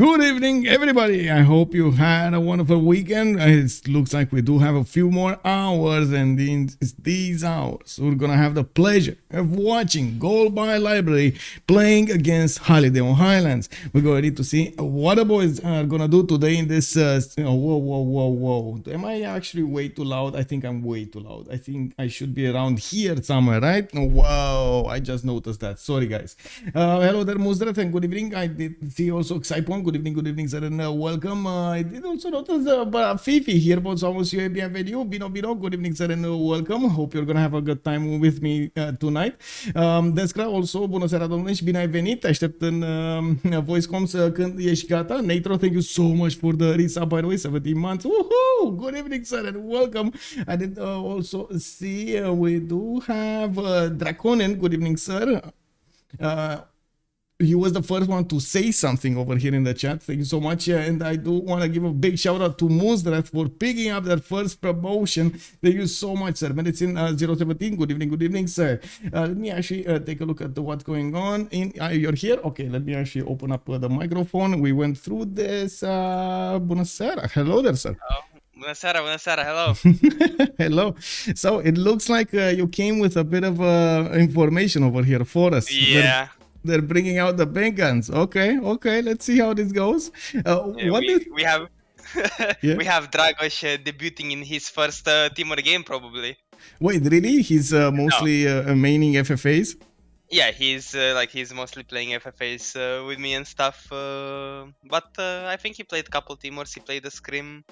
Good evening, everybody. I hope you had a wonderful weekend. It looks like we do have a few more hours, and in these hours, we're gonna have the pleasure of watching Gold by Library playing against Highlands. We're ready to see what the boys are gonna do today in this. Whoa! Am I actually way too loud? I think I'm way too loud. I think I should be around here somewhere, right? Whoa! I just noticed that. Sorry, guys. Hello there, Musrat, and good evening. I did see also Xipon. Good evening, sir, and welcome. I did also notice Fifi here, but almost you bienvenue. Bino, good evening, sir, and welcome. Hope you're gonna have a good time with me tonight. Descra also, bună seara, domnule, și bine ai venit. Aștept în voice.com când ești gata. Natro, thank you so much for the resub, by the way, 17 months. Woohoo! Good evening, sir, and welcome. I did also see we do have Draconen. Good evening, sir. He was the first one to say something over here in the chat. Thank you so much. And I do want to give a big shout out to Muzdrat for picking up that first promotion. Thank you so much, sir. Medicine 017. Good evening, sir. Let me actually take a look at what's going on. You're here? Okay, let me actually open up the microphone. We went through this. Bună seara. Hello there, sir. Bună seara, hello. Hello. So it looks like you came with a bit of information over here for us. Yeah. They're bringing out the big guns. Okay. Let's see how this goes. We have we have Dragos debuting in his first teamer game probably. Wait, really? He's mostly maining FFAs? Yeah, he's mostly playing FFAs with me and stuff. But I think he played a couple teamers. He played a scrim.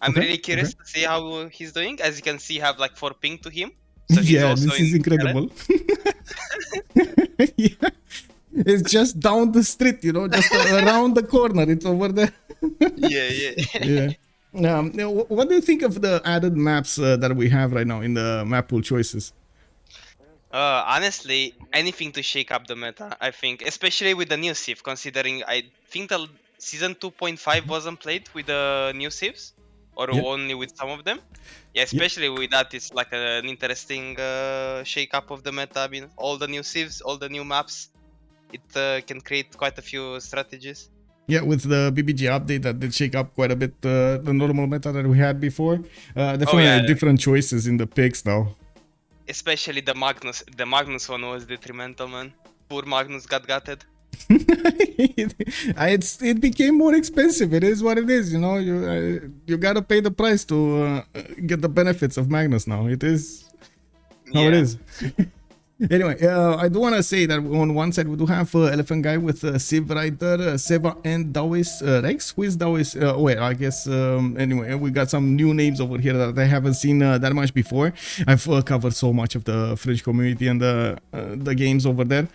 I'm really curious to see how he's doing. As you can see, I have like 4 ping to him. So he's also this is incredible. Yeah. It's just down the street, just around the corner. It's over there. Yeah. What do you think of the added maps that we have right now in the map pool choices? Honestly, anything to shake up the meta, I think. Especially with the new Civ, considering I think the Season 2.5 wasn't played with the new Civs. Or only with some of them. Yeah, especially with that, it's like an interesting shake-up of the meta. I mean, all the new civs, all the new maps, it can create quite a few strategies. Yeah, with the BBG update, that did shake up quite a bit the normal meta that we had before. Definitely different choices in the picks now. Especially the Magnus. The Magnus one was detrimental, man. Poor Magnus got gutted. It became more expensive. It is what it is, you gotta pay the price to get the benefits of Magnus now. It is how it is. Anyway, I do want to say that on one side we do have Elaphantguy with Civrider, Seva, and Daoist Rex. Who is Daoist? I guess anyway, we got some new names over here that I haven't seen that much before. I've covered so much of the French community and the games over there.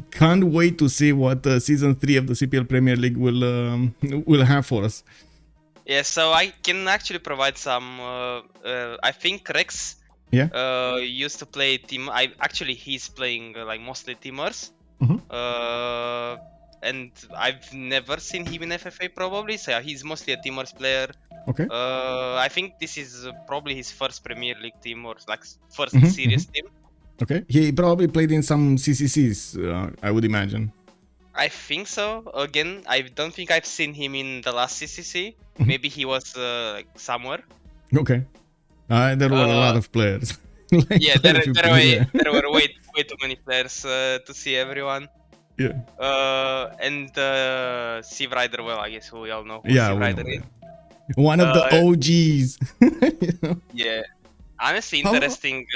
Can't wait to see what season 3 of the CPL Premier League will have for us. Yeah, so I can actually provide some. I think Rex used to play team. He's playing like mostly teamers. And I've never seen him in FFA probably. So yeah, he's mostly a teamers player. Okay. I think this is probably his first Premier League team or like first serious team. Okay, he probably played in some CCCs, I would imagine. I think so. Again, I don't think I've seen him in the last CCC. Maybe he was like somewhere. Okay. There were a lot of players. Yeah, there were way too many players to see everyone. Yeah. And Civrider, well, I guess we all know who Civrider is. One of the OGs. Yeah. Honestly, interesting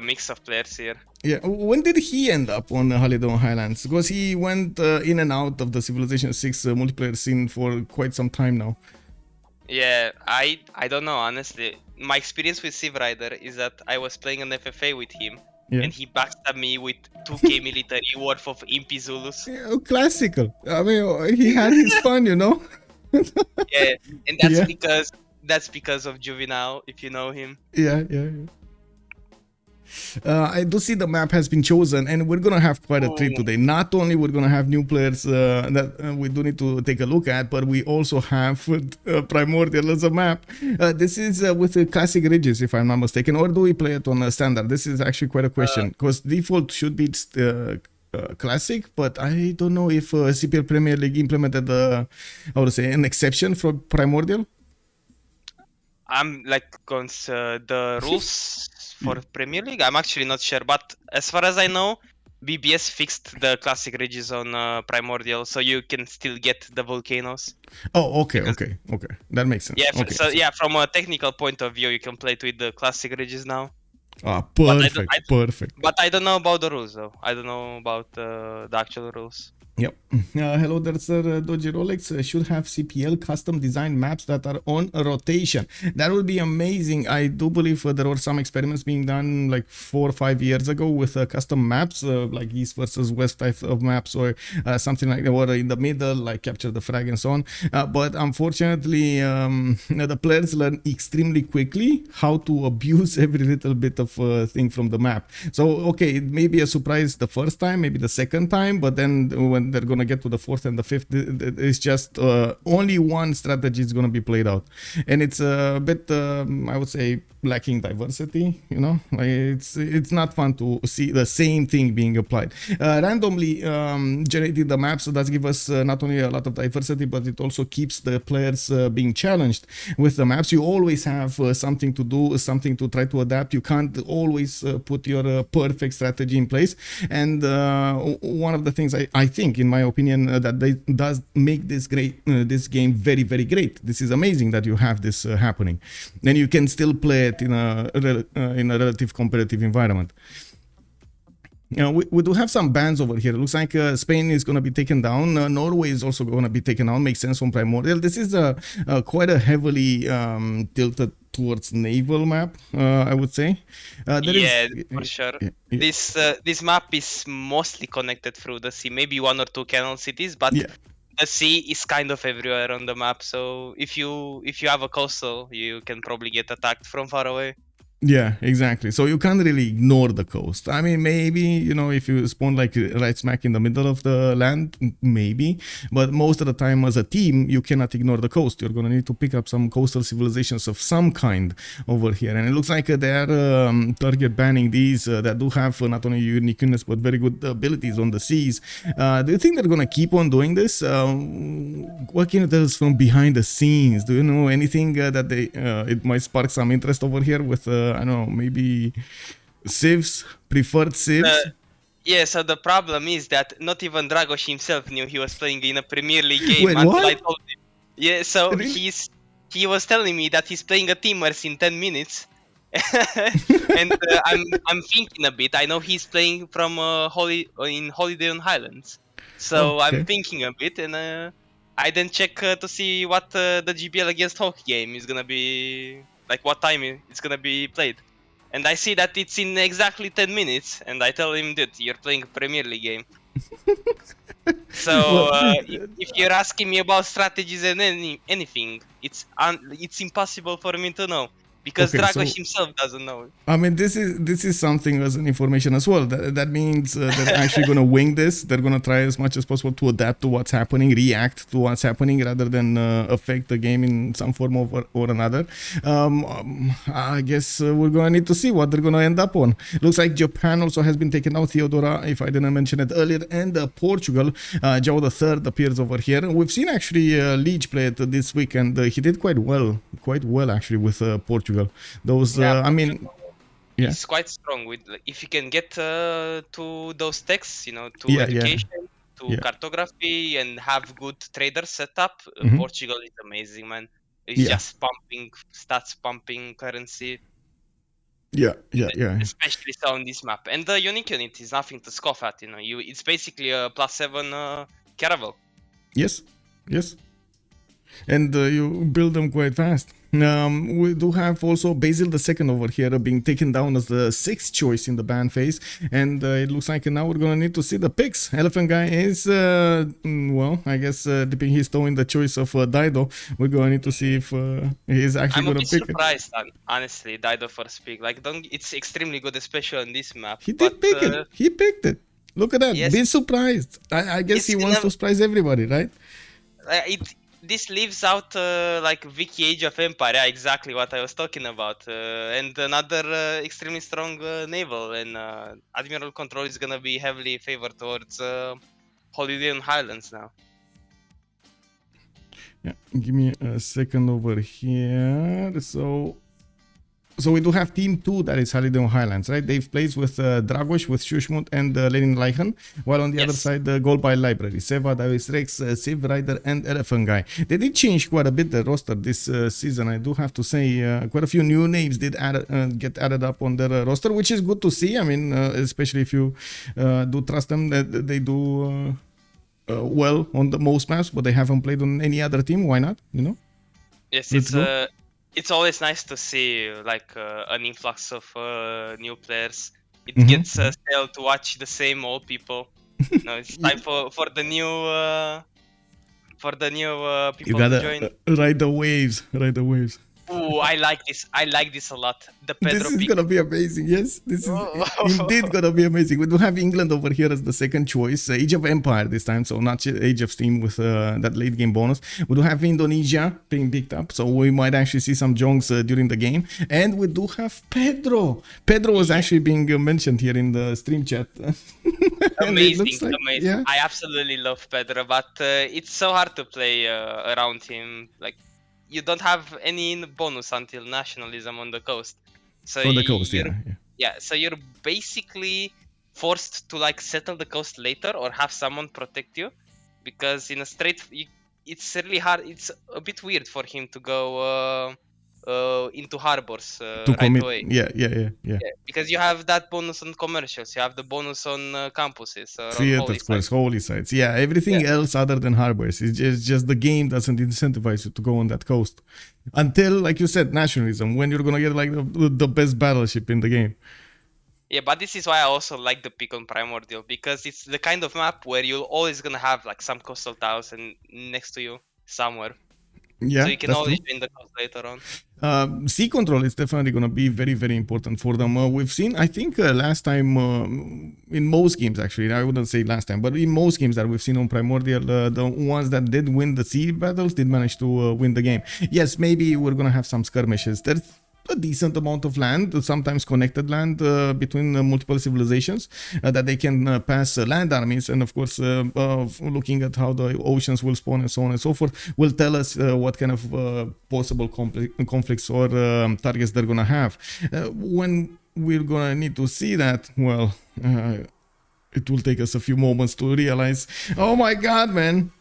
mix of players here. Yeah, when did he end up on Highlands? Because he went in and out of the Civilization 6 multiplayer scene for quite some time now. Yeah, I don't know, honestly. My experience with Civrider is that I was playing an FFA with him, and he backstabbed me with 2k military worth of Impi Zulus. Yeah, classical. I mean, he had his fun, Yeah, and that's because of Juvenile, if you know him. Yeah. I do see the map has been chosen, and we're gonna have quite a treat today. Not only we're gonna have new players that we do need to take a look at, but we also have Primordial as a map. This is with the classic ridges, if I'm not mistaken, or do we play it on a standard? This is actually quite a question, because default should be Classic, but I don't know if CPL Premier League implemented an exception for Primordial. I'm like the rules for Premier League. I'm actually not sure, but as far as I know, BBS fixed the classic ridges on Primordial, so you can still get the volcanoes. Oh, okay, okay. That makes sense. Yeah, okay, so yeah, from a technical point of view, you can play it with the classic ridges now. Perfect, perfect. But I don't know about the rules though. I don't know about the actual rules. Yep. Hello there, sir. Doji Rolex should have CPL custom designed maps that are on rotation. That would be amazing. I do believe there were some experiments being done like 4 or 5 years ago with custom maps, like East versus West type of maps, or something like that, or in the middle, like Capture the Flag and so on. But unfortunately, the players learn extremely quickly how to abuse every little bit of thing from the map. So, okay, it may be a surprise the first time, maybe the second time, but then when they're gonna get to the fourth and the fifth, it's just only one strategy is gonna be played out, and it's a bit I would say lacking diversity. You know, like it's not fun to see the same thing being applied randomly. Generating the maps does give us not only a lot of diversity, but it also keeps the players being challenged with the maps. You always have something to do, something to try to adapt. You can't always put your perfect strategy in place, and one of the things I think, in my opinion, that does make this game very, very great. This is amazing that you have this happening, and you can still play it in a relative competitive environment. We do have some bans over here. It looks like Spain is going to be taken down. Norway is also going to be taken down. Makes sense from Primordial. This is quite a heavily tilted towards naval map, I would say. For sure. Yeah. This map is mostly connected through the sea. Maybe 1 or 2 canal cities, but the sea is kind of everywhere on the map. So if you have a coastal, you can probably get attacked from far away. Yeah, exactly. So you can't really ignore the coast. I mean, maybe, you know, if you spawn like right smack in the middle of the land, maybe. But most of the time as a team, you cannot ignore the coast. You're going to need to pick up some coastal civilizations of some kind over here. And it looks like they're target banning these that do have not only uniqueness, but very good abilities on the seas. Do you think they're going to keep on doing this? What can you tell us from behind the scenes? Do you know anything that it might spark some interest over here with... I don't know, maybe Civs, preferred Civs? Yeah, so the problem is that not even Dragos himself knew he was playing in a Premier League game. Wait, until what? I told him. Yeah, so Really? he was telling me that he's playing a Teamers in 10 minutes. And I'm thinking a bit. I know he's playing from Holiday on Highlands. So I'm thinking a bit, and I then check to see what the GBL against Hawk game is gonna be. Like what time it's gonna be played, and I see that it's in exactly 10 minutes, and I tell him, dude, you're playing a Premier League game. So if you're asking me about strategies and anything, it's impossible for me to know, because Dragos himself doesn't know. I mean, this is something as an information as well. That means they're actually going to wing this. They're going to try as much as possible to adapt to what's happening, react to what's happening, rather than affect the game in some form or another. I guess we're going to need to see what they're going to end up on. Looks like Japan also has been taken out, Theodora, if I didn't mention it earlier, and Portugal. Joe the Third appears over here. We've seen actually Leech play it this week, and he did quite well actually with Portugal. Those, I mean, yeah, it's quite strong with, if you can get to those texts, you know, to education, to cartography, and have good traders set up. Portugal is amazing, man. It's just pumping stats, pumping currency. Yeah. Especially so on this map, and the unique unit is nothing to scoff at. You know, it's basically a +7 caravel. Yes, and you build them quite fast. We do have also Basil II over here being taken down as the 6th choice in the ban phase, and it looks like now we're gonna need to see the picks. Elaphantguy is, well, I guess dipping his toe in the choice of Dido. We're gonna need to see if he's actually gonna pick it. I'm a bit surprised, honestly, Dido first pick. Like, it's extremely good, especially on this map. He did pick it. He picked it. Look at that. Yes. Be surprised. I guess he wants to surprise everybody, right? this leaves out like Wiki Age of Empire. Yeah, exactly what I was talking about. And another extremely strong naval, and Admiral Control is gonna be heavily favored towards Holiday and Highlands now. Yeah, give me a second over here. So we do have Team 2 that is Holiday on Highlands, right? DavePlays with Dragos, with Schuhmut and Lenileichen, while on the other side, Gold by Library, Seva, Daoist, Civrider and Elaphantguy. They did change quite a bit the roster this season. I do have to say, quite a few new names did get added up on their roster, which is good to see. I mean, especially if you do trust them, that they do well on the most maps, but they haven't played on any other team. Why not? You know? Yes, Let's go. it's always nice to see like an influx of new players. It Mhm. gets stale to watch the same old people. No, it's time for the new You people to gotta join. ride the waves, ride the waves. Oh, I like this. I like this a lot. The This Pedro is pick. gonna be amazing. Yes, this is Oh. indeed gonna be amazing. We do have England over here as the second choice. Age of Empire this time, so not Age of Steam with that late game bonus. We do have Indonesia being picked up, so we might actually see some jongs during the game. And we do have Pedro. Pedro was actually being mentioned here in the stream chat. Amazing, Like, amazing. yeah. I absolutely love Pedro, but it's so hard to play around him. Like, you don't have any bonus until nationalism on the coast. So On the coast, you're yeah. so you're basically forced to like settle the coast later or have someone protect you, because in a it's really hard. It's a bit weird for him to go into harbors To right commit, away. yeah. Yeah, because you have that bonus on commercials, you have the bonus on campuses or on Theater holy squares, sites. holy sites. Yeah, everything else other than harbors. It's just the game doesn't incentivize you to go on that coast. Until, like you said, nationalism, when you're gonna get like the best battleship in the game. Yeah, but this is why I also like the pick on Primordial, because it's the kind of map where you're always gonna have like some coastal towers and next to you somewhere. Yeah, So you can that's always true. join the coast later on. Sea control is definitely going to be very, very important for them. We've seen, I think, last time in most games, actually, I wouldn't say last time, but in most games that we've seen on Primordial, the ones that did win the sea battles did manage to win the game. Yes, maybe we're going to have some skirmishes. There's a decent amount of land, sometimes connected land between multiple civilizations that they can pass land armies, and of course looking at how the oceans will spawn and so on and so forth will tell us what kind of possible conflicts or targets they're gonna have. When we're gonna need to see that, well, it will take us a few moments to realize, oh my god, man,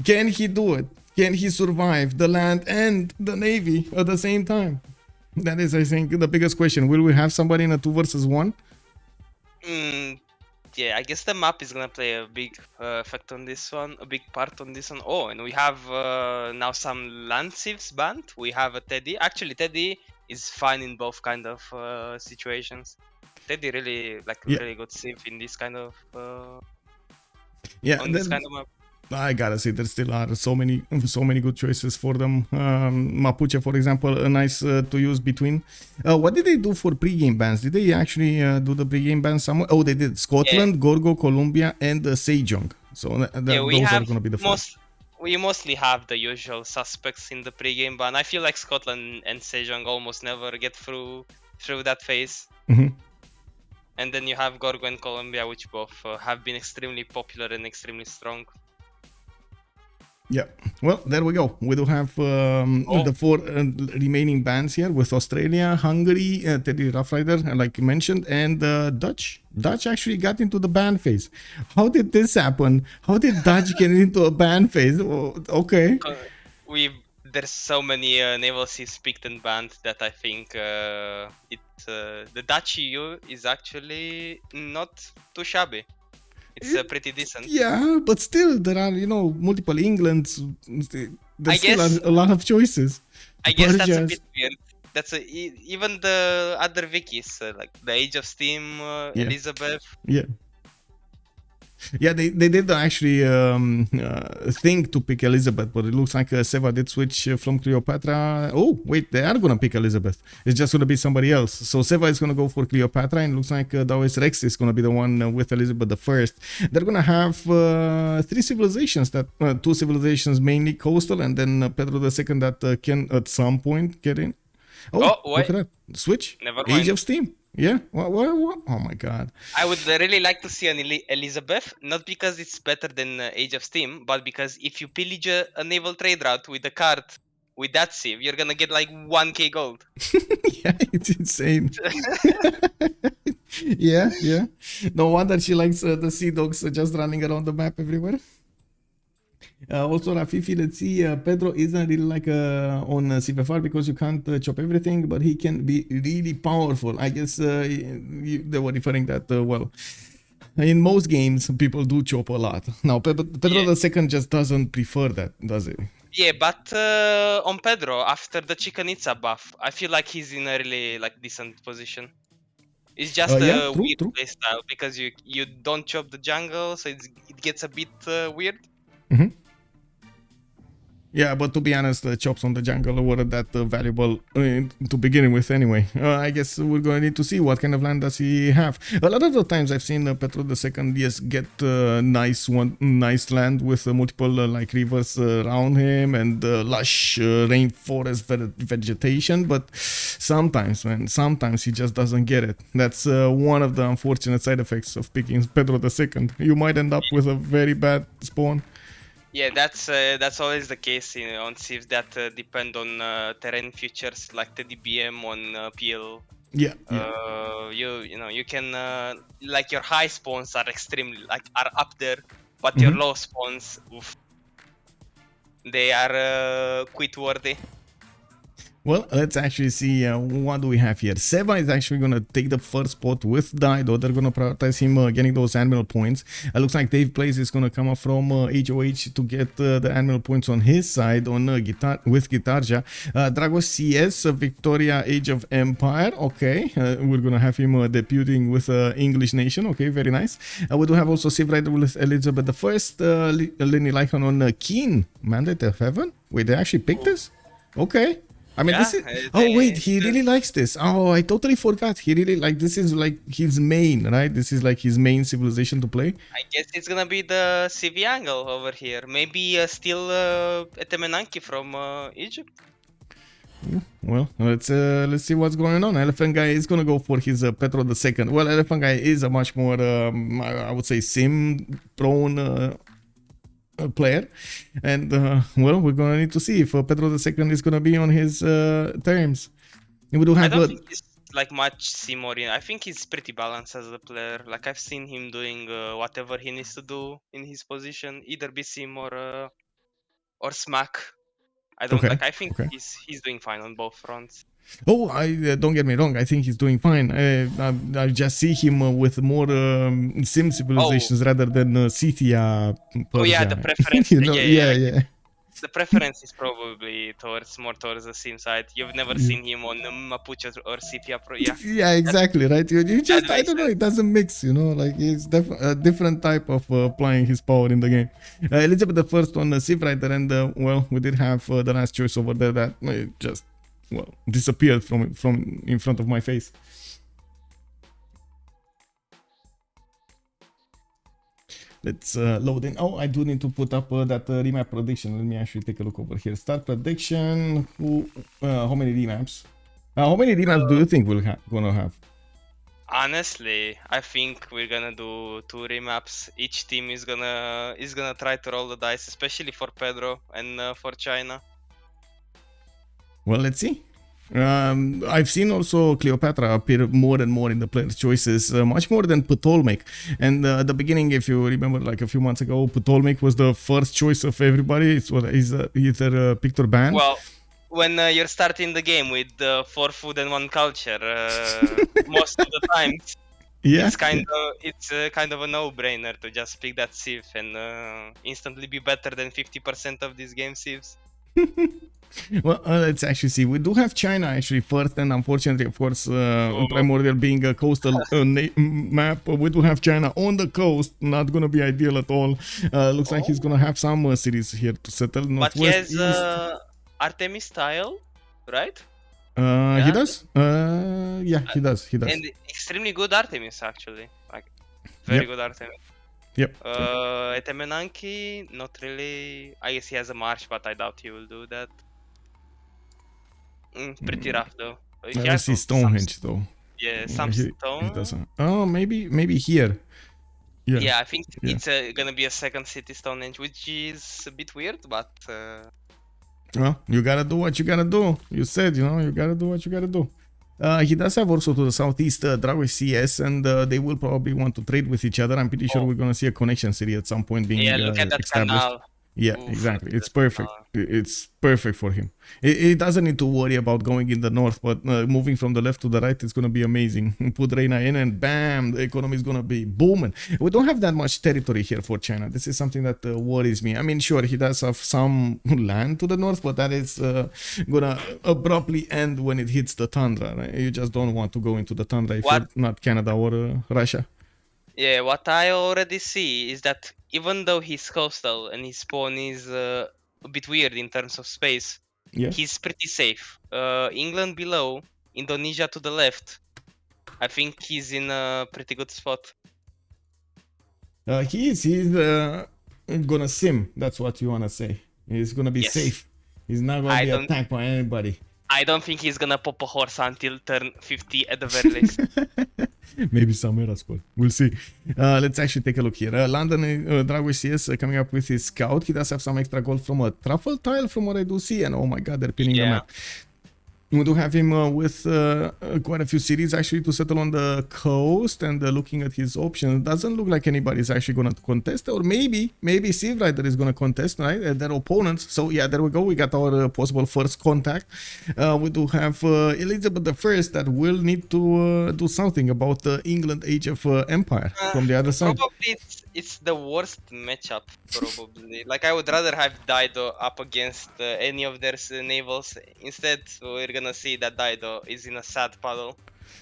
can he do it? Can he survive the land and the navy at the same time? That is, I think, the biggest question. Will we have somebody in a 2 versus 1? Yeah, I guess the map is gonna play a big effect on this one, a big part on this one. Oh, and we have now some land civs banned. We have a Teddy. Actually, Teddy is fine in both kind of situations. Teddy really really good civ in this kind of Yeah, on this kind of map. I gotta say there still are so many good choices for them. Mapuche, for example, nice to use between. What did they do for pre-game bans? Did they actually do the pre-game bans somewhere? Oh, they did. Scotland, Gorgo, Colombia, and Sejong. So those are gonna be the first. We mostly have the usual suspects in the pre-game ban. I feel like Scotland and Sejong almost never get through that phase. And then you have Gorgo and Colombia, which both have been extremely popular and extremely strong. Yeah, well, there we go. We do have the 4 remaining bands here with Australia, Hungary, Teddy Rough Rider, like you mentioned, and Dutch. Dutch actually got into the ban phase. How did this happen? How did Dutch get into a ban phase? Oh, okay. There's so many naval seas picked and banned that I think the Dutch EU is actually not too shabby. It's pretty decent. Yeah, but still, there are, multiple Englands. There's still a lot of choices. I guess that's a bit weird. Even the other wikis, like the Age of Steam, Elizabeth. Yeah. Yeah, they did actually think to pick Elizabeth, but it looks like Seva did switch from Cleopatra. Oh, wait, they are gonna pick Elizabeth. It's just gonna be somebody else. So Seva is gonna go for Cleopatra, and it looks like Daoist Rex is gonna be the one with Elizabeth the First. They're gonna have three civilizations, that two civilizations mainly coastal, and then Pedro II that can at some point get in. Oh, wait. look at that. Switch. Never Age mind. of Steam. Yeah. What? Oh my god. I would really like to see an Elizabeth, not because it's better than Age of Steam, but because if you pillage a naval trade route with a card with that civ, you're gonna get like 1k gold. Yeah, it's insane. Yeah. No wonder she likes the sea dogs just running around the map everywhere. Also, Rafifi, let's see, Pedro isn't really like on CFR because you can't chop everything, but he can be really powerful. I guess they were referring that, well, in most games, people do chop a lot. Now, Pedro II just doesn't prefer that, does he? Yeah, but on Pedro, after the Chicken Itza buff, I feel like he's in a really like decent position. It's just a weird playstyle because you don't chop the jungle, so it gets a bit weird. Mm-hmm. Yeah, but to be honest, the chops on the jungle weren't that valuable to begin with anyway. I guess we're going to need to see what kind of land does he have. A lot of the times I've seen Pedro II, yes, get nice land with multiple like rivers around him and lush rainforest vegetation, but sometimes he just doesn't get it. That's one of the unfortunate side effects of picking Pedro II. You might end up with a very bad spawn. Yeah, that's always the case on civs that depend on terrain features like the DBM on PL. Yeah. You can like your high spawns are extremely are up there, but your low spawns, oof, they are quit worthy. Well, let's actually see what do we have here. Seva is actually going to take the first spot with Dido. They're going to prioritize him getting those admiral points. It looks like DavePlays is going to come up from HOH to get the admiral points on his side on with Guitarja. Dragos CS, Victoria Age of Empire. Okay, we're going to have him debuting with English Nation. Okay, very nice. We do have also Civrider with Elizabeth I. Lenileichen on Qin, Mandate of Heaven. Wait, they actually picked this? Okay. I mean, this is... Oh, wait, he really likes this. Oh, I totally forgot. He really like... This is like his main, right? This is like his main civilization to play. I guess it's gonna be the CV angle over here. Maybe still Etemenanki from Egypt. Well, let's see what's going on. Elaphantguy is gonna go for his Pedro II. Well, Elaphantguy is a much more, I would say, sim-prone... player, and well, we're gonna need to see if Pedro II is gonna be on his terms. We do have. I don't think he's like much sim-oriented. I think he's pretty balanced as a player. Like I've seen him doing whatever he needs to do in his position, either be sim or smack. I don't like. I think he's doing fine on both fronts. Oh, don't get me wrong. I think he's doing fine. I just see him with more sim civilizations rather than Scythia. Persia. Oh yeah, the preference. Yeah. The preference is probably more towards the sim side. You've never seen him on Mapuche or Scythia Pro. Yeah, exactly, right. You just I don't know. It doesn't mix. Like it's a different type of applying his power in the game. Elizabeth I on Civrider, and well, we did have the last choice over there that just. Well, disappeared from in front of my face. Let's load in. Oh, I do need to put up that remap prediction. Let me actually take a look over here. Start prediction. How many remaps? How many remaps do you think we're gonna have? Honestly, I think we're gonna do 2 remaps. Each team is gonna try to roll the dice, especially for Pedro and for China. Well, let's see. I've seen also Cleopatra appear more and more in the player's choices, much more than Ptolemaic. And at the beginning, if you remember, like a few months ago, Ptolemaic was the first choice of everybody. It's what is either picked or banned. Well, when you're starting the game with 4 food and 1 culture, most of the times, it's kind of a no-brainer to just pick that civ and instantly be better than 50% of these game civs. Well, let's actually see. We do have China actually first, and unfortunately, of course, Primordial being a coastal map, we do have China on the coast. Not gonna be ideal at all. Looks like he's gonna have some cities here to settle. But he Northwest, has east. Artemis tile, right? He does. Yeah, he does. He does. And extremely good Artemis actually, like very good Artemis. Yep. Etemenanki, not really. I guess he has a march, but I doubt he will do that. Pretty rough though. I don't see Stonehenge though. Yeah, some stone. He doesn't. Oh, maybe here. Yeah. Yeah, I think it's gonna be a second city Stonehenge, which is a bit weird, but. Well, you gotta do what you gotta do. You said, you gotta do what you gotta do. He does have also to the southeast Dragos CS, and they will probably want to trade with each other. I'm pretty sure we're gonna see a connection city at some point being look at that established. Canal. Yeah, exactly. It's perfect. It's perfect for him. He doesn't need to worry about going in the north, but moving from the left to the right, it's going to be amazing. Put Reina in and bam, the economy is going to be booming. We don't have that much territory here for China. This is something that worries me. I mean, sure, he does have some land to the north, but that is going to abruptly end when it hits the tundra. Right? You just don't want to go into the tundra if you're not Canada or Russia. Yeah, what I already see is that even though he's coastal and his spawn is a bit weird in terms of space, he's pretty safe. England below, Indonesia to the left. I think he's in a pretty good spot. He's gonna sim. That's what you wanna say. He's gonna be safe. He's not gonna be attacked by anybody. I don't think he's gonna pop a horse until turn 50 at the very least. Maybe some era squad. We'll see. Let's actually take a look here. London Dragos CS coming up with his scout. He does have some extra gold from a truffle tile from what I do see. And oh my god, they're pinning the map. We do have him with quite a few cities actually to settle on the coast, and looking at his options, doesn't look like anybody's actually going to contest, or maybe Civrider is going to contest, right? Their opponents. So yeah, there we go. We got our possible first contact. We do have Elizabeth I that will need to do something about the England Age of Empire from the other side. Probably it's the worst matchup, probably. Like, I would rather have Dido up against any of their navals. Instead, we're gonna see that Dido is in a sad puddle.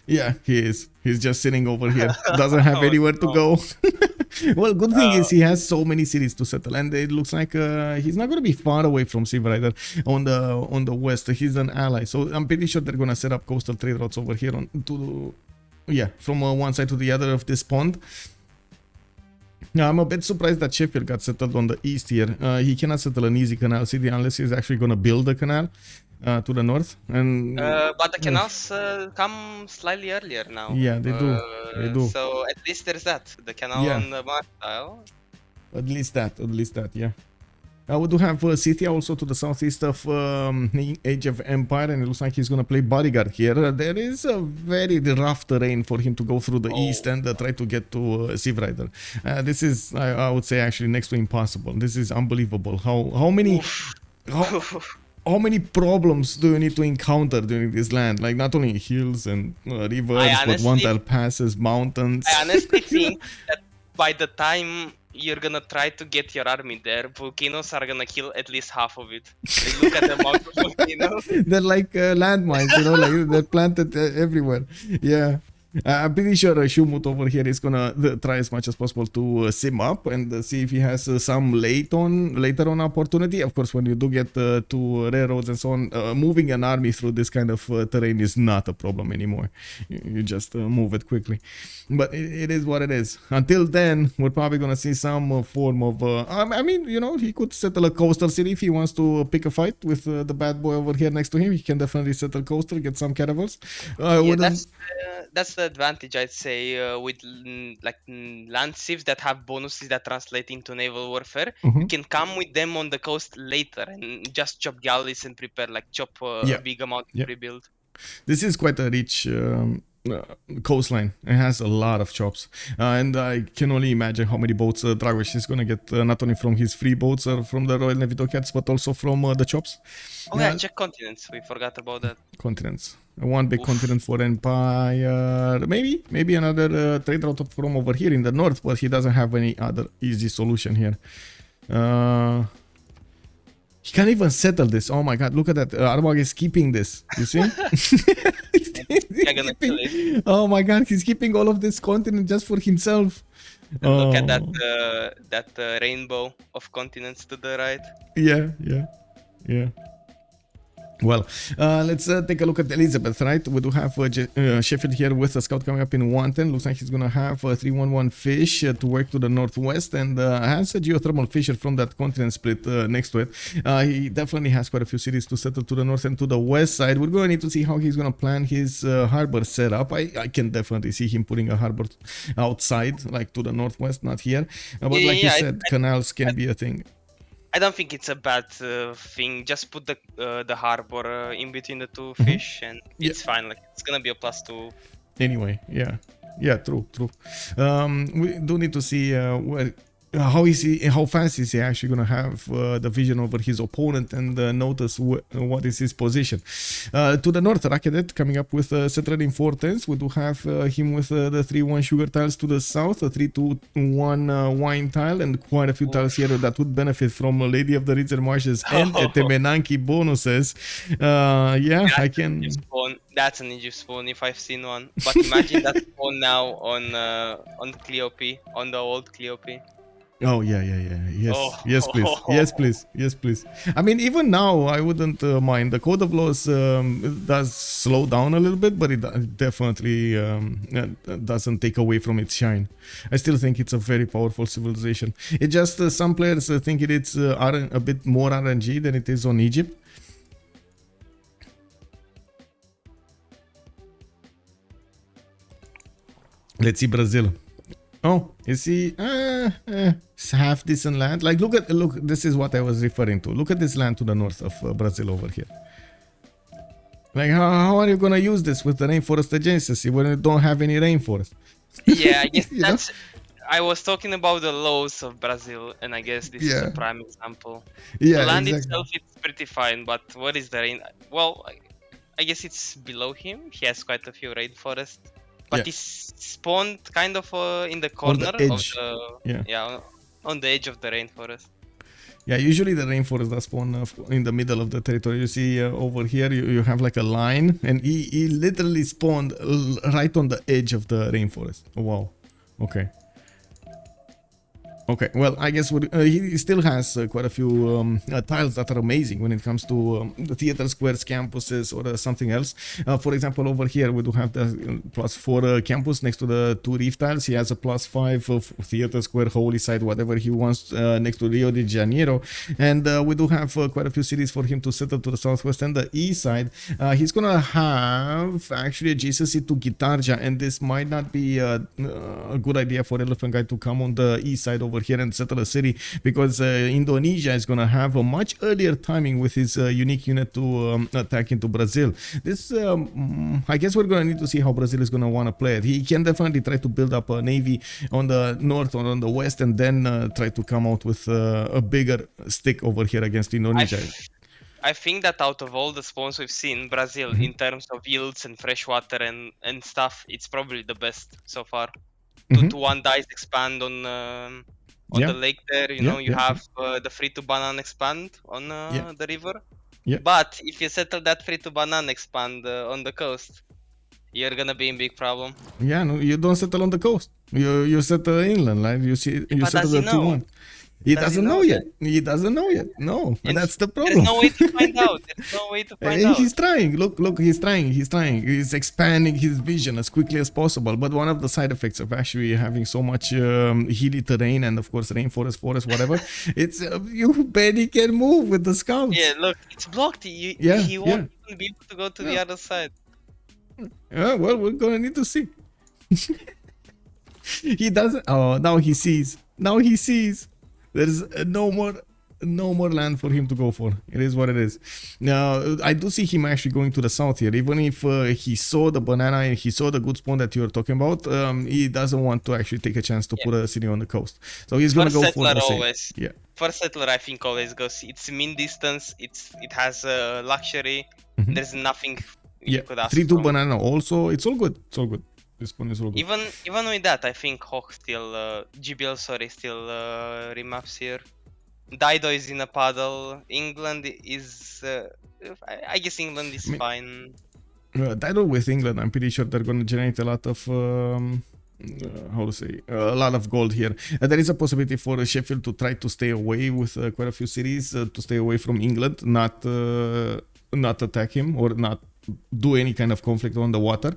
Yeah, he is. He's just sitting over here. Doesn't have anywhere to go. Well, good thing is he has so many cities to settle, and it looks like he's not going to be far away from Civrider on the west. He's an ally, so I'm pretty sure they're going to set up coastal trade routes over here from one side to the other of this pond. Now, I'm a bit surprised that Sheffield got settled on the east here. He cannot settle an easy canal city unless he's actually going to build a canal to the north. And but the canals come slightly earlier now. Yeah, they do. They do. So at least there's that. The canal on the mark tile. At least that, yeah. We do have Scythia also to the southeast of Age of Empire, and it looks like he's going to play bodyguard here. There is a very rough terrain for him to go through the east and try to get to Civrider. This is, I would say, actually next to impossible. This is unbelievable. How many problems do you need to encounter during this land? Like, not only hills and rivers, but one-tile passes, mountains. I honestly think that by the time you're gonna try to get your army there, volcanoes are gonna kill at least half of it. Like, look at the amount of volcanoes. They're like landmines, like they're planted everywhere. Yeah. I'm pretty sure Schuhmut over here is gonna try as much as possible to sim up and see if he has some later on opportunity. Of course, when you do get to railroads and so on, moving an army through this kind of terrain is not a problem anymore. You just move it quickly. But it is what it is. Until then, we're probably gonna see some form of. I mean, he could settle a coastal city if he wants to pick a fight with the bad boy over here next to him. He can definitely settle coastal, get some caravels. That's the advantage, I'd say, with land civs that have bonuses that translate into naval warfare. You can come with them on the coast later and just chop galleys and prepare, chop a big amount to rebuild. This is quite a rich coastline. It has a lot of chops, and I can only imagine how many boats Dragos is gonna get, not only from his free boats or from the Royal Navy dockyards, but also from the chops. Oh yeah, check continents. We forgot about that. Continents. One big continent for Empire. Maybe another trade route from over here in the north, but he doesn't have any other easy solution here. can't even settle this. Oh my god, look at that. Arbog is keeping this. You see? Oh my god, he's keeping all of this continent just for himself. And look at that rainbow of continents to the right. Yeah. Well, let's take a look at Elizabeth, right? We do have Sheffield here with a scout coming up in 110. Looks like he's going to have a 311 fish to work to the northwest, and has a geothermal fissure from that continent split next to it. He definitely has quite a few cities to settle to the north and to the west side. We're going to need to see how he's going to plan his harbor setup. I can definitely see him putting a harbor outside, like to the northwest, not here. But like you said, canals can be a thing. I don't think it's a bad thing. Just put the harbor in between the two fish, and it's fine. Like it's gonna be a +2. Anyway, yeah, true. We do need to see how fast is he actually gonna have the vision over his opponent and notice what is his position. To the north, Rakedet coming up with settler in 410s. We do have him with the 3-1 sugar tiles to the south, a 3-2-1 wine tile, and quite a few tiles here that would benefit from Lady of the Ridge and Marshes and Etemenanki bonuses. I can. That's an Egypt spawn if I've seen one. But imagine that spawn now on Cleopatra, on the old Cleopatra. Oh yeah. Yes, please. Yes, please. I mean, even now, I wouldn't mind. The Code of Laws does slow down a little bit, but it definitely doesn't take away from its shine. I still think it's a very powerful civilization. It just some players think it's a bit more RNG than it is on Egypt. Let's see Brazil. Oh, you see, it's half decent land. Like, look, this is what I was referring to. Look at this land to the north of Brazil over here. Like, how are you gonna use this with the rainforest adjacency when you don't have any rainforest? Yeah, I guess that's. I was talking about the laws of Brazil, and I guess this is a prime example. Yeah, the land itself is pretty fine, but what is the rain? Well, I guess it's below him. He has quite a few rainforests. But it's spawned kind of in the corner on the edge. On the edge of the rainforest. Yeah, usually the rainforest does spawn in the middle of the territory. You see over here, you have like a line, and he literally spawned right on the edge of the rainforest. Oh, wow. Okay, well, I guess he still has quite a few tiles that are amazing when it comes to the theater squares, campuses, or something else. For example, over here, we do have the +4 campus next to the 2 reef tiles. He has a +5 of theater square, holy site, whatever he wants next to Rio de Janeiro. And we do have quite a few cities for him to settle to the southwest and the east side. He's gonna have actually adjacency to Gitarja, and this might not be a good idea for Elaphantguy to come on the east side over here and settle a city, because Indonesia is going to have a much earlier timing with his unique unit to attack into Brazil. This, I guess we're going to need to see how Brazil is going to want to play it. He can definitely try to build up a navy on the north or on the west, and then try to come out with a bigger stick over here against Indonesia. I think that out of all the spawns we've seen, Brazil, in terms of yields and freshwater and stuff, it's probably the best so far. 2-1 dice expand on the lake there, you have the free to banana expand on the river. But if you settle that free to banana expand on the coast, you're gonna be in big problem. Yeah, no, you don't settle on the coast. You settle inland, right? You settle the 2-1. He doesn't know yet. No, and that's the problem. There's no way to find out. He's trying. Look, he's trying. He's expanding his vision as quickly as possible. But one of the side effects of actually having so much hilly terrain and of course rainforest, forest, whatever, it's you barely can move with the scouts. Yeah, look, it's blocked. He won't even be able to go to the other side. Yeah, well, we're gonna need to see. He doesn't. Oh, now he sees. There's no more land for him to go for. It is what it is. Now, I do see him actually going to the south here. Even if he saw the banana and he saw the good spawn that you're talking about, he doesn't want to actually take a chance to put a city on the coast. So he's going to go for the always. Yeah. First settler, I think, always goes. It's mean distance. It has luxury. There's nothing you could ask 3-2 banana also. It's all good. This one is all good. Even with that, I think Hoch still, GBL, still remaps here. Dido is in a puddle. England is. I guess England is fine. Dido with England, I'm pretty sure they're going to generate a lot of. How to say, a lot of gold here. There is a possibility for Sheffield to try to stay away with quite a few cities, to stay away from England, not attack him or not do any kind of conflict on the water.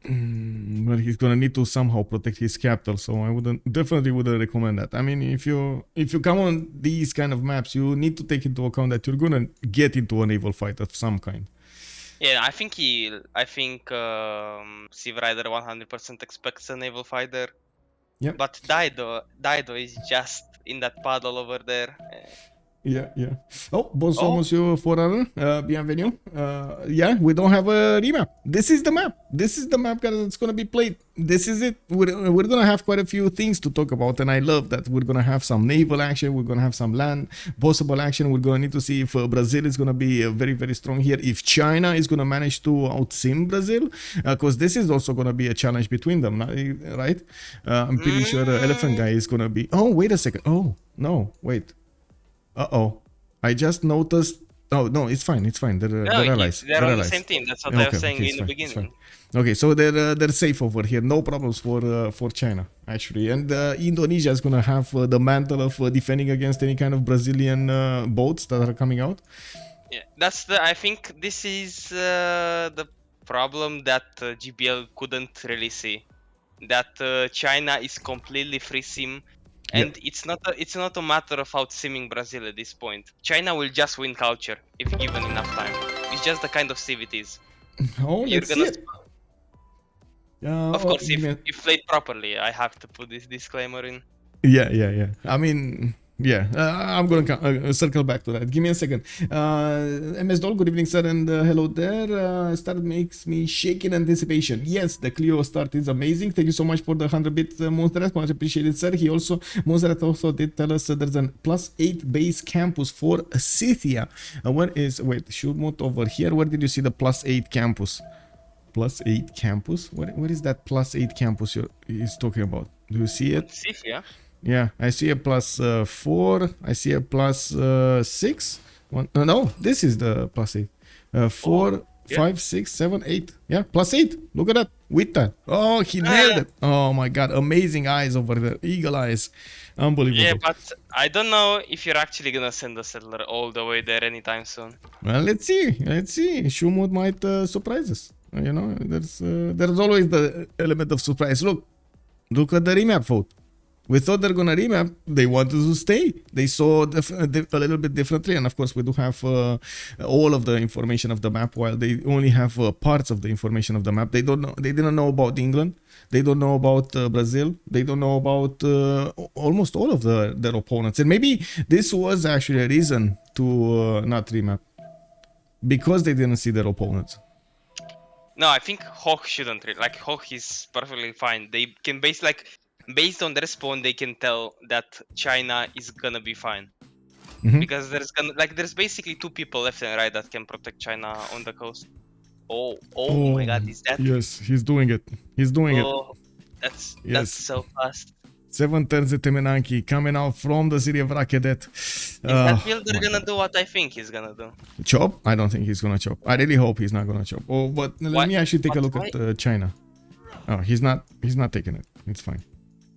But he's gonna need to somehow protect his capital, so I definitely wouldn't recommend that. I mean, if you come on these kind of maps, you need to take into account that you're gonna get into a naval fight of some kind. Yeah, I think Civrider 100% expects a naval fighter. Yeah. But Dido is just in that puddle over there. Yeah. Oh, bonsoir, monsieur Forerunner. Bienvenue. Yeah, we don't have a remap. This is the map. This is the map that's going to be played. This is it. We're going to have quite a few things to talk about, and I love that. We're going to have some naval action. We're going to have some land possible action. We're going to need to see if Brazil is going to be very, very strong here. If China is going to manage to outsim Brazil, because this is also going to be a challenge between them, right? I'm pretty sure Elaphantguy is going to be... Oh, wait a second. Oh, no, wait. I just noticed. Oh no, it's fine. They're allies. They're on the same team. That's what I was saying in the beginning. Okay, so they're safe over here. No problems for China actually. And Indonesia is gonna have the mantle of defending against any kind of Brazilian boats that are coming out. Yeah, I think this is the problem that GBL couldn't really see. That China is completely free sim. And it's not a matter of out-simming Brazil at this point. China will just win culture if given enough time. It's just the kind of Civ it is. Oh, let's see it. Of course, if played properly, I have to put this disclaimer in. Yeah. I mean, yeah, I'm gonna circle back to that. Give me a second. MS Doll, good evening, sir, and hello there. Start makes me shake in anticipation. Yes, the Clio start is amazing. Thank you so much for the 100-bit Monsterrat. Much appreciated, sir. Monsterrat also did tell us there's a +8 base campus for Scythia. Wait, Schuhmut over here. Where did you see the +8 campus? +8 campus? What is that +8 campus he's talking about? Do you see it? Scythia. Yeah, I see a +4. I see a +6. No, this is the +8. 4, 5, 6, 7, 8. Yeah, +8. Look at that. With that. Oh, he nailed it. Oh my god, amazing eyes over there. Eagle eyes. Unbelievable. Yeah, but I don't know if you're actually gonna send a settler all the way there anytime soon. Well, let's see. Schuhmut might surprise us. You know, there's always the element of surprise. Look at the remap vote. We thought they're gonna remap. They wanted to stay. They saw a little bit differently, and of course we do have all of the information of the map, while they only have parts of the information of the map. They don't know. They didn't know about England. They don't know about Brazil. They don't know about almost all of their opponents. And maybe this was actually a reason to not remap, because they didn't see their opponents. No, I think Hoch shouldn't. Hoch is perfectly fine. They can based on their spawn, they can tell that China is gonna be fine. Because there's basically 2 people left and right that can protect China on the coast. Oh my god, is that? Yes, he's doing it. That's so fast. 7 turns the Temenanki coming out from the city of Rakedet. In that build, they're gonna do what I think he's gonna do. Chop? I don't think he's gonna chop. I really hope he's not gonna chop. Oh, but let me actually take a look at China. Oh, he's not taking it. It's fine.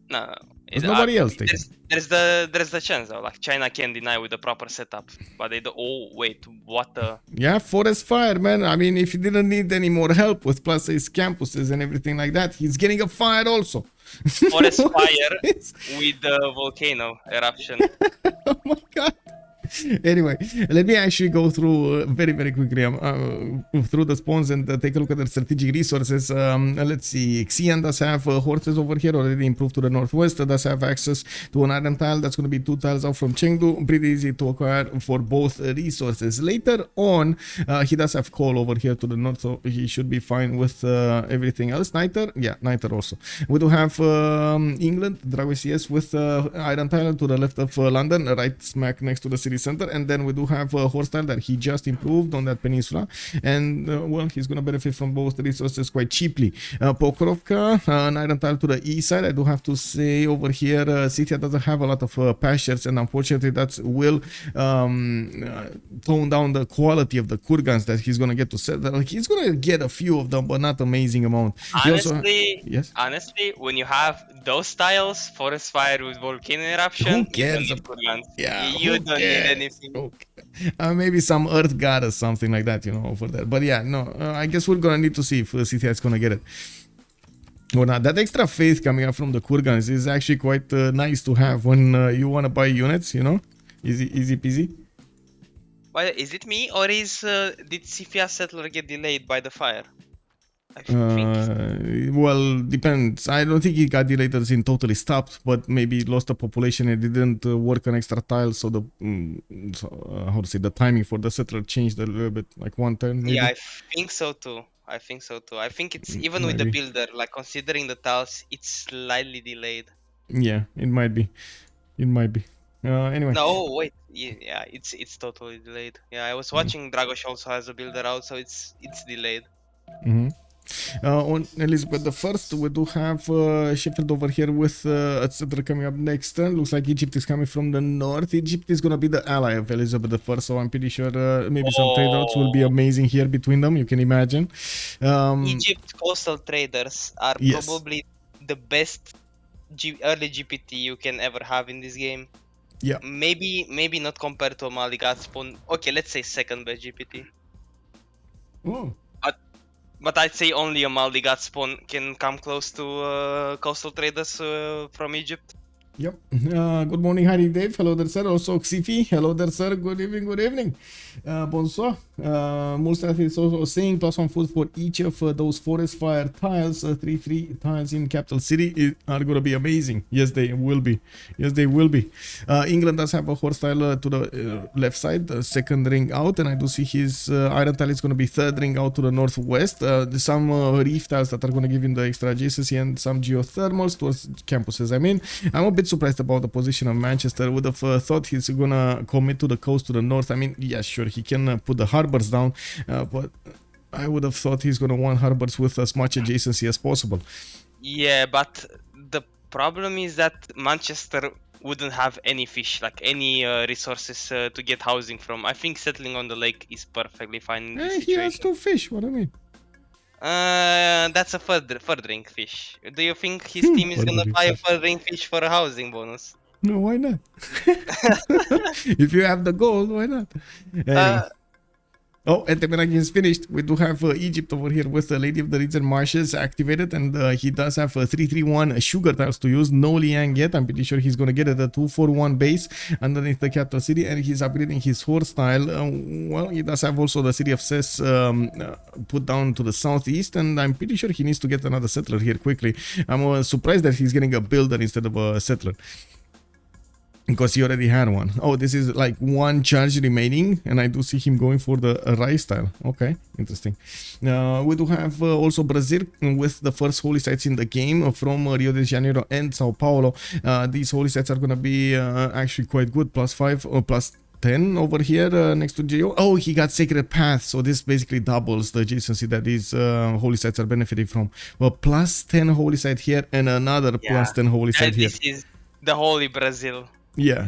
No. There's nobody else taking it. There's the chance though. Like China can deny with the proper setup, but they do. Oh wait, what the? Yeah, forest fire, man. I mean, if he didn't need any more help with +8 campuses and everything like that, he's getting a fire also. Forest fire with the volcano eruption. Oh my god. Anyway, let me actually go through very, very quickly through the spawns and take a look at the strategic resources. Let's see. Xian does have horses over here, already improved to the northwest. Does have access to an iron tile. That's going to be 2 tiles out from Chengdu. Pretty easy to acquire for both resources. Later on, he does have coal over here to the north, so he should be fine with everything else. Niter? Yeah, Niter also. We do have England, Dragos, yes, with iron tile to the left of London, right smack next to the city center. center, and then we do have a horse style that he just improved on that peninsula, and well, he's gonna benefit from both resources quite cheaply. Pokrovka, an iron tile to the east side. I do have to say over here, Scythia doesn't have a lot of pastures, and unfortunately that will tone down the quality of the kurgans that he's gonna get to set. Like, he's gonna get a few of them, but not amazing amount. Honestly, yes. Honestly, when you have those styles, forest fire with volcano eruption, Who cares? you don't need kurgans. Yeah, You don't need anything. Okay. Maybe some earth god or something like that, you know, for that. But yeah, no, I guess we're gonna need to see if Scythia is gonna get it. Or not. That extra faith coming up from the kurgans is actually quite nice to have when you want to buy units, you know, easy peasy. But is it me or did Scythia settler get delayed by the fire? I think. Well, depends. I don't think it got delayed as in totally stopped, but maybe lost the population and didn't work on extra tiles, so the how to say, the timing for the settler changed a little bit, like one turn. Maybe. Yeah, I think so too. I think it's even with the builder, like considering the tiles, it's slightly delayed. Yeah, it might be. Anyway. No, wait. Yeah, it's totally delayed. Yeah, I was watching Dragos also has a builder out, so it's delayed. On Elizabeth the First, we do have Sheffield over here with a settler coming up next turn. Looks like Egypt is coming from the north. Egypt is gonna be the ally of Elizabeth the First, so I'm pretty sure maybe some trade routes will be amazing here between them. You can imagine. Egypt coastal traders are probably the best early GPT you can ever have in this game. Yeah. Maybe not compared to a Maligat spawn. Okay, let's say second best GPT. Oh. But I'd say only a Maldigat spawn can come close to coastal traders from Egypt. Yep. Good morning, Harry Dave. Hello there, sir. Also, Xifi. Hello there, sir. Good evening. Bonsoir. Mustaf is also saying +1 food for each of those forest fire tiles. 3 tiles in capital city are going to be amazing. Yes, they will be. England does have a horse tile to the left side, the second ring out, and I do see his iron tile is going to be third ring out to the northwest. Some reef tiles that are going to give him the extra adjacency and some geothermals towards campuses. I mean, I'm a bit surprised about the position of Manchester. Would have thought he's gonna commit to the coast to the north. I mean, yeah, sure, he can put the harbors down, but I would have thought he's gonna want harbors with as much adjacency as possible. Yeah, but the problem is that Manchester wouldn't have any fish, like any resources to get housing from. I think settling on the lake is perfectly fine in this situation. He has 2 fish, what do I mean? That's a furthering fish. Do you think his team is gonna buy a furthering fish for a housing bonus? No, why not? If you have the gold, why not? Anyway. Oh, and Temenaki is finished. We do have Egypt over here with the Lady of the Reeds and Marshes activated, and he does have 331 sugar tiles to use. No Liang yet. I'm pretty sure he's going to get it a 241 base underneath the capital city, and he's upgrading his horse style. Well, he does have also the city of Ses put down to the southeast, and I'm pretty sure he needs to get another settler here quickly. I'm surprised that he's getting a builder instead of a settler, because he already had one. Oh, this is like 1 charge remaining, and I do see him going for the rice style. Okay, interesting. We do have also Brazil with the first holy sites in the game from Rio de Janeiro and Sao Paulo. These holy sites are going to be actually quite good. +5 or +10 over here next to Geo. Oh, he got Sacred Path, so this basically doubles the adjacency that these holy sites are benefiting from. Well, +10 holy site here and another +10 holy site here. This is the holy Brazil. Yeah.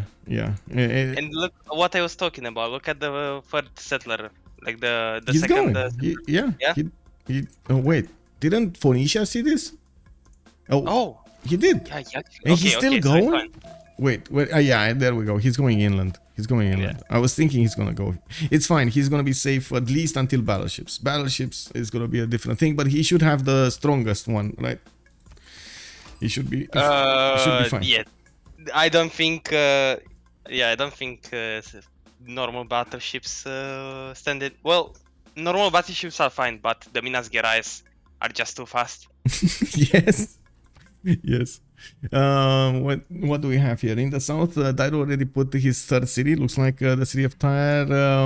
And look what I was talking about. Look at the third settler, like the he's second. Oh, wait, didn't Phoenicia see this? Oh, he did. Yeah. And he's still going. Wait. Yeah, there we go. He's going inland. Yeah. I was thinking he's gonna go. It's fine. He's gonna be safe at least until battleships. Battleships is gonna be a different thing, but he should have the strongest one, right? He should be. He should be fine. Yeah. I don't think normal battleships stand it. Well, normal battleships are fine, but the Minas Gerais are just too fast. Yes. What do we have here in the south? Dido already put his third city. Looks like the city of Tyre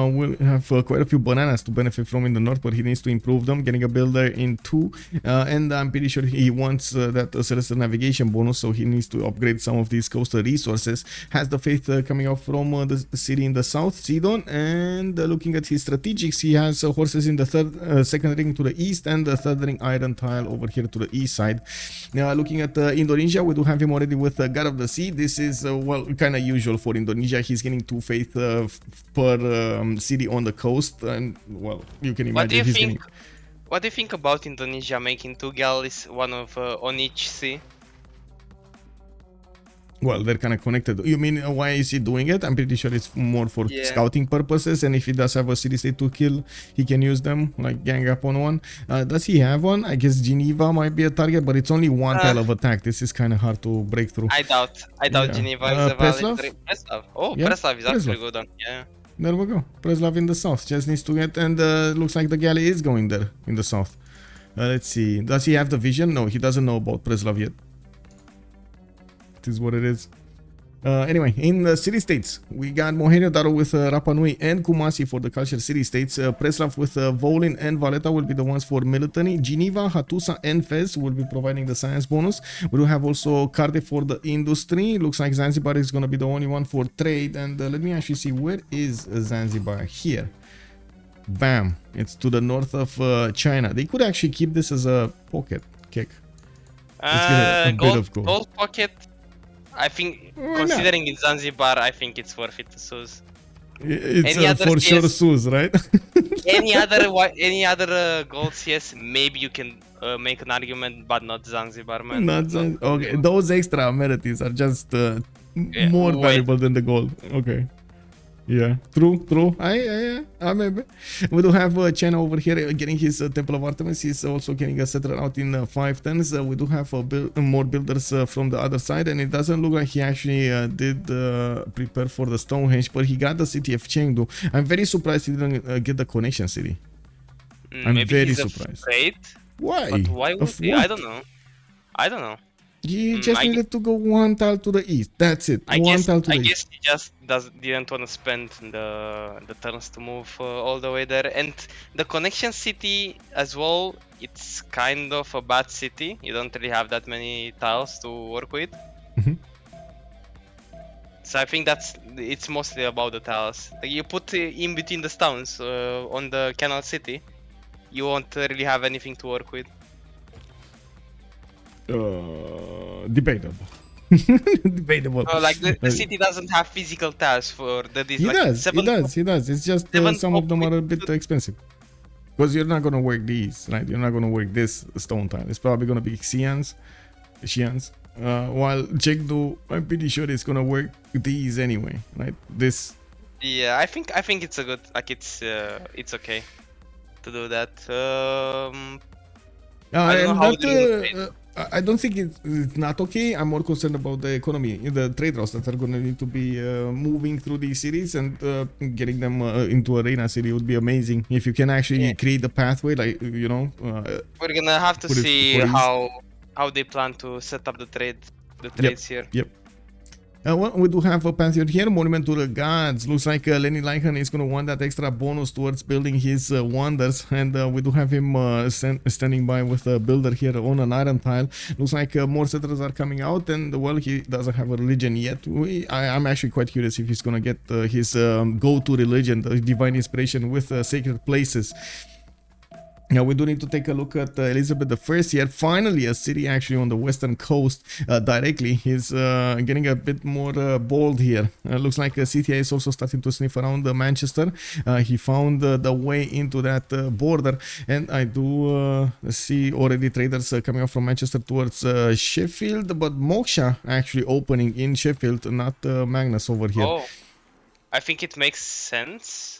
will have quite a few bananas to benefit from in the north, but he needs to improve them, getting a builder in 2. And I'm pretty sure he wants that celestial navigation bonus, so he needs to upgrade some of these coastal resources. Has the faith coming out from the city in the south, Sidon, and looking at his strategics, he has horses in the second ring to the east and the third ring iron tile over here to the east side. Now looking at Indonesia, we do have him already with God of the Sea. This is well, kind of usual for Indonesia. He's getting 2 faith per city on the coast, and well, you can imagine. What do you think about Indonesia making 2 galleys, one of on each sea? Well, they're kind of connected. You mean why is he doing it? I'm pretty sure it's more for scouting purposes, and if he does have a city state to kill, he can use them, like gang up on one. Does he have one? I guess Geneva might be a target, but it's only 1 tile of attack. This is kind of hard to break through. I doubt Geneva is a valid Preslav? Oh, yeah, Preslav is actually good on. Yeah. There we go. Preslav in the south. Just needs to get, and looks like the galley is going there in the south. Let's see. Does he have the vision? No, he doesn't know about Preslav yet. It is what it is. Anyway, in the city-states, we got Mohenjo-Daro with Rapa Nui and Kumasi for the culture city-states. Preslav with Volin and Valletta will be the ones for military. Geneva, Hattusa and Fez will be providing the science bonus. We do have also Cardiff for the industry. Looks like Zanzibar is going to be the only one for trade. And let me actually see, where is Zanzibar? Here. Bam. It's to the north of China. They could actually keep this as a pocket kick. Let's get a bit of gold pocket. I think, considering it's Zanzibar, I think it's worth it to Suez. It's for sure Suez, right? any other gold CS, maybe you can make an argument, but not Zanzibar, man. Not Zanzibar. Okay, those extra amenities are just more valuable than the gold. Okay. Yeah, true. Maybe. We do have China over here getting his Temple of Artemis. He's also getting a settler out in 5 tons. We do have more builders from the other side, and it doesn't look like he actually did prepare for the Stonehenge, but he got the city of Chengdu. I'm very surprised he didn't get the connection city. I'm very surprised. Afraid, why? But why would he? I don't know. He just needed to go 1 tile to the east. That's it. I guess he just didn't want to spend the turns to move all the way there. And the connection city as well, it's kind of a bad city. You don't really have that many tiles to work with. So I think it's mostly about the tiles. Like you put in between the stones on the canal city, you won't really have anything to work with. Debatable. Debatable. Like the city doesn't have physical tiles for the design. He does. It's just some of them are a bit expensive. Because you're not gonna work these, right? You're not gonna work this stone tile. It's probably gonna be Xi'ans. While Chengdu, I'm pretty sure it's gonna work these anyway, right? This. Yeah, I think it's a good, like it's okay to do that. I don't think it's not okay. I'm more concerned about the economy, the trade routes that are going to need to be moving through these cities, and getting them into Arena City would be amazing. If you can actually create the pathway, like, you know. We're gonna have to see how they plan to set up the trades here. Yep. Well, we do have a pantheon here, monument to the gods. Looks like Lenileichen is going to want that extra bonus towards building his wonders, and we do have him standing by with a builder here on an iron tile. Looks like more settlers are coming out, and well, he doesn't have a religion yet. I'm actually quite curious if he's going to get his go-to religion, the divine inspiration with sacred places. Now we do need to take a look at Elizabeth I here. Finally, a city actually on the western coast directly. He's getting a bit more bold here. Looks like Scythia is also starting to sniff around Manchester. He found the way into that border, and I do see already traders coming up from Manchester towards Sheffield, but Moksha actually opening in Sheffield, not Magnus over here. Oh, I think it makes sense.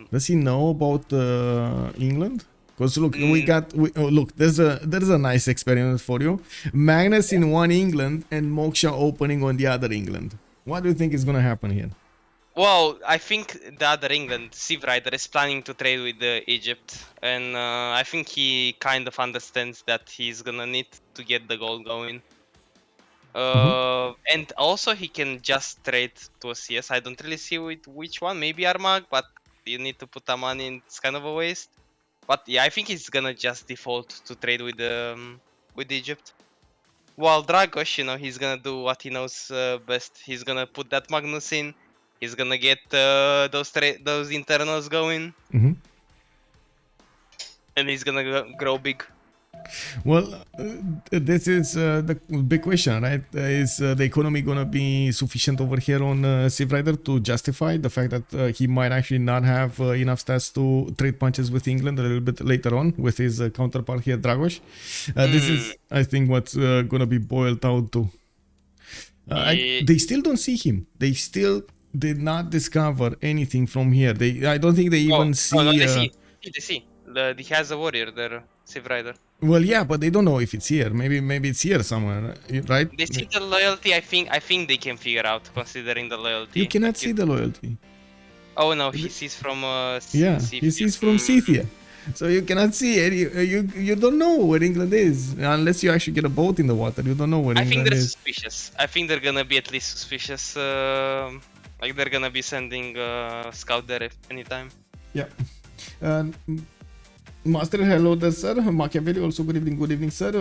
Does he know about England? Because look, there's a nice experiment for you. Magnus in one England and Moksha opening on the other England. What do you think is gonna happen here? Well, I think the other England, Civrider, is planning to trade with Egypt, and I think he kind of understands that he's gonna need to get the gold going. And also he can just trade to a CS. I don't really see which one. Maybe Armag, but you need to put the money in. It's kind of a waste. But yeah, I think he's gonna just default to trade with Egypt. While Dragos, he's gonna do what he knows best. He's gonna put that Magnus in. He's gonna get those internals going, and he's gonna grow big. Well, this is the big question, right? Is the economy gonna be sufficient over here on Civrider to justify the fact that he might actually not have enough stats to trade punches with England a little bit later on with his counterpart here, Dragos? This is, I think, what's gonna be boiled down to. They still don't see him. They still did not discover anything from here. I don't think they even see. No, they see. They see. He has a warrior there, Civrider. Well, yeah, but they don't know if it's here. Maybe it's here somewhere, right? They see the loyalty. I think they can figure out, considering the loyalty. You cannot see the loyalty. Oh no, he sees from he sees from Scythia. So you cannot see any. You don't know where England is unless you actually get a boat in the water. You don't know where England is. I think they're suspicious. I think they're gonna be at least suspicious. Like they're gonna be sending scout there anytime. Yeah. Master, hello there, sir. Machiavelli, also good evening, sir.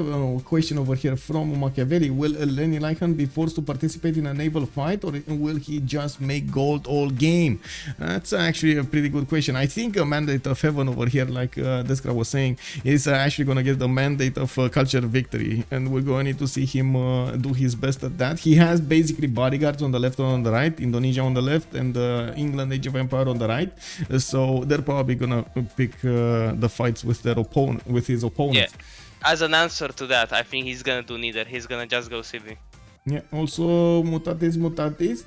Question over here from Machiavelli. Will Lenileichen be forced to participate in a naval fight, or will he just make gold all game? That's actually a pretty good question. I think a mandate of heaven over here, like Deskra was saying, is actually going to get the mandate of culture victory, and we're going to need to see him do his best at that. He has basically bodyguards on the left and on the right, Indonesia on the left, and England Age of Empire on the right. So they're probably going to pick the fight with their opponent, with his opponents. Yeah. As an answer to that, I think he's gonna do neither. He's gonna just go Civ. Yeah. Also, mutatis.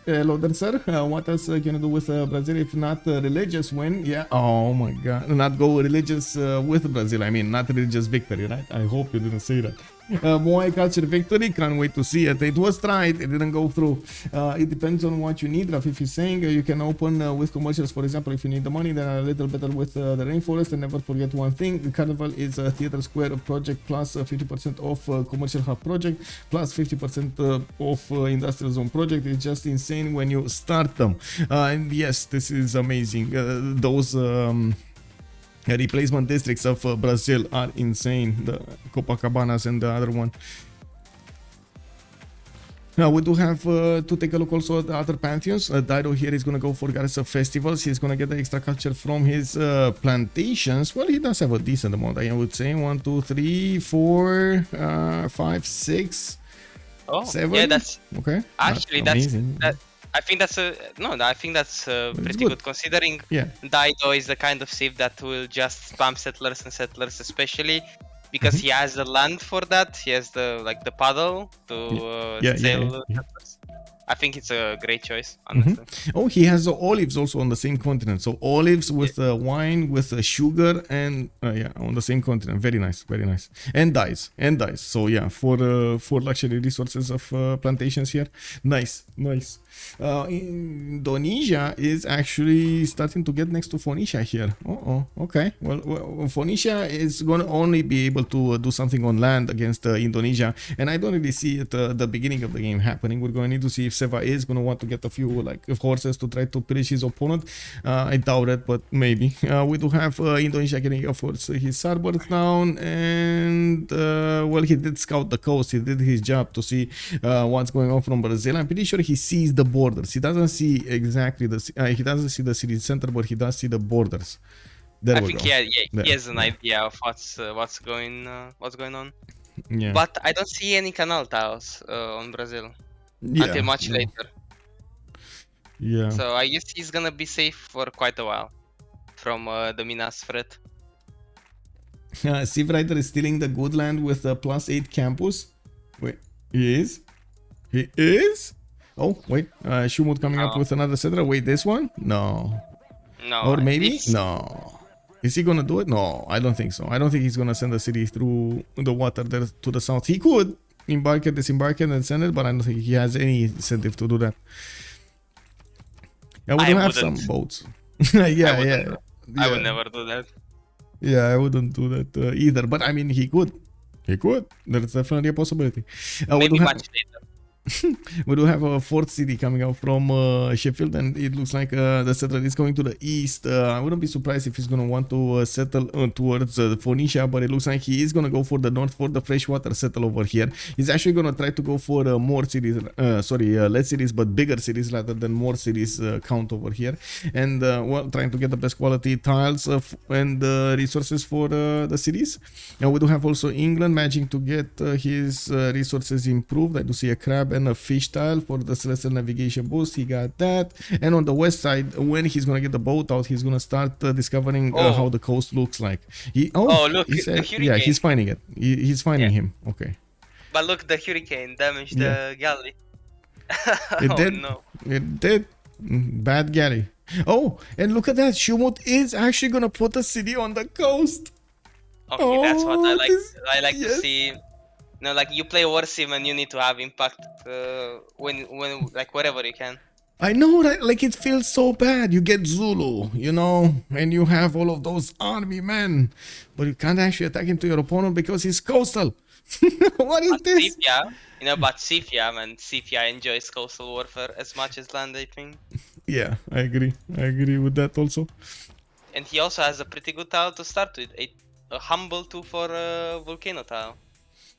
Hello there, sir. What else can you do with Brazil if not religious win? Yeah. Oh my God. Not go religious with Brazil. I mean, not religious victory, right? I hope you didn't say that. Moai culture victory, can't wait to see it. It was tried, it didn't go through. It depends on what you need. Rafif is saying you can open with commercials, for example, if you need the money, then a little better with the rainforest. And never forget one thing: the carnival is a theater square project plus 50% off commercial hub project plus 50% off industrial zone project. It's just insane when you start them. And yes, this is amazing. Those replacement districts of Brazil are insane, the Copacabanas and the other one. Now we do have to take a look also at the other pantheons. Dido here is going to go for goddess of festivals. He's going to get the extra culture from his plantations. Well, he does have a decent amount, I would say. 1, 2, 3, 4, 5, 6, 7. Yeah, that's okay. Actually, I think that's pretty good considering Dido is the kind of civ that will just spam settlers and settlers, especially because he has the land for that. He has the paddle to sail settlers. I think it's a great choice, honestly. Oh, he has olives also on the same continent. So olives with wine, with sugar, and on the same continent. Very nice, very nice. And dyes. So yeah, for luxury resources of plantations here. Nice. Indonesia is actually starting to get next to Phoenicia here. Okay. Well, Phoenicia is going to only be able to do something on land against Indonesia, and I don't really see it the beginning of the game happening. We're going to need to see if Seva is going to want to get a few horses to try to punish his opponent. I doubt it, but maybe. We do have Indonesia getting, of course, his starboard down, and well, he did scout the coast. He did his job to see what's going on from Brazil. I'm pretty sure he sees the borders. He doesn't see exactly he doesn't see the city center, but he does see the borders. I think he has an idea of what's going on. Yeah. But I don't see any canal tiles on Brazil until much later. Yeah. So I guess he's gonna be safe for quite a while from the Minas threat. Civrider is stealing the good land with a +8 campus. Wait, he is? Oh, wait. Schuhmut coming up with another settler. Wait, this one? No. Or maybe? No. Is he gonna do it? No, I don't think so. I don't think he's gonna send the city through the water there to the south. He could disembark it and send it, but I don't think he has any incentive to do that. Yeah, we I do have some wouldn't. boats. I Yeah, wouldn't. yeah, I would yeah, never do that. yeah. I wouldn't do that either. But I mean, he could. He could. There's definitely a possibility. We do Maybe have much later. we do have a fourth city coming out from Sheffield, and it looks like the settler is going to the east. I wouldn't be surprised if he's going to want to settle towards Phoenicia, but it looks like he is going to go for the north for the freshwater settle over here. He's actually going to try to go for more cities, less cities, but bigger cities rather than more cities count over here. And well, trying to get the best quality tiles and resources for the cities. And we do have also England managing to get his resources improved. I do see a crab and a fish tile for the celestial navigation boost. He got that. And on the west side, when he's gonna get the boat out, he's gonna start discovering how the coast looks like. Look, he the said, hurricane. yeah, he's finding it. He's finding him. Okay. But look, the hurricane damaged the galley. It did. No. It did. Bad galley. Oh, and look at that. Schuhmut is actually gonna put a city on the coast. Okay, that's what I like. I like yes. to see. Like you play War Sim and you need to have impact when like wherever you can. I know, right? Like it feels so bad. You get Zulu, and you have all of those army men, but you can't actually attack into your opponent because he's coastal. What is this? Scythia, but Scythia enjoys coastal warfare as much as land, I think. Yeah, I agree. I agree with that also. And he also has a pretty good tile to start with. A humble 2 for volcano tile.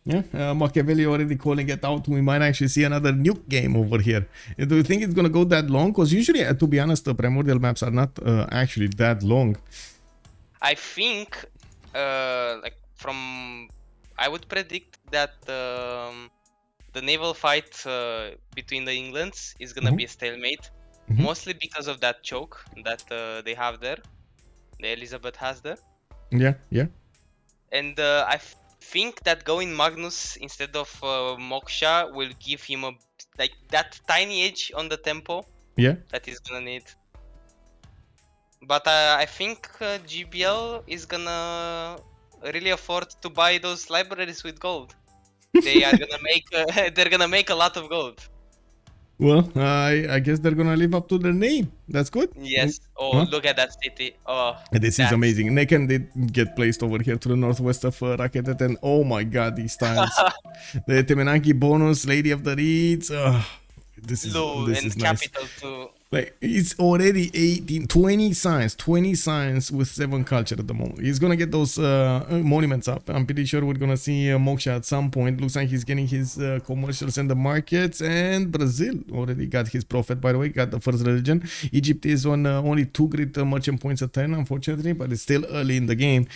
Yeah, Machiavelli already calling it out. We might actually see another nuke game over here. Do you think it's gonna go that long? Because usually, to be honest, the primordial maps are not actually that long. I think, I would predict that the naval fight between the Englands is gonna be a stalemate, mostly because of that choke that they have there, the Elizabeth has there. Yeah, yeah. And I think that going Magnus instead of Moksha will give him that tiny edge on the tempo. Yeah. That he's gonna need. But I think GBL is gonna really afford to buy those libraries with gold. They are gonna make they're gonna make a lot of gold. Well, I guess they're gonna live up to their name. That's good. Yes. Oh, look at that city. Oh, this is amazing. Necken did get placed over here to the northwest of Raketet, and oh my god, these tiles. The Temenanki bonus, Lady of the Reeds. This is nice. Capital too. Like it's already 20 signs with 7 culture at the moment. He's gonna get those monuments up. I'm pretty sure we're gonna see Moksha at some point. Looks like he's getting his commercials and the markets. And Brazil already got his prophet, by the way, got the first religion. Egypt is on only 2 great merchant points a turn, unfortunately, but it's still early in the game.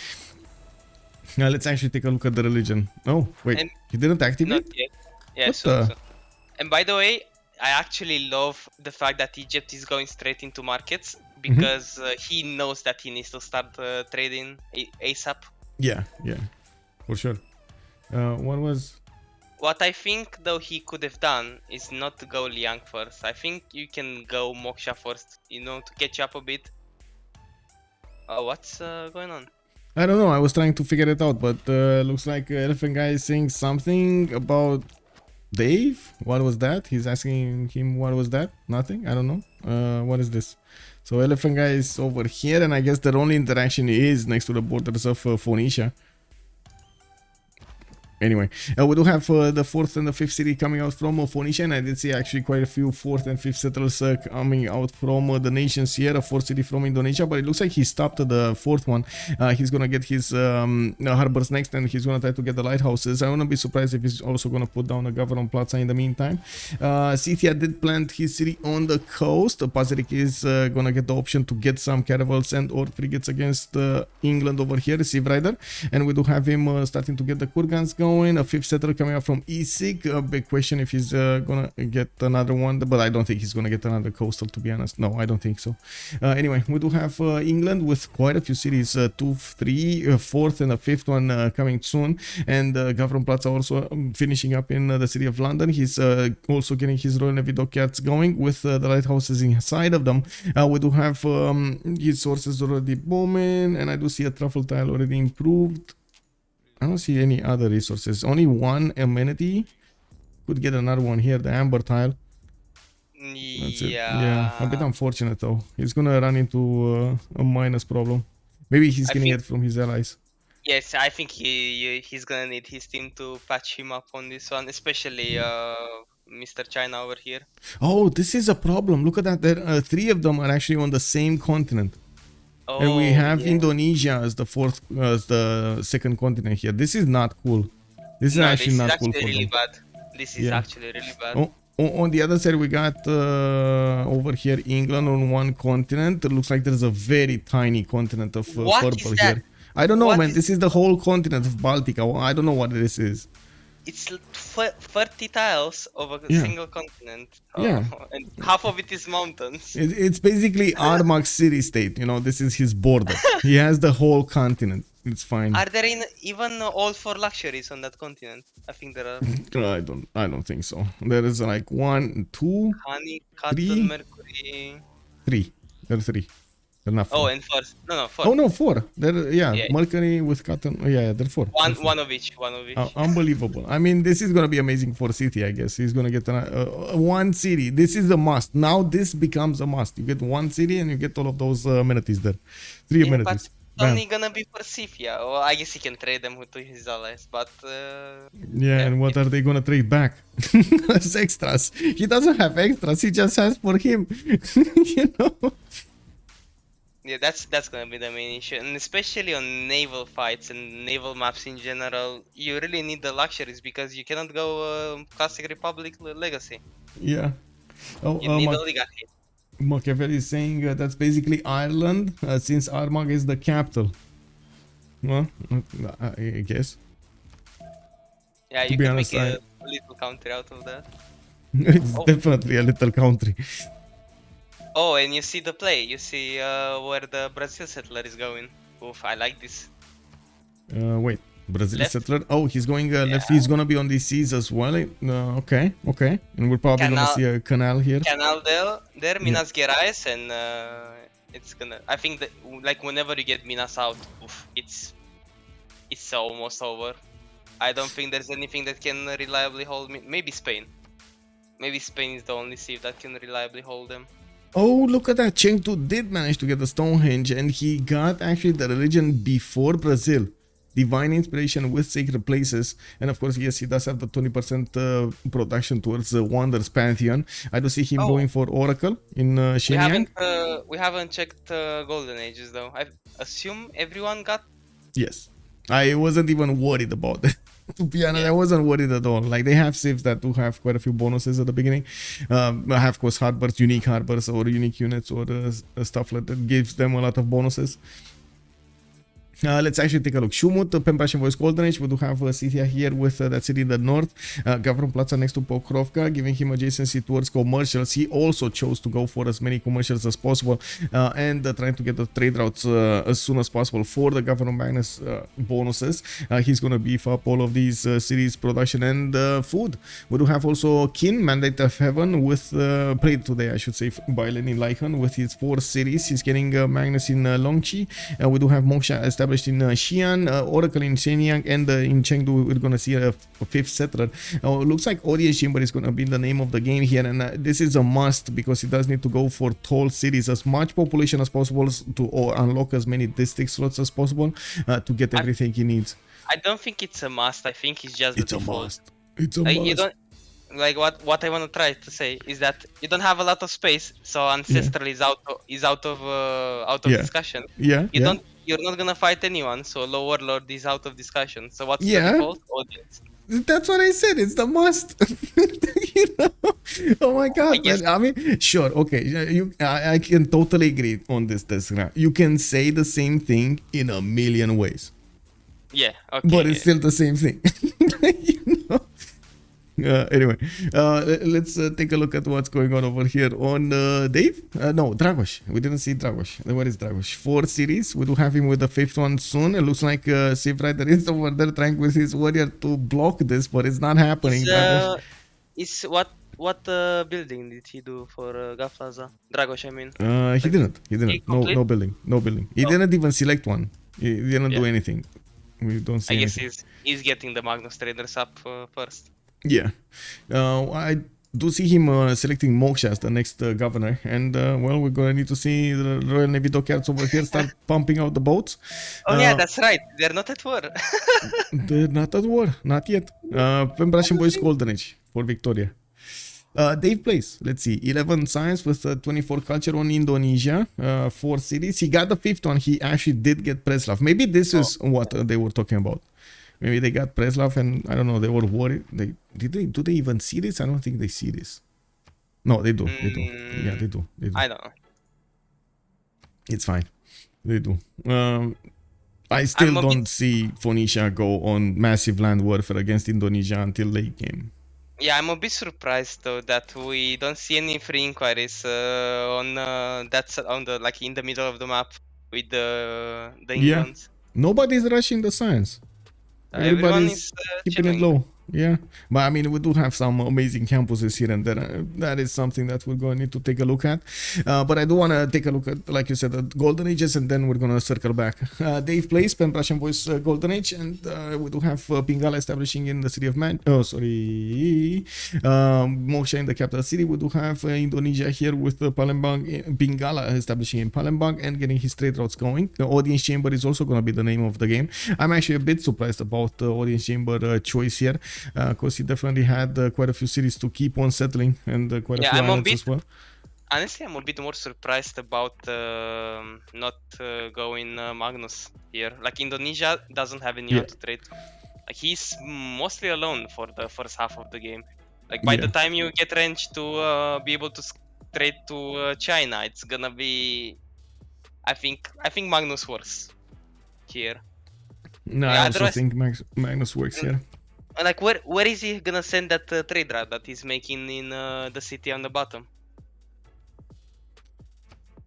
Now let's actually take a look at the religion. Oh wait, he didn't activate? Not yet. Yeah, so. And by the way, I actually love the fact that Egypt is going straight into markets because he knows that he needs to start trading ASAP. Yeah, for sure. What I think though he could have done is not to go Liang first. I think you can go Moksha first, to catch up a bit. What's going on? I don't know. I was trying to figure it out, but looks like Elaphantguy is saying something about Dave. What was that? He's asking him what was that? Nothing? I don't know. What is this? So Elaphantguy is over here, and I guess their only interaction is next to the borders of Phoenicia. Anyway, we do have the 4th and the 5th city coming out from Phoenicia, and I did see actually quite a few 4th and 5th settlers coming out from the nations here, a 4th city from Indonesia, but it looks like he stopped at the 4th one. He's gonna get his harbors next, and he's gonna try to get the lighthouses. I wouldn't be surprised if he's also gonna put down a government plaza in the meantime. Scythia did plant his city on the coast. Pazerik is gonna get the option to get some caravels and or frigates against England over here, Civrider, and we do have him starting to get the kurgans going. A 5th settler coming up from Isik. A big question if he's gonna get another one, but I don't think he's gonna get another coastal, to be honest. No, I don't think so. Anyway, we do have England with quite a few cities, 2, 3, 4th and a 5th one coming soon, and Gavron Plaza also finishing up in the city of London. He's also getting his Royal Navy dockyards going with the lighthouses inside of them. We do have his sources already booming, and I do see a truffle tile already improved. I don't see any other resources. Only one amenity. Could get another one here, the amber tile. That's it. Yeah, a bit Yeah. unfortunate though. He's gonna run into a minus problem. Maybe he's I getting think it from his allies. yes, I think he's gonna need his team to patch him up on this one, especially Mr. China over here. Oh, this is a problem. Look at that. There, three of them are actually on the same continent. And we Oh have yeah. Indonesia as the fourth, as the second continent here. This is not cool. This is No, actually this is not cool actually for really them. bad. This is Yeah. actually really bad. On the other side, we got over here England on one continent. It looks like there's a very tiny continent of What purple is that? here. I don't know, What man. is? This is the whole continent of Baltic. I don't know what this is. It's 30 tiles of a Yeah. single continent. Yeah. And half of it is mountains. It's basically Armag's city state. You know, this is his border. He has the whole continent. It's fine. Are there even all four luxuries on that continent? I think there are I don't think so. There is like 1, 2, honey, 3, cotton, mercury. 3. There are 3. They're not 4. Oh, and four. No, four. Oh no, 4. There, yeah, Yeah. Mercury with cotton. Oh, yeah, they're 4. One, They're 4. one of each. One of each. Unbelievable. I mean, this is gonna be amazing for Scythia, I guess. He's gonna get one city. This is a must. Now this becomes a must. You get one city and you get all of those amenities there. 3 Yeah, but amenities. it's Bam. only gonna be for Scythia. Well, I guess he can trade them to his allies, but Yeah, and what are they gonna trade back? As extras. He doesn't have extras. He just has for him. You know. yeah, that's gonna be the main issue, and especially on naval fights and naval maps in general, you really need the luxuries because you cannot go classic Republic legacy. Yeah. Oh, You need the legacy. Machiavelli is saying that's basically Ireland, since Armagh is the capital. Well, I guess. Yeah, To you be can honest, make a little country out of that. It's Oh. definitely a little country. Oh, and you see the play. You see where the Brazil settler is going. Oof, I like this. Wait, Brazil Left. settler. Oh, he's going left. He's gonna be on these seas as well. Okay, okay. And we're probably gonna Canal- see a canal here. Canal there, Minas Gerais, and it's gonna. I think that like whenever you get Minas out, oof, it's almost over. I don't think there's anything that can reliably hold me. Maybe Spain. Maybe Spain is the only sea that can reliably hold them. Oh, look at that. Chengdu did manage to get the Stonehenge, and he got actually the religion before Brazil. Divine inspiration with sacred places. And of course, yes, he does have the 20% production towards the Wonders Pantheon. I do see him going for Oracle in Shenyang. We haven't checked Golden Ages though. I assume everyone got. Yes. I wasn't even worried about it. To be honest, I wasn't worried at all. Like, they have civs that do have quite a few bonuses at the beginning. I have, of course, harbors, unique harbors, or unique units, or stuff like that gives them a lot of bonuses. Let's actually take a look. Schuhmut, Pembrasian Voice Golden Age. We do have Scythia here with that city in the north. Gavron Plaza next to Pokrovka, giving him adjacency towards commercials. He also chose to go for as many commercials as possible and trying to get the trade routes as soon as possible for the Governor Magnus bonuses. He's going to beef up all of these cities, production and food. We do have also Qin, Mandate of Heaven, with played today, I should say, by Lenileichen with his 4 cities. He's getting Magnus in Longqi. We do have Moksha established in Xi'an, Oracle in Shenyang, and in Chengdu we're going to see a 5th settler. Looks like Audience Chamber is going to be the name of the game here, and this is a must because he does need to go for tall cities, as much population as possible to unlock as many district slots as possible to get everything he needs. I don't think it's a must. I think it's just the default. Must. It's a must. You don't like what I want to try to say is that you don't have a lot of space, so ancestral is out of discussion. You're not gonna fight anyone, so low warlord is out of discussion. So what's the default? Audience. That's what I said. It's the must. You know? Oh my god. I mean, sure, okay. I can totally agree on this. You can say the same thing in a million ways. Yeah, okay. But it's still the same thing. You know? Anyway, let's take a look at what's going on over here on Dave. No, Dragos. We didn't see Dragos. Where is Dragos? 4 series. We do have him with the 5th one soon. It looks like Civrider is over there trying with his warrior to block this, but it's not happening. What building did he do for Gaplaza? Dragos, I mean. He didn't. No building. He didn't even select one. He didn't do anything. We don't see. I guess he's getting the Magnus traders up first. Yeah, I do see him selecting Moksha as the next governor, and well, we're gonna need to see the Royal Navy dockyards over here start pumping out the boats. Oh yeah, that's right. They're not at war. They're not at war, not yet. Pembrasian Boys Golden Age for Victoria. DavePlays, let's see, 11 science with 24 culture on Indonesia, 4 cities. He got the 5th one. He actually did get Preslav. Maybe this is what they were talking about. Maybe they got Preslav and I don't know, they were worried. Do they even see this? I don't think they see this. No, they do. They do. Yeah, they do. I don't know. It's fine. They do. I still don't see Phoenicia go on massive land warfare against Indonesia until late game. Yeah, I'm a bit surprised though that we don't see any free inquiries on the like in the middle of the map with the England. Nobody's rushing the science. Everybody's keeping it low. Yeah, but I mean, we do have some amazing campuses here and there. That is something that we're going to need to take a look at. But I do want to take a look at, like you said, the Golden Ages, and then we're going to circle back. DavePlays, Pembrasian Boys Golden Age, and we do have Pingala establishing in the city of Moksha in the capital city. We do have Indonesia here with Palembang, Pingala establishing in Palembang and getting his trade routes going. The Audience Chamber is also going to be the name of the game. I'm actually a bit surprised about the Audience Chamber choice here. Because he definitely had quite a few cities to keep on settling and quite a few islands as well. Honestly, I'm a bit more surprised about not going Magnus here. Like Indonesia doesn't have anyone to trade. Like he's mostly alone for the first half of the game. Like by the time you get range to be able to trade to China, it's gonna be. I think Magnus works here. No, I also think Magnus works here. Like where is he gonna send that trade route that he's making in the city on the bottom?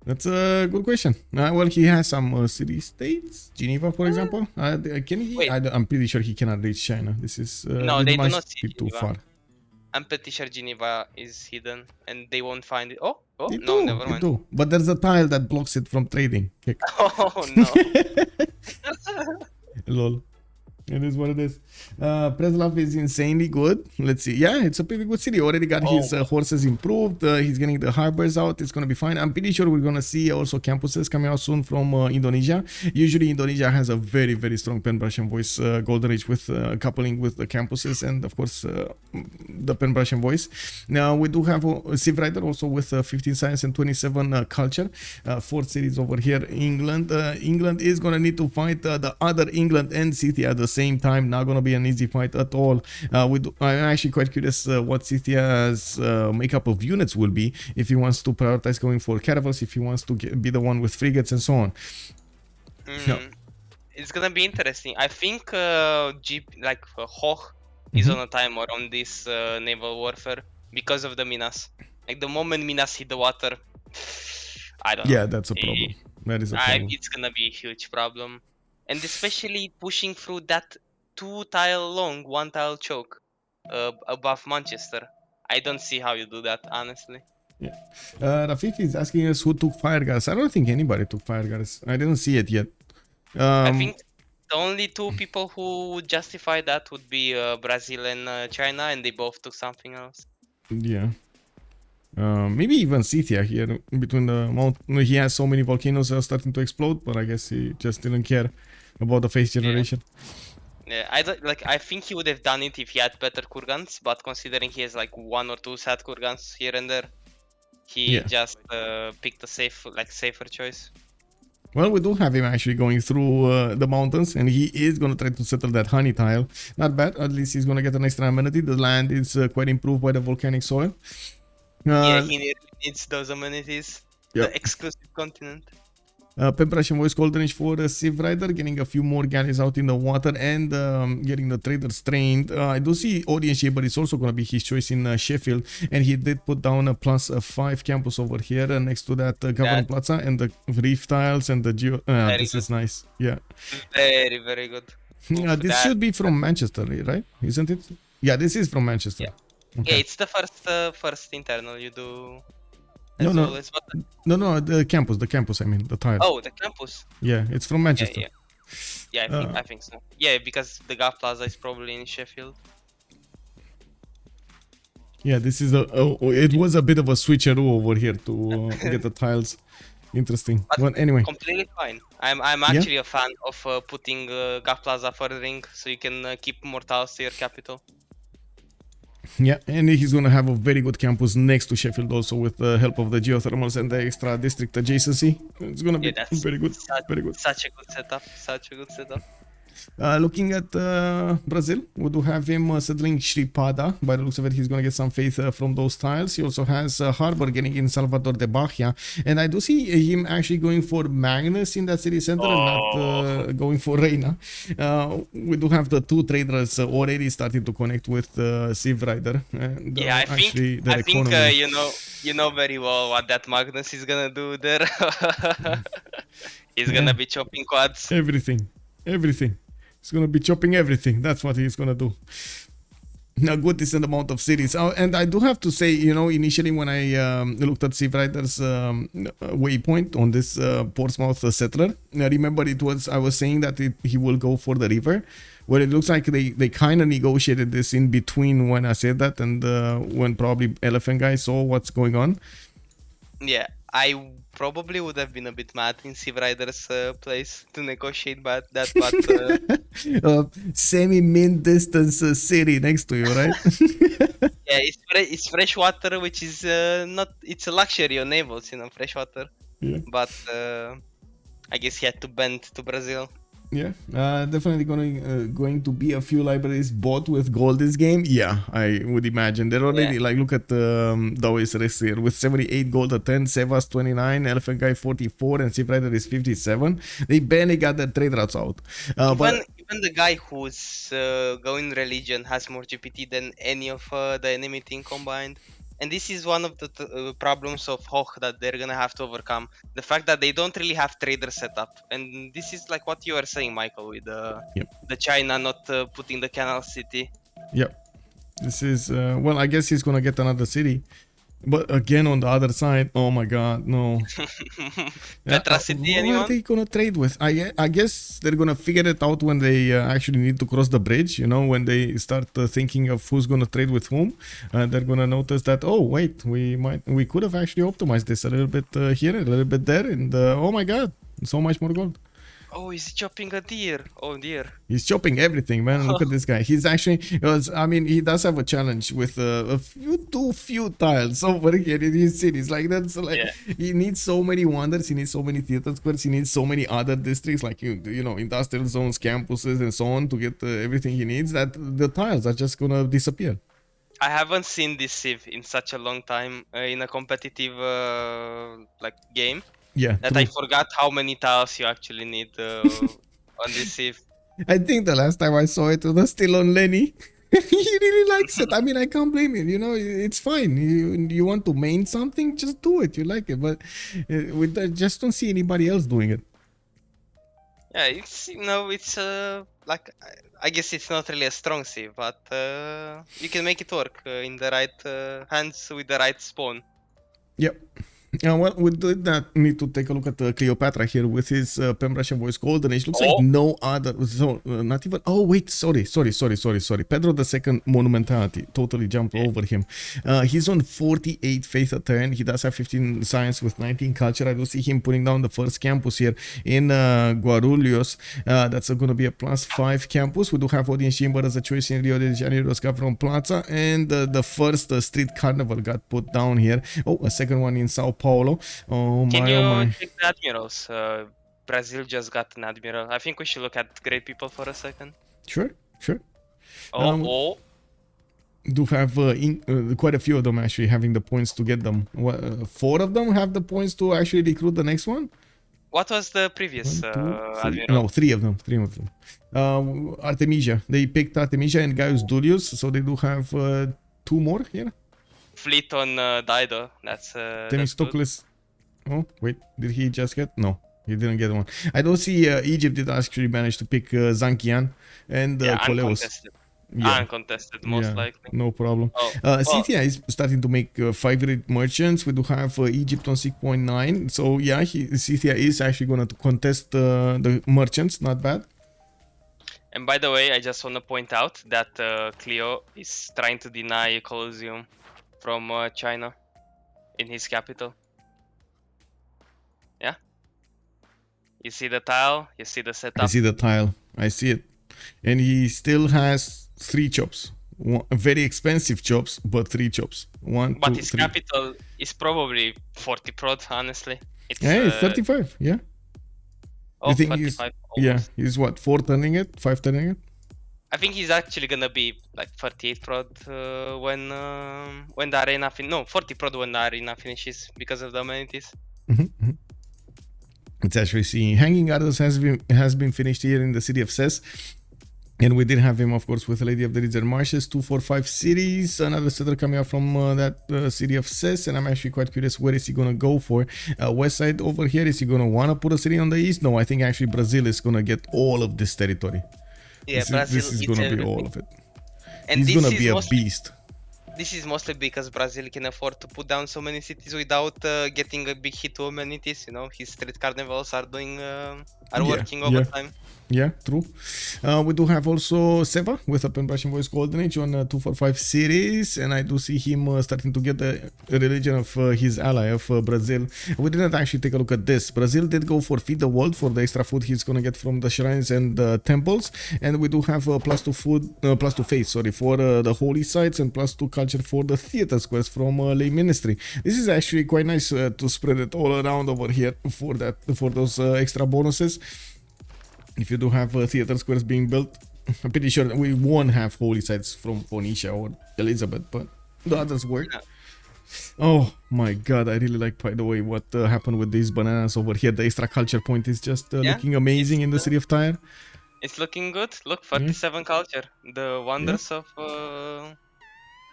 That's a good question. Well, he has some city-states, Geneva, for example. Can he? I'm pretty sure he cannot reach China. This is no, they do not see too far. I'm pretty sure Geneva is hidden, and they won't find it. Oh, never mind. Do. But there's a tile that blocks it from trading. Oh no! Lol. It is what it is. Preslav is insanely good. Let's see. Yeah, it's a pretty good city. Already got his horses improved. He's getting the harbors out. It's going to be fine. I'm pretty sure we're going to see also campuses coming out soon from Indonesia. Usually Indonesia has a very, very strong Pembrasian Boys Golden Age with coupling with the campuses and of course the Pembrasian Boys. Now we do have Civrider also with 15 science and 27 culture. 4 cities over here. England is going to need to fight the other England and Scythia at the same time. Not going to be an easy fight at all. I'm actually quite curious what Scythia's makeup of units will be, if he wants to prioritize going for caravels, if he wants to be the one with frigates and so on. It's gonna be interesting. I think Hoch is on a timer on this naval warfare because of the Minas. Like the moment Minas hit the water, I don't know. Yeah, that's a problem. That is a problem. It's gonna be a huge problem. And especially pushing through that 2-tile long, 1-tile choke above Manchester. I don't see how you do that, honestly. Yeah. Rafiki is asking us who took fire guards. I don't think anybody took fire guards. I didn't see it yet. I think the only 2 people who would justify that would be Brazil and China, and they both took something else. Yeah. Maybe even Scythia here between the mountain. He has so many volcanoes starting to explode, but I guess he just didn't care about the phase generation. Yeah, I think he would have done it if he had better kurgans, but considering he has like 1 or 2 sad kurgans here and there, he just picked a safer choice. Well, we do have him actually going through the mountains, and he is going to try to settle that honey tile. Not bad. At least he's going to get an extra amenity. The land is quite improved by the volcanic soil. Yeah, he needs those amenities. The exclusive continent. Pembrasian Boys Golden Age for Civrider, getting a few more galleys out in the water and getting the traders trained. I do see Audience Chamber is also going to be his choice in Sheffield, and he did put down a +5 campus over here next to that Governor Plaza and the reef tiles and the geo. This is nice. Yeah. Very, very good. This should be from Manchester, right? Isn't it? Yeah, this is from Manchester. Yeah. Okay. Yeah, it's the first internal you do. No, the campus, I mean, the tile. Oh, the campus. Yeah, it's from Manchester. Yeah, I think so. Yeah, because the Gov Plaza is probably in Sheffield. Yeah, this is it was a bit of a switcheroo over here to get the tiles. Interesting. But Well, anyway. completely fine. I'm actually a fan of putting Gap Plaza furthering so you can keep more tiles to your capital. Yeah, and he's gonna have a very good campus next to Sheffield also with the help of the geothermals and the extra district adjacency. It's gonna be very good. Very good. Such a good setup. Such a good setup. Looking at Brazil, we do have him settling Shripada. By the looks of it, he's going to get some faith from those tiles. He also has Harbor getting in Salvador de Bahia. And I do see him actually going for Magnus in that city center and not going for Reina. We do have the two traders already starting to connect with Civrider. Yeah, I think you know very well what that Magnus is going to do there. He's going to be chopping quads. Everything. He's gonna be chopping everything. That's what he's gonna do. A good decent amount of cities. And I do have to say, you know, initially when I looked at Civrider's waypoint on this Portsmouth settler, I remember I was saying that he will go for the river. Well, it looks like they kind of negotiated this in between when I said that and when probably Elaphantguy saw what's going on. Yeah, I probably would have been a bit mad in Civrider's place to negotiate that, but semi-min distance city next to you, right? Yeah, it's fresh water, which is it's a luxury on navals, you know, fresh water. Yeah. But I guess he had to bend to Brazil. Yeah, definitely going to be a few libraries bought with gold this game. Yeah, I would imagine. They're already, like, look at Daoist race here with 78 gold at 10, Seva's 29, Elaphantguy 44, and Civrider is 57. They barely got their trade routes out. Even the guy who's going religion has more GPT than any of the enemy team combined. And this is one of the problems of Hoch that they're gonna have to overcome. The fact that they don't really have trader setup. And this is like what you were saying, Michael, with the China not putting the canal city. Yep. This is, well, I guess he's gonna get another city. But again, on the other side, oh my god, no. Petra City, anyone? What are they gonna trade with? I guess they're gonna figure it out when they actually need to cross the bridge, you know, when they start thinking of who's gonna trade with whom. They're gonna notice that, oh wait, we could have actually optimized this a little bit here, a little bit there, and oh my god, so much more gold. Oh, he's chopping a deer. Oh dear. He's chopping everything, man. Look at this guy. He's actually, I mean, he does have a challenge with a few tiles over here in his cities. Like, that's like, he needs so many wonders, he needs so many theater squares, he needs so many other districts, like, you know, industrial zones, campuses, and so on to get everything he needs, that the tiles are just gonna disappear. I haven't seen this Civ in such a long time in a competitive like game. Yeah, that true. I forgot how many tiles you actually need on this Civ. I think the last time I saw it was still on Lenny. He really likes it. I mean, I can't blame him. You know, it's fine. You want to main something, just do it. You like it, but just don't see anybody else doing it. Yeah, it's, you know, it's like, I guess it's not really a strong Civ, but you can make it work in the right hands with the right spawn. Yep. Well, we did not need to take a look at Cleopatra here with his Pembrasian voice golden age. Looks like no other, so not even, oh wait, sorry. Pedro II Monumentality, totally jumped over him. He's on 48 faith a turn. He does have 15 science with 19 culture. I do see him putting down the first campus here in Guarulhos. That's going to be a +5 campus. We do have Odin Shimber as a choice in Rio de Janeiro, Scafron Plaza, and the first street carnival got put down here. Oh, a second one in Sao Paulo. Can you check the admirals? Brazil just got an admiral. I think we should look at great people for a second. Sure. Do have quite a few of them actually having the points to get them. 4 of them have the points to actually recruit the next one. What was the previous admiral? No, 3 of them. Artemisia. They picked Artemisia and Gaius Dulius, so they do have 2 more here. Fleet on Dido. That's Themistocles. Oh wait, did he just get? No, he didn't get one. I don't see Egypt did actually manage to pick Zankian and Coleus. Uncontested, most likely. No problem. Scythia is starting to make 5 rate merchants. We do have Egypt on 6.9. So yeah, Scythia is actually going to contest the merchants. Not bad. And by the way, I just want to point out that Cleo is trying to deny Colosseum. from China in his capital. Yeah. You see the tile. You see the I setup. see the tile. I see it. And he still has 3 chops. Very expensive chops, but 3 chops. 1, But 2, his 3. capital is probably 40 prod. Honestly, it's Hey, it's 35. Yeah. You think he's 35 almost. he's what, 4 turning it, 5 turning it? I think he's actually gonna be like 38 prod when the arena no 40 prod when the arena finishes because of the amenities. It's actually seeing Hanging Gardens has been finished here in the city of Ses. And we did have him, of course, with Lady of the Ridge Marshes, 245 cities. Another setter coming out from that city of Ses, and I'm actually quite curious, where is he gonna go for? West side over here, is he gonna wanna put a city on the east? No, I think actually Brazil is gonna get all of this territory. Yeah, This is gonna be all of it. And he's this gonna is be a mostly, beast. This is mostly because Brazil can afford to put down so many cities without getting a big hit to amenities. You know, his street carnivals are doing working overtime. Yeah, true. We do have also Seva with Open Russian Voice Golden Age on 245 cities, and I do see him starting to get the religion of his ally of Brazil. We didn't actually take a look at this. Brazil did go for Feed the World for the extra food he's gonna get from the shrines and temples, and we do have +2 food, +2 faith, sorry, for the holy sites, and +2 culture for the theater squares from lay ministry. This is actually quite nice to spread it all around over here for those extra bonuses. If you do have theater squares being built, I'm pretty sure we won't have holy sites from Phoenicia or Elizabeth, but the others work. Yeah. Oh my god, I really like, by the way, what happened with these bananas over here. The extra culture point is just looking amazing in the city of Tyre. It's looking good. Look, 37 culture. The wonders of... Well,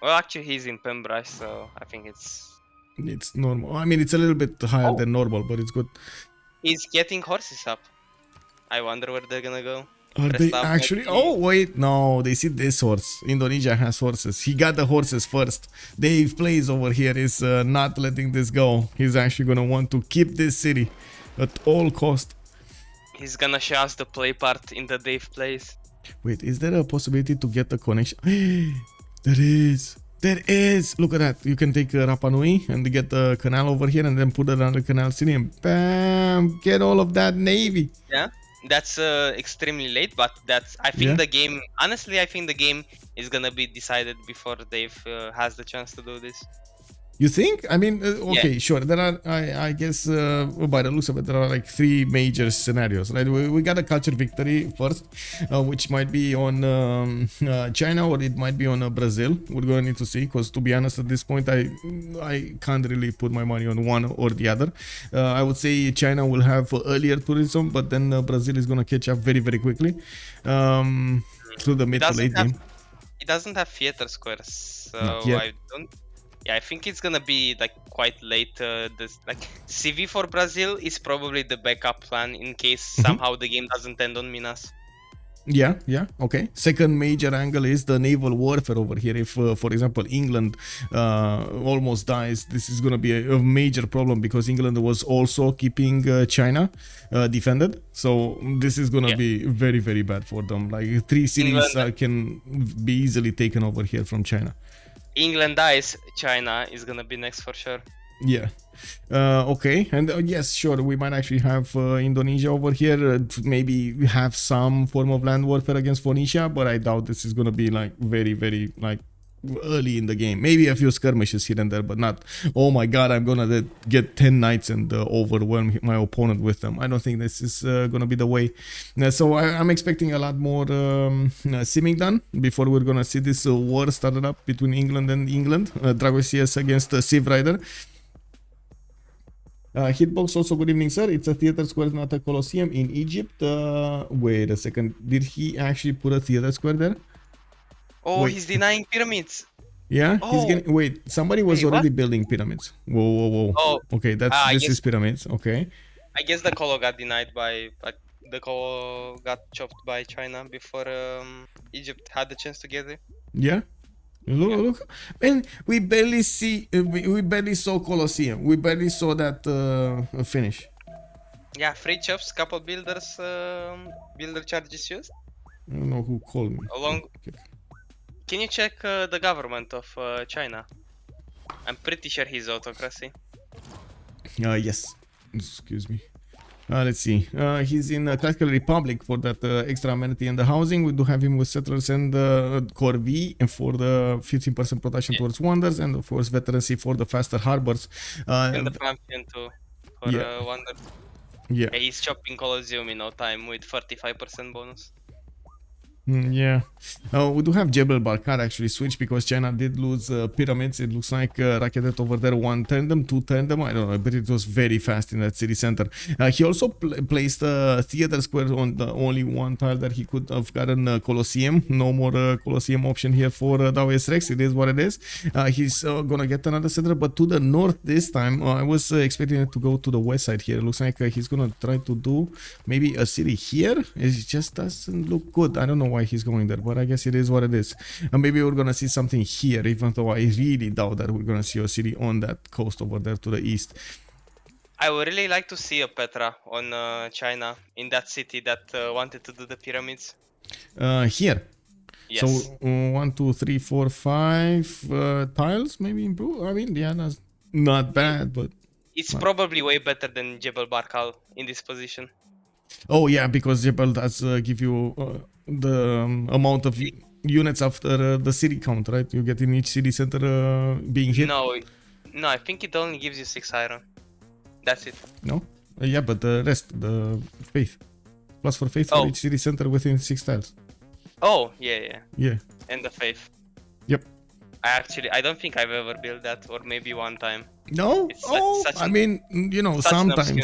actually, he's in Pembroke, so I think it's normal. I mean, it's a little bit higher than normal, but it's good. He's getting horses up. I wonder where they're gonna go. Are they actually? Oh, wait, no, they see this horse. Indonesia has horses. He got the horses first. DavePlays over here is not letting this go. He's actually gonna want to keep this city at all cost. He's gonna show us the play part in the DavePlays. Wait, is there a possibility to get the connection? There is. There is. Look at that. You can take Rapa Nui and get the canal over here and then put it on the canal city and bam, get all of that navy. Yeah. That's extremely late, but I think the game, honestly, I think the game is gonna be decided before Dave has the chance to do this. You think? I mean, okay, sure. There are, I guess, by the looks of it, there are like 3 major scenarios, right? We got a culture victory first, which might be on China or it might be on Brazil. We're going to need to see, because to be honest, at this point, I can't really put my money on one or the other. I would say China will have earlier tourism, but then Brazil is going to catch up very, very quickly through the mid to late game. It doesn't have theater squares, so I don't. Yeah, I think it's gonna be like quite late. This like CV for Brazil is probably the backup plan in case somehow the game doesn't end on Minas. Yeah, okay. Second major angle is the naval warfare over here. If, for example, England almost dies, this is gonna be a major problem because England was also keeping China defended. So this is gonna be very, very bad for them. Like 3 cities can be easily taken over here from China. England dies, China is gonna be next for sure. Yeah. Okay. And yes, sure, we might actually have Indonesia over here. Maybe have some form of land warfare against Phoenicia, but I doubt this is gonna be like very, very like early in the game. Maybe a few skirmishes here and there, but not, oh my god, I'm gonna get 10 knights and overwhelm my opponent with them. I don't think this is gonna be the way. So I'm expecting a lot more simming done before we're gonna see this war started up between England and England. Dragos CS against Civrider. Hitbox also, good evening, sir. It's a theater square, not a Colosseum in Egypt. Wait a second, did he actually put a theater square there? Oh, he's denying pyramids. Yeah, he's getting. Wait, somebody was already building pyramids. Whoa. Oh, okay, this is pyramids. Okay. I guess the Colo got denied by, the Colo got chopped by China before Egypt had the chance to get it. Yeah. Look, man, we barely saw Colosseum. We barely saw that finish. Yeah, free chops, couple builders, builder charges used. I don't know who called me. Can you check the government of China? I'm pretty sure he's autocracy. Yes. Excuse me. Let's see. He's in Classical Republic for that extra amenity and the housing. We do have him with settlers and core V, and for the 15% protection towards wonders, and of course veterancy for the faster harbors. And the Pantheon too, for yeah. wonders. Yeah. He's chopping Colosseum in no time with 45% bonus. Yeah. We do have Jebel Barkar actually switch because China did lose pyramids. It looks like Raketet over there one turned them, two turned them. I don't know, but it was very fast in that city center. He also placed a theater square on the only one tile that he could have gotten Colosseum. No more Colosseum option here for Daoist Rex. It is what it is. He's gonna get another center, but to the north this time. I was expecting it to go to the west side here. It looks like he's gonna try to do maybe a city here. It just doesn't look good. I don't know why he's going there, but I guess it is what it is. And maybe we're gonna see something here, even though I really doubt that we're gonna see a city on that coast over there to the east. I would really like to see a Petra on China in that city that wanted to do the pyramids. Here. Yes. So 1, 2, 3, 4, 5 tiles maybe improve. I mean, yeah, that's not bad, but it's probably way better than Jebel Barkal in this position. Oh yeah, because Jebel does give you the amount of units after the city count, right? You get in each city center being hit. No, I think it only gives you 6 iron. That's it. No? Yeah, but the rest, the faith. Plus for faith for each city center within 6 tiles. Oh, yeah. Yeah. And the faith. Yep. I don't think I've ever built that, or maybe one time. No? I mean, you know, sometimes.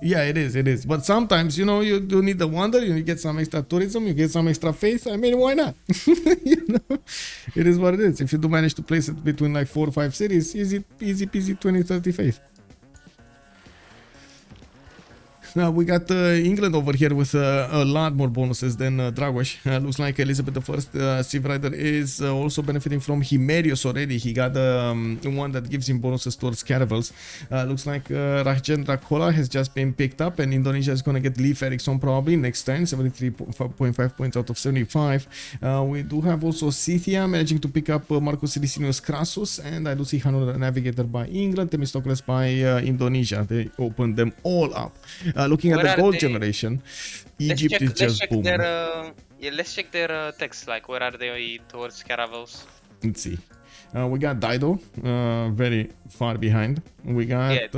Yeah, it is. But sometimes, you know, you do need the wonder, you get some extra tourism, you get some extra faith. I mean, why not? You know, it is what it is. If you do manage to place it between like 4 or 5 cities, easy peasy 20-30 faith. Now we got England over here with a lot more bonuses than Dragos. Looks like Elizabeth I, Civrider is also benefiting from Himerius already. He got one that gives him bonuses towards caravels. Looks like Rajendra Kola has just been picked up, and Indonesia is going to get Leif Erikson probably next turn, 73.5 points out of 75. We do have also Scythia managing to pick up Marcus Licinius Crassus, and I do see Hanno the Navigator by England, Themistocles by Indonesia. They opened them all up. Looking at the gold generation, Egypt is just booming. Let's check their text, like where are they towards caravels. Let's see. We got Dido, very far behind. We got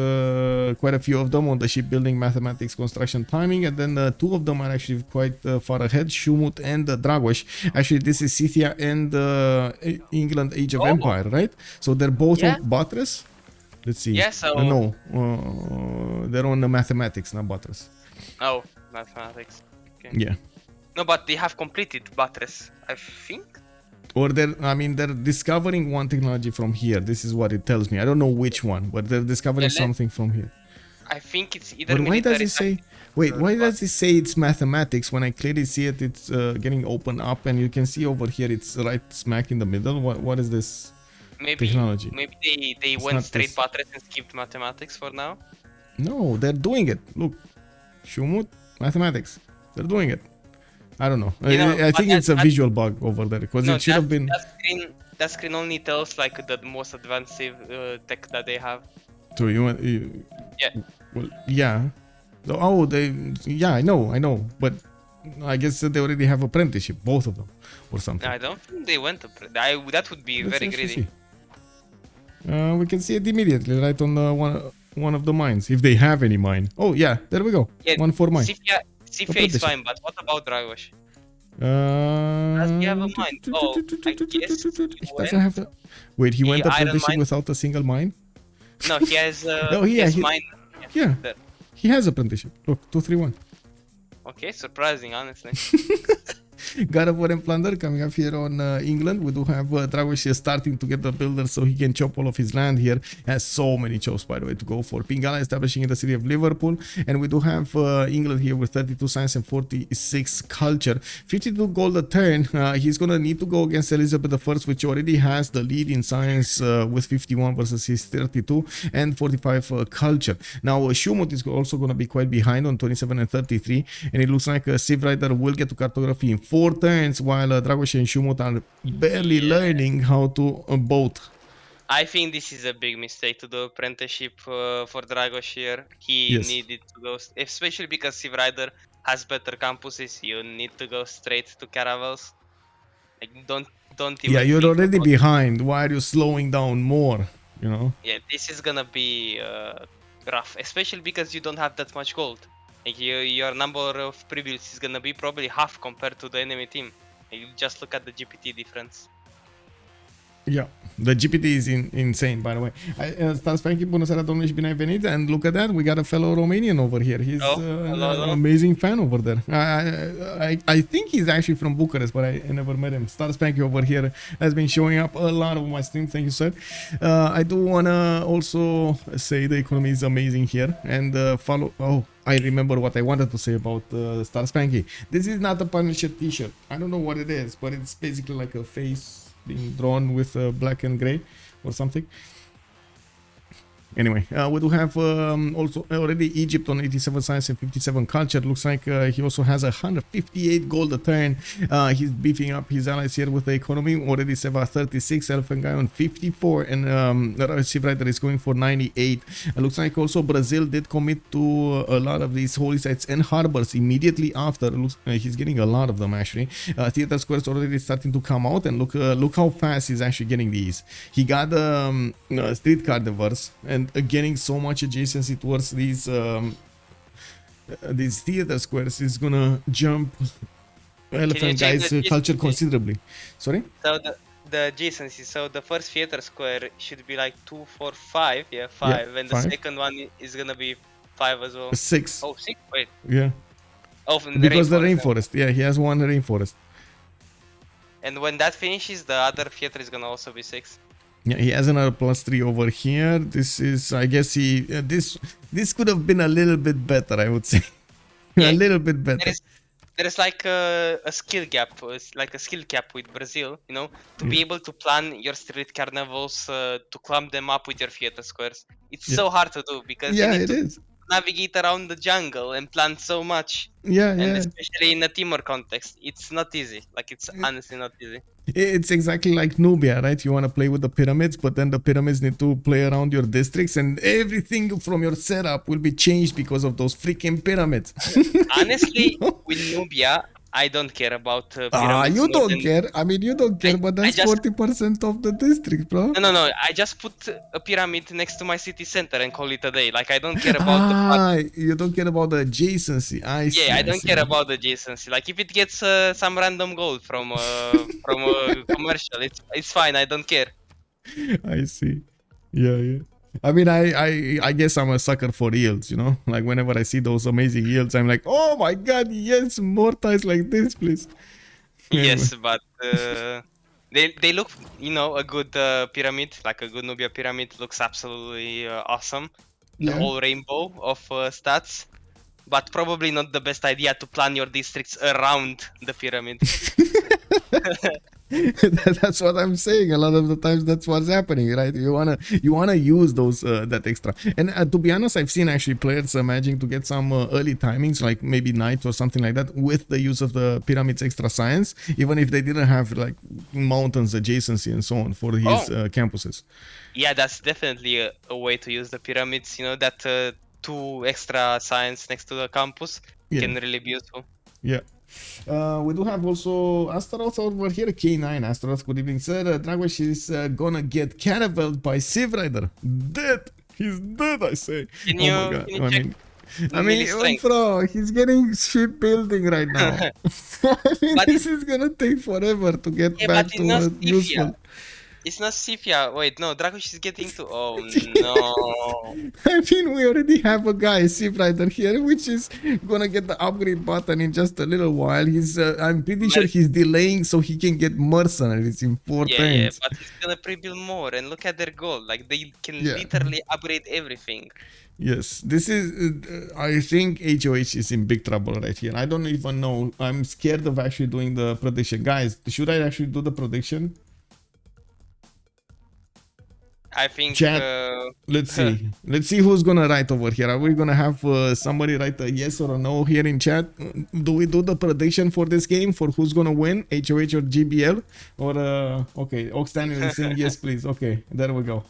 quite a few of them on the shipbuilding, mathematics, construction, timing, and then 2 of them are actually quite far ahead, Schuhmut and Dragos. Actually, this is Scythia and England Age of Empire, right? So they're both on buttress. Let's see. Yes. Yeah, so no, they're on the mathematics, not buttress. Oh, mathematics. Okay. Yeah. No, but they have completed buttress, I think. Or they're discovering one technology from here. This is what it tells me. I don't know which one, but they're discovering something from here. I think it's either. But why does it say? Wait, why does it say it's mathematics when I clearly see it? It's getting opened up, and you can see over here it's right smack in the middle. What is this? Technology. Maybe they went straight buttress and skipped mathematics for now. No, they're doing it. Look, Schuhmut, mathematics. They're doing it. I don't know. I think it's a visual bug over there because it should have been. That screen only tells like the most advanced tech that they have. So yeah. Well, yeah. Oh, yeah, I know, but I guess they already have apprenticeship, both of them, or something. I don't think they went that would be very greedy. We can see it immediately, right on one of the mines, if they have any mine. Oh yeah, there we go. Yeah, one for mine. Scythia is fine, but what about Dragos? Does he have a mine? Oh, I guess he doesn't have a... Wait, he went apprenticeship without a single mine? No, he has mine. Yeah, he has apprenticeship. Look, 231. Okay, surprising, honestly. God of War and Plunder coming up here on England. We do have Dragos starting to get the builder so he can chop all of his land here. Has so many chops, by the way, to go for. Pingala establishing in the city of Liverpool. And we do have England here with 32 science and 46 culture. 52 gold a turn. He's going to need to go against Elizabeth I, which already has the lead in science with 51 versus his 32 and 45 culture. Now, Schuhmut is also going to be quite behind on 27 and 33. And it looks like Civrider will get to cartography in 4 turns, while Dragos and Schuhmut are barely learning how to boat. I think this is a big mistake to do apprenticeship for Dragos here. He Yes. needed to go, especially because Civrider has better campuses. You need to go straight to caravels. Like don't Yeah, even you're think already about. behind. Why are you slowing down more? You know? Yeah, this is gonna be rough, especially because you don't have that much gold. Like your number of pre-builds is gonna be probably half compared to the enemy team. Like, you just look at the GPT difference. Yeah, the GPT is insane, by the way. Star Spanky, bună seara, domnule, și bine ai venit. And look at that, we got a fellow Romanian over here. He's Oh, an hello. amazing fan over there. I think he's actually from Bucharest, but I never met him. Star Spanky over here has been showing up a lot of my streams. Thank you, sir. I do want to also say the economy is amazing here. And follow... Oh, I remember what I wanted to say about Star Spanky. This is not a Punisher t-shirt. I don't know what it is, but it's basically like a face being drawn with black and gray or something. Anyway, we do have also already Egypt on 87 science and 57 culture. Looks like he also has 158 gold a turn. He's beefing up his allies here with the economy. Already Seva 36, Elaphantguy on 54, and Civrider is going for 98. Looks like also Brazil did commit to a lot of these holy sites and harbors immediately after. Looks he's getting a lot of them actually. Theater squares already starting to come out, and look how fast he's actually getting these. He got street carnivores and getting so much adjacency towards these theater squares is gonna jump Elaphantguy's culture considerably. Sorry? So the adjacency, so the first theater square should be like 2, 4, 5, yeah, 5, and the second one is gonna be 5 as well. 6. Oh, 6? Wait. Yeah. Oh, because the rainforest. Yeah, he has one rainforest. And when that finishes, the other theater is gonna also be 6. Yeah, he has another +3 over here. This is, I guess he this could have been a little bit better, I would say. Yeah, a little bit better. There's like a skill gap, like a skill cap with Brazil, you know, to be able to plan your street carnivals, to clump them up with your theater squares. It's so hard to do because you need to navigate around the jungle and plan so much. And especially in a Timor context, it's not easy. Like, it's honestly not easy. It's exactly like Nubia, right? You want to play with the pyramids, but then the pyramids need to play around your districts, and everything from your setup will be changed because of those freaking pyramids. Honestly, with Nubia, I don't care about pyramids. You don't care. I mean, you don't care, but that's 40% of the district, bro. No. I just put a pyramid next to my city center and call it a day. Like, I don't care about you don't care about the adjacency. I don't care about the adjacency. Like, if it gets some random gold from a commercial, it's fine. I don't care. I see. Yeah. I mean, I guess I'm a sucker for yields, you know? Like, whenever I see those amazing yields, I'm like, oh my god, yes, more ties like this, please. Yes, but they look, you know, a good pyramid, like a good Nubia pyramid looks absolutely awesome. The whole rainbow of stats, but probably not the best idea to plan your districts around the pyramid. That's what I'm saying. A lot of the times that's what's happening, right? You wanna use those that extra. And to be honest, I've seen actually players managing to get some early timings, like maybe night or something like that, with the use of the pyramid's extra science, even if they didn't have like mountains adjacency and so on for his campuses. Yeah, that's definitely a way to use the pyramids. You know, that 2 extra science next to the campus can really be useful. Yeah. We do have also Astaroth over here, K9. Astaroth, good evening, sir. Dragos is gonna get caraveled by Civrider. Dead! He's dead, I say. Can you check? I mean, bro, he's getting shipbuilding right now. I mean, this is gonna take forever to get back to useful. It's not Scythia. Wait, no, Dragos is getting to... Oh, no. I mean, we already have a guy, Civrider here, which is gonna get the upgrade button in just a little while. He's, I'm pretty sure he's delaying so he can get mercenaries in 4 turns. Yeah, but he's gonna pre-build more, and look at their gold. Like, they can literally upgrade everything. Yes, this is, I think HOH is in big trouble right here. I don't even know. I'm scared of actually doing the prediction. Guys, should I actually do the prediction? I think. Chat. Let's see. Let's see who's gonna write over here. Are we gonna have somebody write a yes or a no here in chat? Do we do the prediction for this game for who's gonna win, HOH or GBL? Or okay, Ox Daniel is saying yes, please. Okay, there we go.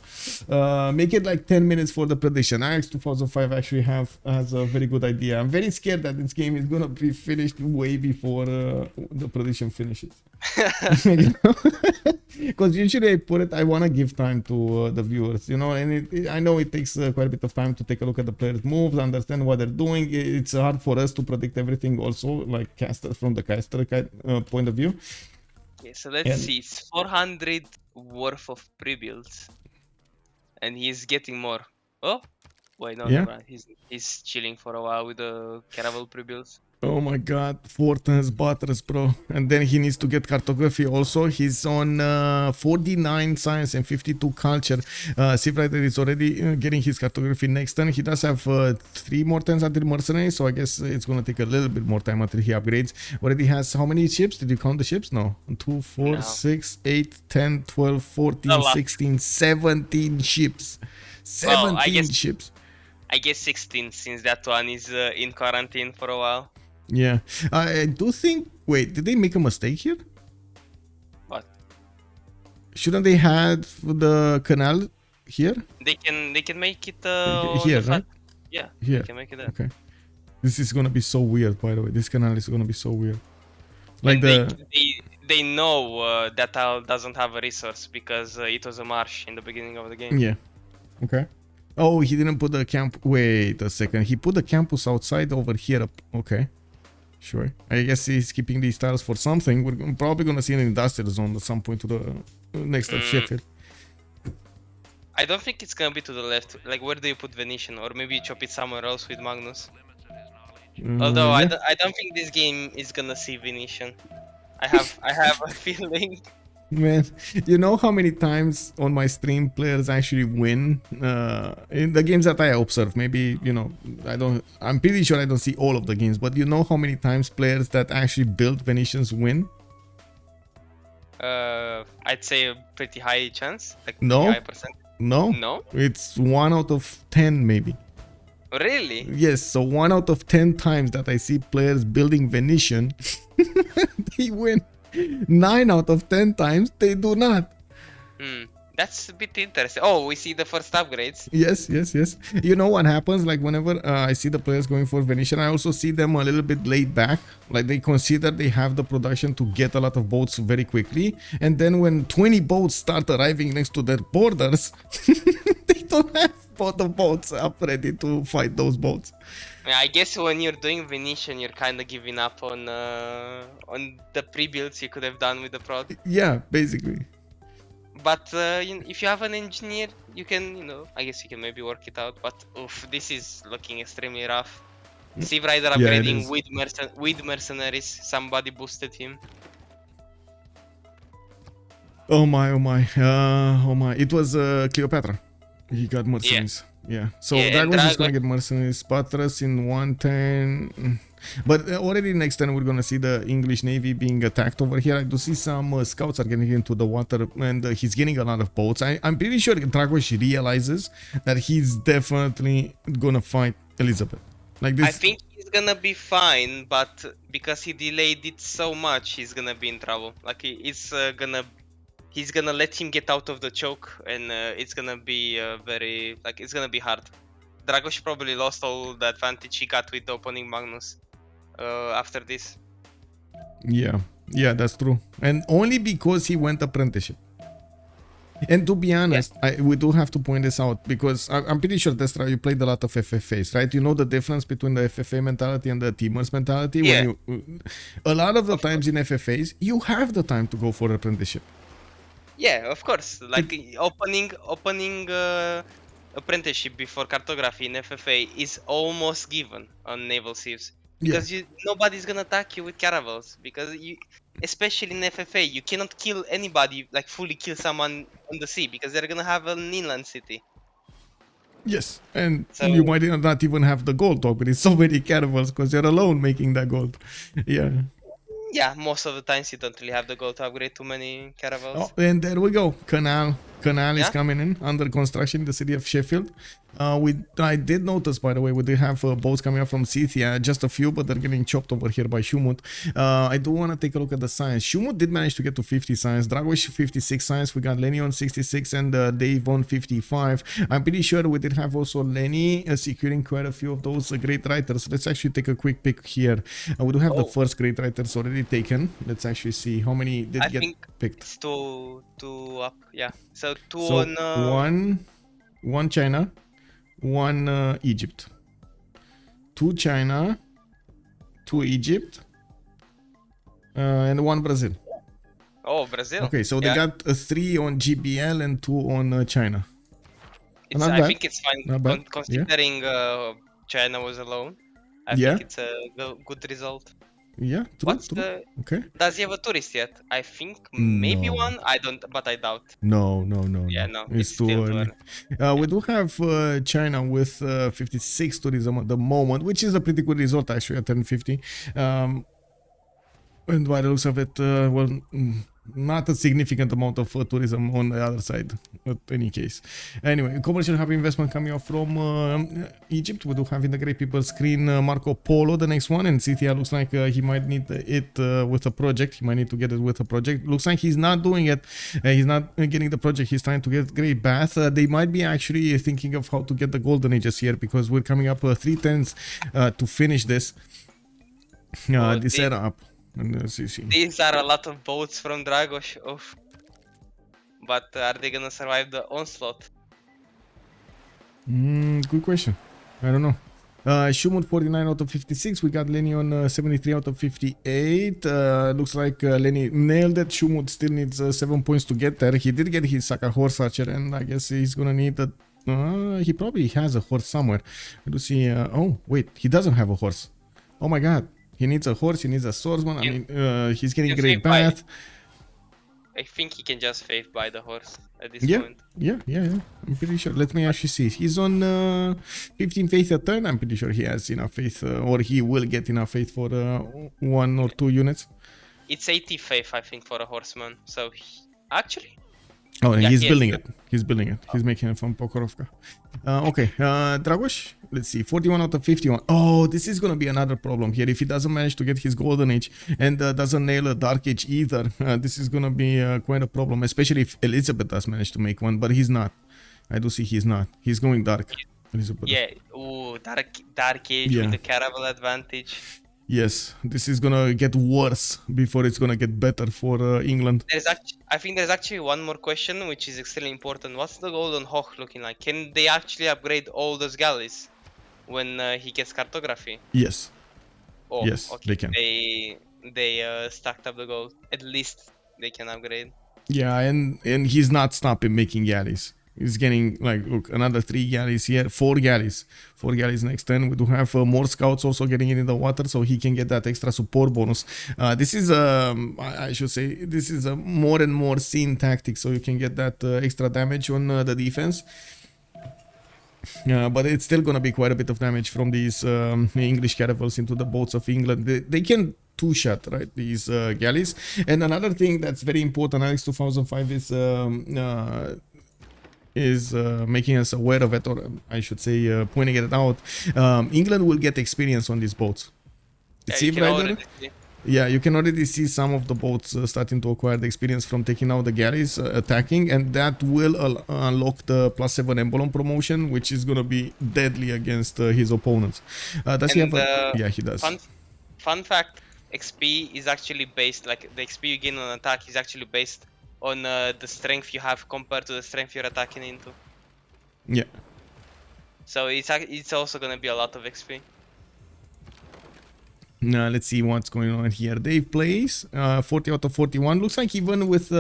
Make it like 10 minutes for the prediction. Ajax 2005 actually has a very good idea. I'm very scared that this game is gonna be finished way before the prediction finishes. Because usually I put it, I want to give time to the viewers, you know, and I know it takes quite a bit of time to take a look at the players' moves, understand what they're doing. It's hard for us to predict everything also, like caster from the caster point of view. Okay, so let's see. It's 400 worth of pre-builds, and he's getting more. Oh, wait, no, never mind. He's chilling for a while with the Caravel pre-builds. Oh my god, 4 tons butters, bro. And then he needs to get cartography also. He's on 49 science and 52 culture. Civrider is already getting his cartography next turn. He does have 3 more turns until mercenary, so I guess it's gonna take a little bit more time until he upgrades. Already has how many ships? Did you count the ships? No. 2, 4, No. 6, 8, 10, 12, 14, 16, 17 ships. 17 ships. I guess 16 since that one is in quarantine for a while. Yeah, I do think. Wait, did they make a mistake here? What? Shouldn't they had the canal here? They can make it here, on the right? Yeah, Here. they can make it there. Okay. This is gonna be so weird, by the way. This canal is gonna be so weird. Like And they know that Al doesn't have a resource because it was a marsh in the beginning of the game. Yeah. Okay. Oh, he didn't put the camp. Wait a second. He put the campus outside over here. Okay. Sure. I guess he's keeping these tiles for something. We're probably gonna see an industrial zone at some point to the next of Sheffield. I don't think it's gonna be to the left. Like, where do you put Venetian? Or maybe you chop it somewhere else with Magnus. Although Yeah. I don't think this game is gonna see Venetian. I have a feeling. Man, you know how many times on my stream players actually win in the games that I observe? Maybe, you know, I'm pretty sure I don't see all of the games, but you know how many times players that actually build Venetians win? I'd say a pretty high chance. Like No. pretty high percent. No? No? It's 1 out of 10 maybe. Really? Yes, so 1 out of 10 times that I see players building Venetian, they win. 9 out of 10 times they do not. That's a bit interesting. Oh, we see the first upgrades. Yes. You know what happens? Like whenever I see the players going for Venetian, I also see them a little bit laid back. Like they consider they have the production to get a lot of boats very quickly. And then when 20 boats start arriving next to their borders, they don't have both the boats up ready to fight those boats. Yeah, I guess when you're doing Venetian, you're kind of giving up on the pre-builds you could have done with the prod. Yeah, basically. But if you have an engineer, you can, I guess you can maybe work it out. But oof, this is looking extremely rough. Civrider upgrading with mercenaries. Somebody boosted him. Oh my. It was Cleopatra. He got mercenaries. Yeah. So Dragos is gonna get mercenaries. Patras in 110. But already next turn we're gonna see the English Navy being attacked over here. I do see some scouts are getting into the water, and he's getting a lot of boats. I'm pretty sure Dragos realizes that he's definitely gonna fight Elizabeth. Like this. I think he's gonna be fine, but because he delayed it so much, he's gonna be in trouble. Like he's gonna let him get out of the choke, and it's gonna be it's gonna be hard. Dragos probably lost all the advantage he got with opening Magnus after this. Yeah, that's true. And only because he went apprenticeship. And to be honest, we do have to point this out because I'm pretty sure, Destra, you played a lot of FFAs, right? You know the difference between the FFA mentality and the teamers mentality. Yeah. A lot of the times in FFAs, you have the time to go for apprenticeship. Yeah, of course. Like opening apprenticeship before cartography in FFA is almost given on naval civs because nobody's gonna attack you with caravels because especially in FFA, you cannot kill anybody, like fully kill someone on the sea because they're gonna have an inland city. Yes, and you might not even have the gold to upgrade so many caravels because you're alone making that gold. Yeah, most of the times you don't really have the gold to upgrade too many caravels. Oh, and there we go. Canal canal is coming in under construction in the city of Sheffield. I did notice, by the way, we do have boats coming up from Scythia, just a few, but they're getting chopped over here by Schuhmut. I do want to take a look at the science. Schuhmut did manage to get to 50 science, Dragos 56 science, we got Lenny on 66 and Dave on 55. I'm pretty sure we did have also Lenny securing quite a few of those great writers. Let's actually take a quick pick here. We do have the first great writers already taken. Let's actually see how many did get picked. It's two up, yeah. So two on... One China. One Egypt, 2 China, 2 Egypt, and 1 Brazil. Oh, Brazil. Okay, so they got 3 on GBL and 2 on China. I think it's fine considering China was alone. I think it's a good result. Yeah, true. Okay. Does he have a tourist yet? I think maybe one. I don't, but I doubt. No. Yeah, no. It's too early. We do have China with 56 tourism at the moment, which is a pretty good result actually at 1050. And by the looks of it, not a significant amount of tourism on the other side, in any case. Anyway, commercial hub investment coming up from Egypt. We do have in the great people screen Marco Polo, the next one, and Scythia looks like he might need it with a project. He might need to get it with a project. Looks like he's not doing it. He's not getting the project. He's trying to get Great Bath. They might be actually thinking of how to get the Golden Ages here because we're coming up 3 turns to finish this setup. These are a lot of boats from Dragos. But are they gonna survive the onslaught? Good question. I don't know. Schuhmut 49 out of 56. We got Lenny on 73 out of 58. Looks like Lenny nailed it. Schuhmut still needs 7 points to get there. He did get his Saka horse archer, and I guess he's gonna need that. He probably has a horse somewhere. I do see. Oh, wait, he doesn't have a horse. Oh my god. He needs a horse, he needs a swordsman. I mean, he's getting Great Bath. I think he can just faith by the horse at this point. Yeah. I'm pretty sure. Let me actually see. He's on 15 faith a turn. I'm pretty sure he has enough faith, or he will get enough faith for 1 or 2 units. It's 80 faith, I think, for a horseman. So, actually... Oh, yeah, he's building it. He's building it. He's making it from Pokrovka. Okay, Dragos, let's see, 41 out of 51. Oh, this is going to be another problem here. If he doesn't manage to get his Golden Age and doesn't nail a Dark Age either, this is going to be quite a problem, especially if Elizabeth does manage to make one, but he's not. I do see he's not. He's going Dark. Elizabeth. Yeah, ooh, Dark Age with the Caravel advantage. Yes, this is gonna get worse before it's gonna get better for England. I think there's actually one more question which is extremely important. What's the Golden Hawk looking like? Can they actually upgrade all those galleys when he gets cartography? Yes. Oh, yes, okay. they can. They stacked up the gold. At least they can upgrade. Yeah, and he's not stopping making galleys. He's getting, like, look, another 3 galleys here, 4 galleys. 4 galleys next turn. We do have more scouts also getting in the water, so he can get that extra support bonus. This is, I should say, this is a more and more seen tactic, so you can get that extra damage on the defense. But it's still going to be quite a bit of damage from these English caravels into the boats of England. They can two-shot, right, these galleys. And another thing that's very important, Alex 2005, is making us aware of it, or I should say pointing it out. England will get experience on these boats. Civrider, you can already see some of the boats starting to acquire the experience from taking out the galleys, attacking, and that will unlock the +7 emblem promotion, which is going to be deadly against his opponents. Does he have a... Yeah, he does. Fun fact, XP is actually based, like the XP you gain on attack is actually based on the strength you have compared to the strength you're attacking into. Yeah. So it's also gonna be a lot of XP. Now let's see what's going on here. DavePlays, 40 out of 41. Looks like even with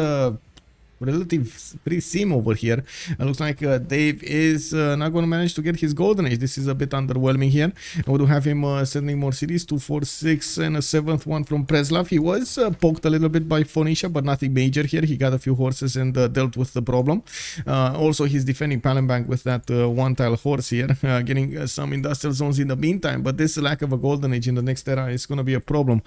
relative free sim over here, it looks like Dave is not going to manage to get his Golden Age. This is a bit underwhelming here. And we do have him sending more cities, 2, 4, 6, and a 7th one from Preslav. He was poked a little bit by Phoenicia, but nothing major here. He got a few horses and dealt with the problem. Also, he's defending Palembang with that one-tile horse here, getting some industrial zones in the meantime. But this lack of a Golden Age in the next era is going to be a problem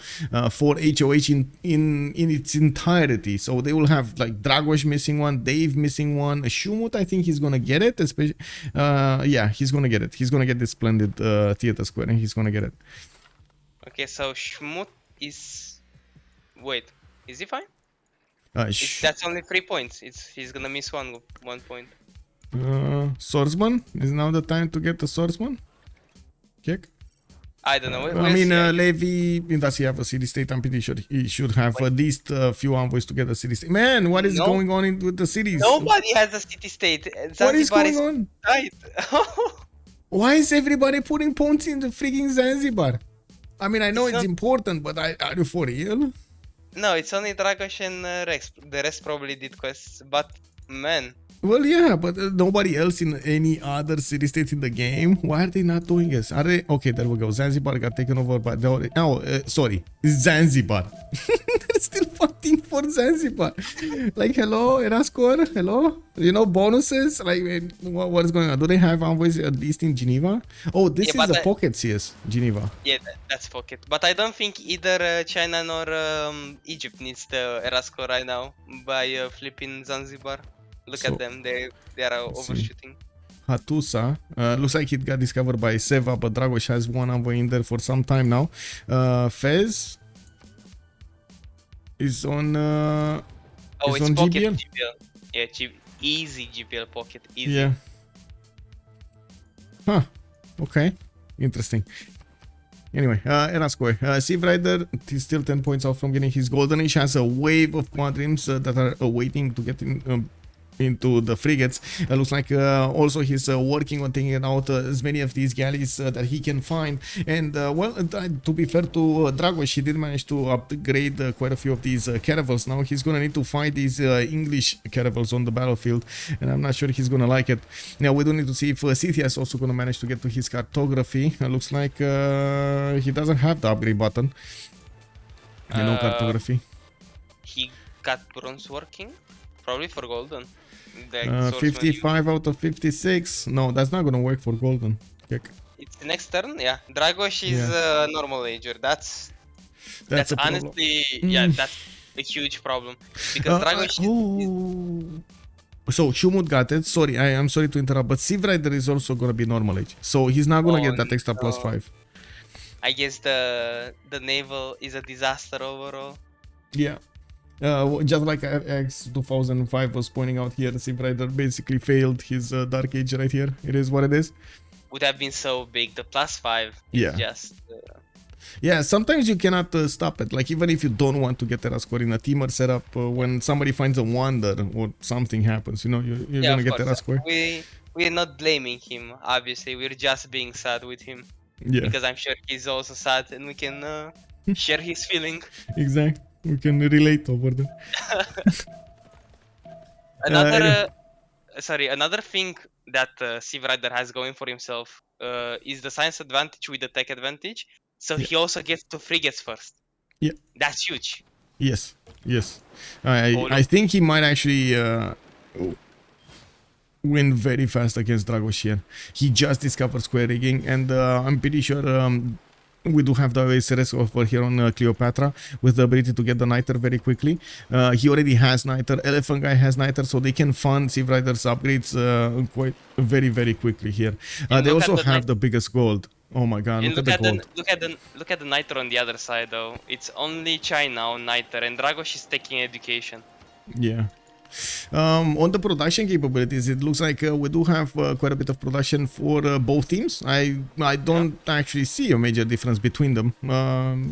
for HOH in its entirety. So they will have like Dragos Dragos missing one, Dave missing one, Schuhmut, I think he's gonna get it, especially, yeah, he's gonna get it. He's gonna get this splendid theater square, and he's gonna get it. Okay, so Schuhmut is... Wait, is he fine? That's only 3 points. He's gonna miss one point. Swordsman, is now the time to get the swordsman? Kick? I don't know. I mean, Levi, does he have a city state? I'm pretty sure he should have at least a few envoys to get a city state. Man, what is going on with the cities? Nobody has a city state. What is going on? Right. Why is everybody putting points in the freaking Zanzibar? I mean, I know it's important, but are you for real? No, it's only Dragos and Rex. The rest probably did quests, but man. Well, yeah, but nobody else in any other city state in the game. Why are they not doing this? Are they? Okay, there we go. Zanzibar got taken over by the... No, sorry. It's Zanzibar. They're still fighting for Zanzibar. Like, hello, Erascore? Hello? You know, bonuses? Like, what is going on? Do they have envoys at least in Geneva? Oh, this is the pocket CS, Geneva. Yeah, that's pocket. But I don't think either China nor Egypt needs the Erascore right now by flipping Zanzibar. Look at them, they are overshooting. Hattusa, looks like it got discovered by Seva, but Dragos has one envoy in there for some time now. Fez is on it's on pocket GPL. Yeah, easy GPL pocket, easy. Yeah. Huh, okay, interesting. Anyway, Erascore, Civrider is still 10 points off from getting his golden age, has a wave of quadrims that are waiting to get into the frigates. Looks like also he's working on taking out as many of these galleys that he can find. And well, to be fair to Dragos, he did manage to upgrade quite a few of these caravels. Now he's gonna need to fight these English caravels on the battlefield, and I'm not sure he's gonna like it. Now we do need to see if Scythia is also gonna manage to get to his cartography. Looks like he doesn't have the upgrade button. You know, cartography. He got bronze working, probably for golden. 55 out of 56. No, that's not gonna work for golden. Kick. It's the next turn, yeah. Dragos is normal ager. That's honestly, yeah, that's a huge problem because Dragos So Schuhmut got it. Sorry, I'm sorry to interrupt, but Civrider is also gonna be normal age, so he's not gonna get that extra +5. I guess the naval is a disaster overall. Yeah. Just like X 2005 was pointing out here, Civrider basically failed his Dark Age right here. It is what it is. Would have been so big. The +5 is just... Yeah, sometimes you cannot stop it. Like, even if you don't want to get Erascore in a teamer setup, when somebody finds a wonder or something happens, you know, you're gonna get Erascore. We're not blaming him, obviously. We're just being sad with him. Yeah. Because I'm sure he's also sad and we can share his feeling. Exactly. We can relate over there. Another thing that Civrider has going for himself is the science advantage with the tech advantage. So he also gets to frigates first. Yeah. That's huge. Yes. Yes. I think he might actually win very fast against Dragos here. He just discovered square rigging, and I'm pretty sure we do have the SRS over here on Cleopatra with the ability to get the Niter very quickly. He already has Niter, Elaphantguy has Niter, so they can fund Civrider's upgrades quite very quickly here. They also have the biggest gold. Oh my god, look at the gold. Look at the Niter on the other side though. It's only China on Niter and Dragos is taking education. Yeah. On the production capabilities, it looks like we do have quite a bit of production for both teams. I don't actually see a major difference between them.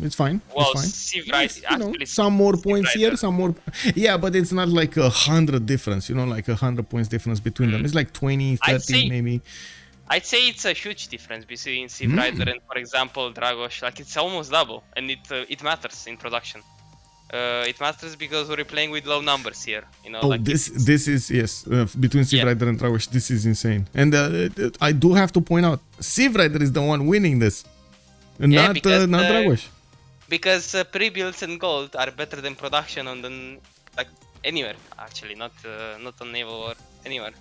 It's fine. Well, it's fine. You know, some more points here, some more. Yeah, but it's not like 100 difference. You know, like 100 points difference between them. It's like 20, 30 maybe. I'd say it's a huge difference between Civrider and, for example, Dragos. Like it's almost double, and it matters in production. It matters because we're playing with low numbers here, you know. Oh, like this is between Civrider and Dragos, this is insane. And I do have to point out, Civrider is the one winning this, not Dragos. Because pre-builds and gold are better than production on the like anywhere actually, not on naval or anywhere.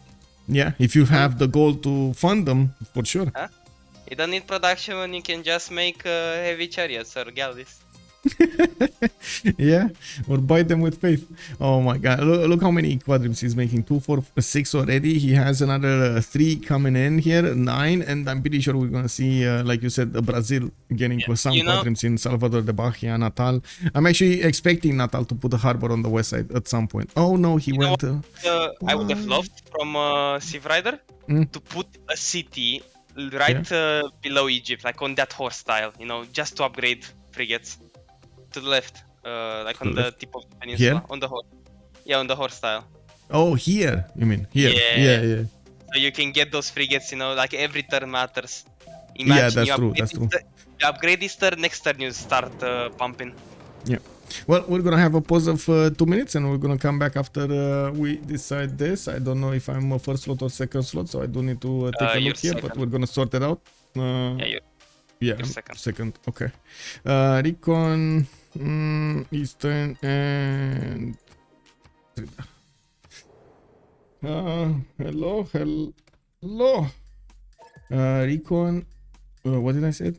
Yeah, if you have the gold to fund them, for sure. Huh? You don't need production when you can just make heavy chariots or galleys. Yeah, or bite them with faith. Oh my god, look how many quadrants he's making. 2, 4, 6 already. He has another 3 coming in here, 9, and I'm pretty sure we're gonna see, like you said, Brazil getting some quadrants in Salvador de Bahia, Natal. I'm actually expecting Natal to put a harbor on the west side at some point. Oh no, he went. I would have loved from Civrider to put a city right below Egypt, like on that horse style, you know, just to upgrade frigates to the left, like on the tip of the peninsula, on the horse. Yeah, on the horse style. Oh, here? You mean here? Yeah. So you can get those frigates, you know, like every turn matters. Imagine that's true. You upgrade this turn, next turn you start pumping. Yeah. Well, we're gonna have a pause of 2 minutes, and we're gonna come back after we decide this. I don't know if I'm a first slot or second slot, so I do need to take a look here, but we're gonna sort it out. You're second. Okay. Recon, Eastern, and hello. Recon. What did I say?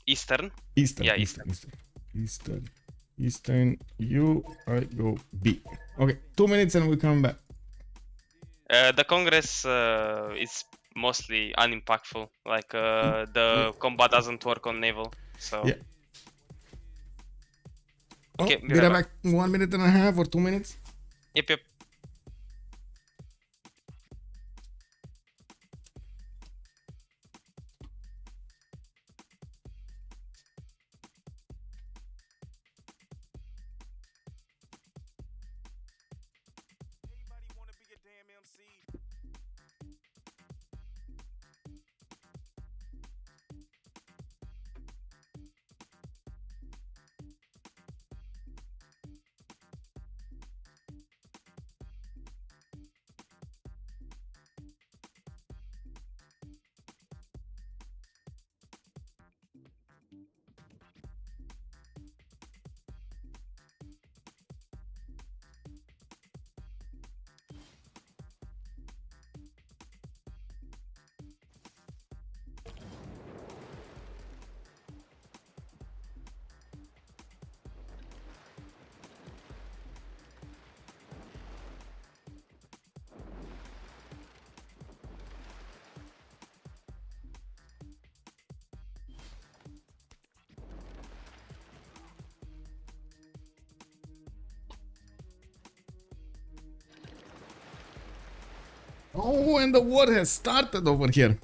Eastern. Yeah, Eastern. I go B. Okay, 2 minutes and we come back. The Congress is mostly unimpactful. Like the combat doesn't work on naval. So. Yeah. Okay, be right back. 1 minute and a half or 2 minutes? Yep. Oh, and the war has started over here.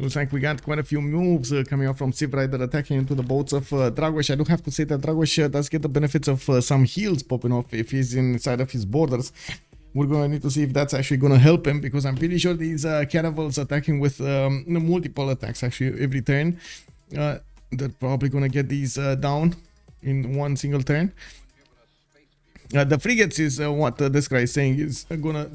Looks like we got quite a few moves coming up from Civrider attacking into the boats of Dragos. I do have to say that Dragos does get the benefits of some heals popping off if he's inside of his borders. We're going to need to see if that's actually going to help him, because I'm pretty sure these caravels attacking with multiple attacks actually every turn. They're probably going to get these down in one single turn. The frigates is what this guy is saying is gonna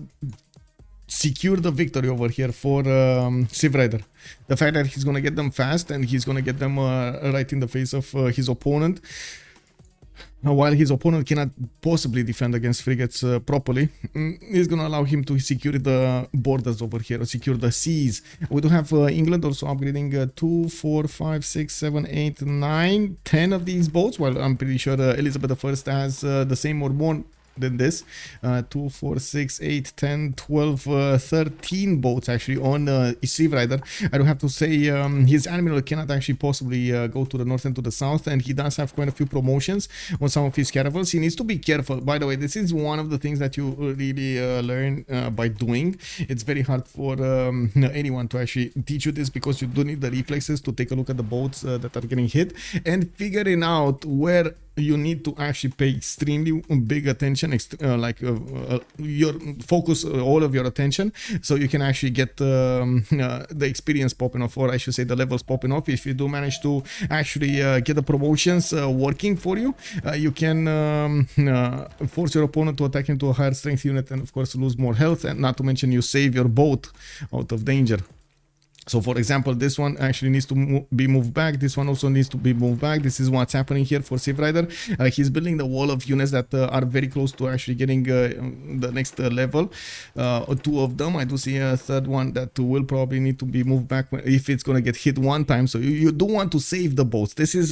secure the victory over here for Civrider. The fact that he's gonna get them fast and he's gonna get them right in the face of his opponent, while his opponent cannot possibly defend against frigates properly, is gonna allow him to secure the borders over here, or secure the seas. We do have England also upgrading 2, 4, 5, 6, 7, 8, 9, 10 of these boats, while I'm pretty sure Elizabeth I has the same or more than this. 2, 4, 6, 8, 10, 12, 13 boats actually on Civrider. I do have to say his admiral cannot actually possibly go to the north and to the south, and he does have quite a few promotions on some of his caravels. He needs to be careful. By the way, this is one of the things that you really learn by doing. It's very hard for anyone to actually teach you this, because you do need the reflexes to take a look at the boats that are getting hit and figuring out where you need to actually pay extremely big attention, your focus all of your attention, so you can actually get the experience popping off, or I should say the levels popping off. If you do manage to actually get the promotions working for you, you can force your opponent to attack into a higher strength unit, and of course lose more health, and not to mention you save your boat out of danger. So for example, this one actually needs to be moved back. This one also needs to be moved back. This is what's happening here for Civrider. He's building the wall of units that are very close to actually getting the next level. Two of them. I do see a third one that will probably need to be moved back if it's going to get hit one time. So you do want to save the boats. This is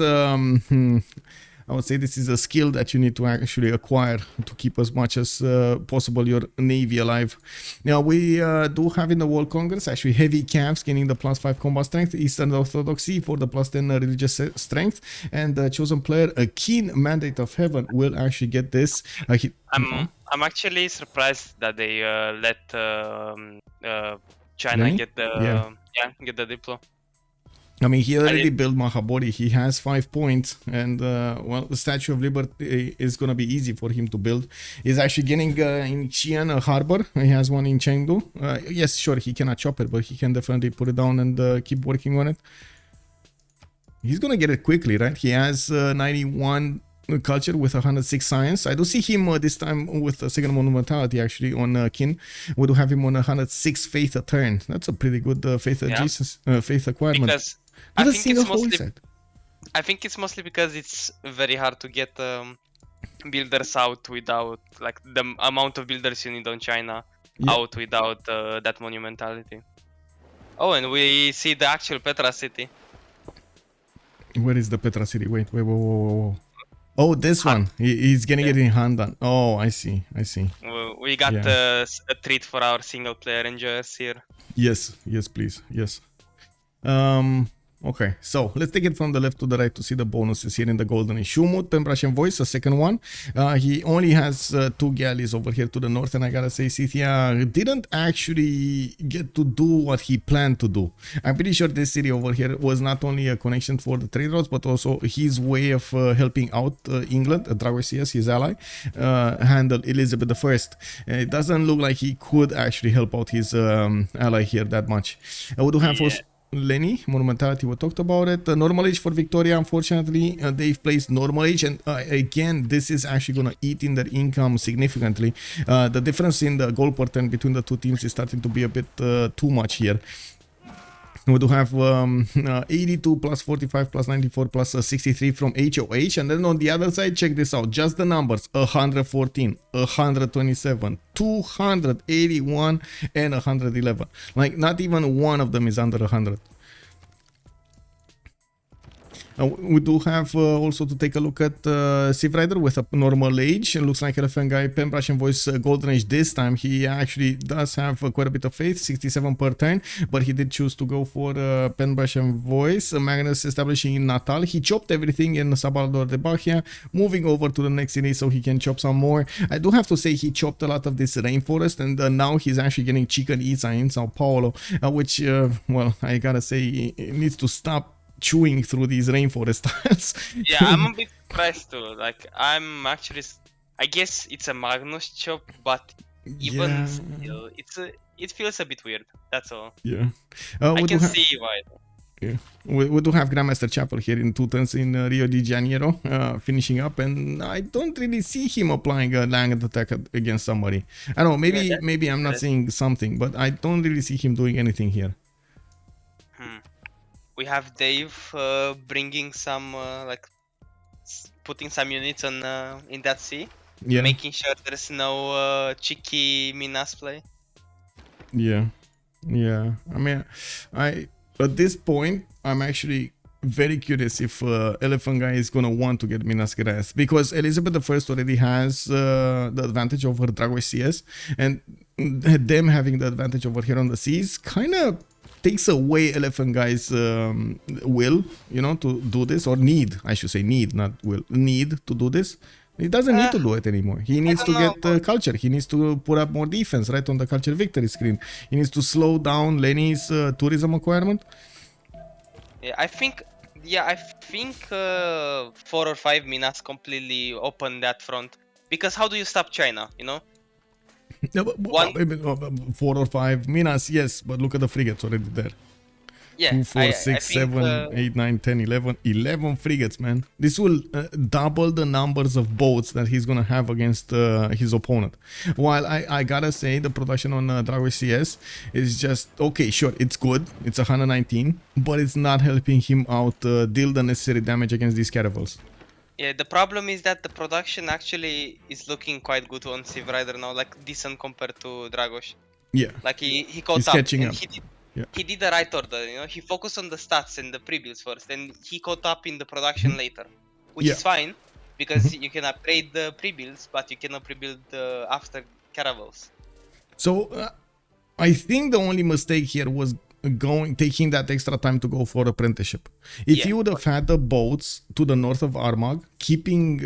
I would say this is a skill that you need to actually acquire to keep as much as possible your navy alive. Now we do have in the World Congress actually heavy calves gaining the +5 combat strength, Eastern Orthodoxy for the +10 religious strength, and the chosen player, a Qin Mandate of Heaven, will actually get this. I'm actually surprised that they let China Lenny? get the get the Diplo. I mean, he already built Mahabodhi. He has 5 points, and well, the Statue of Liberty is gonna be easy for him to build. He's actually getting in Xi'an a harbor. He has one in Chengdu. Yes, sure, he cannot chop it, but he can definitely put it down and keep working on it. He's gonna get it quickly, right? He has 91 culture with 106 science. I do see him this time with a second monumentality actually on Qin. We do have him on 106 faith a turn. That's a pretty good faith Jesus faith acquirement. Because I think it's mostly because it's very hard to get builders out without like the amount of builders you need on China out without that monumentality. Oh, and we see the actual Petra city. Where is the Petra city? Wait, whoa. Oh, this one. He's getting it in Handan. Oh, I see. We got a treat for our single player enjoyers here. Yes, please. Yes. Okay, so let's take it from the left to the right to see the bonuses here in the golden. Schuhmut, Pembroke Voice, a second one. He only has 2 galleys over here to the north, and I gotta say Scythia didn't actually get to do what he planned to do. I'm pretty sure this city over here was not only a connection for the trade routes, but also his way of helping out England, Dragos, his ally, handle Elizabeth I. It doesn't look like he could actually help out his ally here that much. We do have also Lenny, Monumentality, we talked about it. Normal age for Victoria, unfortunately, they've placed normal age, and again, this is actually going to eat in their income significantly. The difference in the goal per turn between the two teams is starting to be a bit too much here. We do have 82 plus 45 plus 94 plus 63 from HOH, and then on the other side, check this out, just the numbers: 114, 127, 281 and 111. Like, not even one of them is under 100. We do have also to take a look at Civrider with a normal age. It looks like Elaphantguy, Pembroke Voice, Golden Age this time. He actually does have quite a bit of faith, 67 per turn, but he did choose to go for Pembroke Voice. Magnus establishing in Natal. He chopped everything in Sabaldor de Bahia, moving over to the next city so he can chop some more. I do have to say he chopped a lot of this rainforest, and now he's actually getting Chicken Itza in Sao Paulo, which, well, I gotta say, it needs to stop chewing through these rainforest tiles. Yeah, I'm a bit surprised too. Like, I'm actually, I guess it's a Magnus chop, but even still, it feels a bit weird. That's all. Yeah, I can see why. Yeah, we do have Grandmaster Chapel here in 2 turns in Rio de Janeiro, finishing up, and I don't really see him applying a land attack against somebody. I don't know, maybe I'm not seeing something, but I don't really see him doing anything here. We have Dave bringing some, like, putting some units on in that sea, making sure there's no cheeky Minas play. Yeah. I mean, at this point, I'm actually very curious if Elaphantguy is gonna want to get Minas Gerais, because Elizabeth I already has the advantage over Dragos CS, and them having the advantage over here on the seas kind of takes away Elaphantguy's will, you know, to do this, or need, I should say, not will, need to do this. He doesn't need to do it anymore. He needs to get culture. He needs to put up more defense right on the culture victory screen. He needs to slow down Lenny's tourism acquirement. Yeah, I think 4 or 5 Minas completely open that front, because how do you stop China, you know? 4 or 5 Minas, yes, but look at the frigates already there. Yeah, 2, 4, I 6, think 7, 8, 9, 10, 11. 11 frigates, man. This will double the numbers of boats that he's gonna have against his opponent. While I gotta say the production on Dragos CS is just okay. Sure, it's good. It's 119, but it's not helping him out deal the necessary damage against these caravels. yeah, the problem is that the production actually is looking quite good on Civrider now, like decent compared to Dragos. Yeah, Like he caught he's up catching and up. Yeah. he did the right order, you know. He focused on the stats and the pre-builds first, and he caught up in the production later, which Yeah. is fine because you can upgrade the pre-builds, but you cannot pre-build the after caravels. So I think the only mistake here was taking that extra time to go for apprenticeship. If you would have had the boats to the north of Armagh, keeping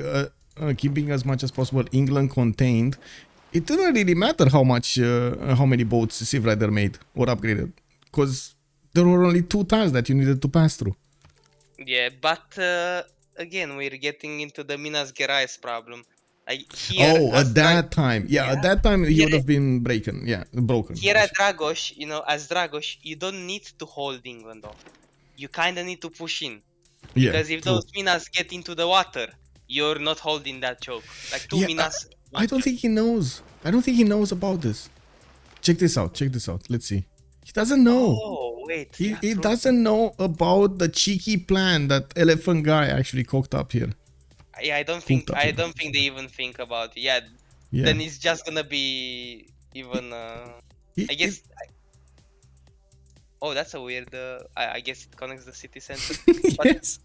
as much as possible England contained, it didn't really matter how many boats Civrider made or upgraded, because there were only 2 tiles that you needed to pass through. Yeah, but again, we're getting into the Minas Gerais problem. Here, At that time, at that time he would have been broken. Here at Dragos, you know, as Dragos, you don't need to hold England off. You kind of need to push in. Because if those minas get into the water, you're not holding that choke. Like 2 minas. I don't think he knows. I don't think he knows about this. Check this out. Let's see. He doesn't know. Oh, wait. He doesn't know about the cheeky plan that Elaphantguy actually cooked up here. Yeah, I don't think they even think about it. Yeah. Then it's just gonna be even I guess oh, that's a weird I guess it connects the city center. Yes.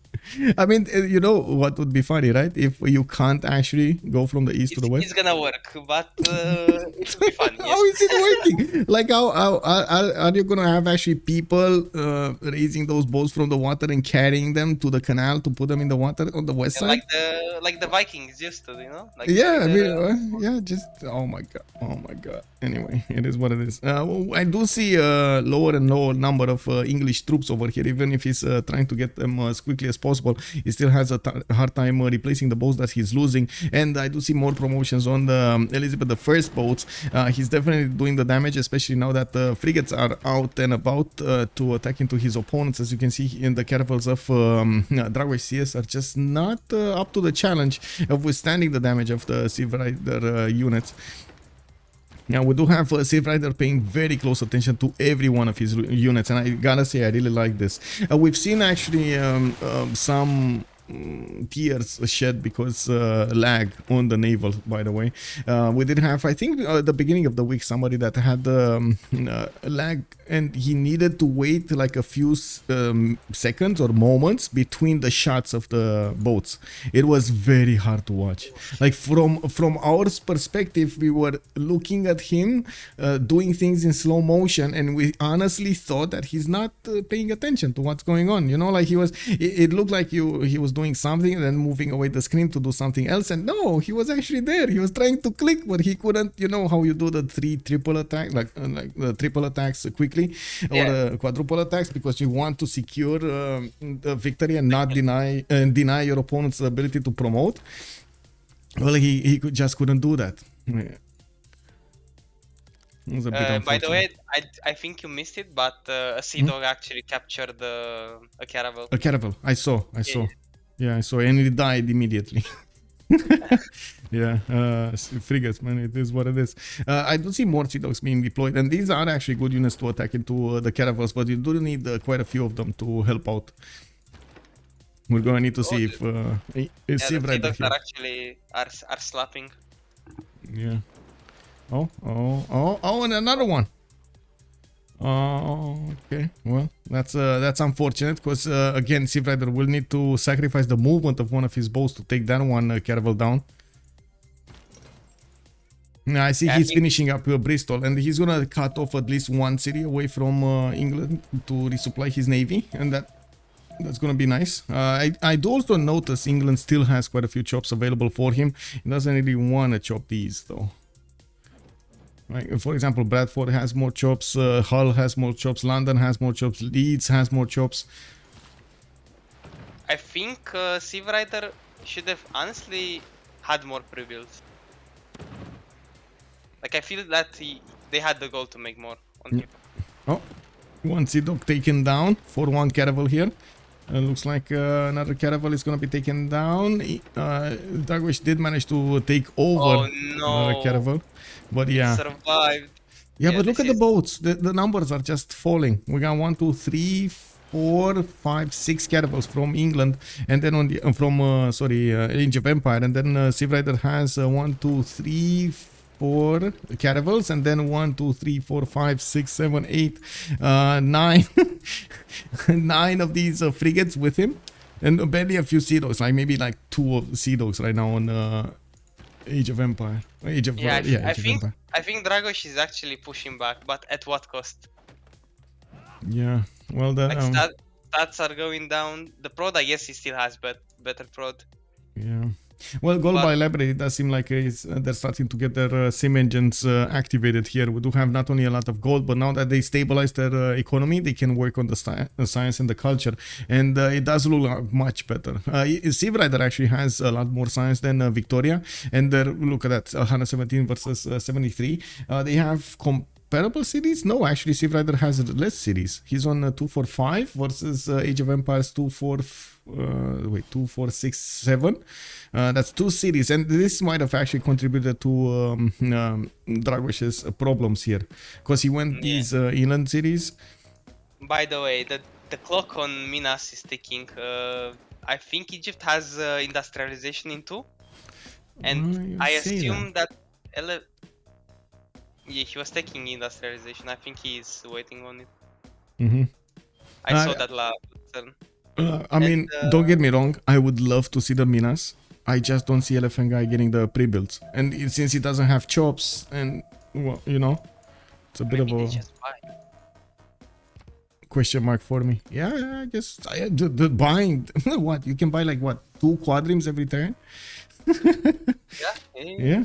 I mean, you know what would be funny, right? If you can't actually go from the east to the west. It's gonna work, but it will be fun. Yes. How is it working? Like, how are you gonna have actually people raising those boats from the water and carrying them to the canal to put them in the water on the west side? Like the Vikings used to, you know? Like oh my god. Anyway, it is what it is. I do see a lower and lower number of English troops over here, even if he's trying to get them as quickly as possible. He still has a hard time replacing the boats that he's losing, and I do see more promotions on the Elizabeth I boats. He's definitely doing the damage, especially now that the frigates are out and about to attack into his opponents. As you can see in the caravels of Dragos CS are just not up to the challenge of withstanding the damage of the Civrider units. Now, we do have Civrider paying very close attention to every one of his units, and I gotta say, I really like this. We've seen actually some tears shed because lag on the Naval, by the way. We did have, I think, at the beginning of the week, somebody that had lag, and he needed to wait like a few seconds or moments between the shots of the boats. It was very hard to watch. Like, from our perspective, we were looking at him doing things in slow motion, and we honestly thought that he's not paying attention to what's going on. You know, like it looked like he was doing something and then moving away the screen to do something else, and no, he was actually there. He was trying to click, but he couldn't. You know how you do the triple attack, like the triple attacks quickly, or quadruple attacks, because you want to secure the victory and not deny your opponent's ability to promote. Well, he just couldn't do that. By the way, I think you missed it, but a sea dog actually captured a caravel. A caravel. I saw. Yeah, I saw, and it died immediately. Frigates, man, it is what it is. I do see more sea dogs being deployed, and these are actually good units to attack into the caravels, but you do need quite a few of them to help out. We're going to need to see if the sea dogs are actually are slapping. Yeah. Oh, and another one. Oh, okay. Well, that's unfortunate, because again, Civrider will need to sacrifice the movement of one of his boats to take that one caravel down. Now, I see he's finishing up Bristol, and he's gonna cut off at least one city away from England to resupply his navy, and that's gonna be nice. I do also notice England still has quite a few chops available for him. He doesn't really want to chop these though. Right. For example, Bradford has more chops, Hull has more chops, London has more chops, Leeds has more chops. I think Civrider should have honestly had more pre-builds. Like, I feel that they had the goal to make more on him. Oh, One Sea Dog taken down for one caravel here. Looks like another caravel is gonna be taken down. Dragos did manage to take over Oh another no! caravel, but He yeah. survived. Yeah, Yeah, but look this at the is. boats. The numbers are just falling. We got 1, 2, 3, 4, 5, 6 caravels from England, and then on the Age of Empire, and then Civrider has 1, 2, 3, 4 caravels, and then 1, 2, 3, 4, 5, 6, 7, 8, 9, 9 of these frigates with him, and barely a few sea dogs, like maybe like 2 of sea dogs right now on Age of Empire. Age of Yeah, Age of Empire. I think Dragos is actually pushing back, but at what cost? Yeah, well, the Like stats are going down. The prod, I guess, he still has better prod. yeah. Well, gold by library, it does seem like they're starting to get their sim engines activated here. We do have not only a lot of gold, but now that they stabilize their economy, they can work on the science and the culture, and it does look much better. Civrider actually has a lot more science than Victoria, and look at that, 117 versus 73. They have comparable cities? No, actually, Civrider has less cities. He's on 245 versus Age of Empires 2467. That's 2 cities, and this might have actually contributed to Dragos's problems here, because he went these inland cities. By the way, the clock on Minas is ticking. I think Egypt has industrialization in 2, and I assume that yeah, he was taking industrialization. I think he's waiting on it. I saw that last turn. I mean, don't get me wrong, I would love to see the Minas. I just don't see Elaphantguy getting the pre-builds. And since he doesn't have chops, and, well, you know, it's a bit of a question mark for me. Yeah, I guess the buying, what, you can buy like, what, 2 quadrims every turn? Yeah.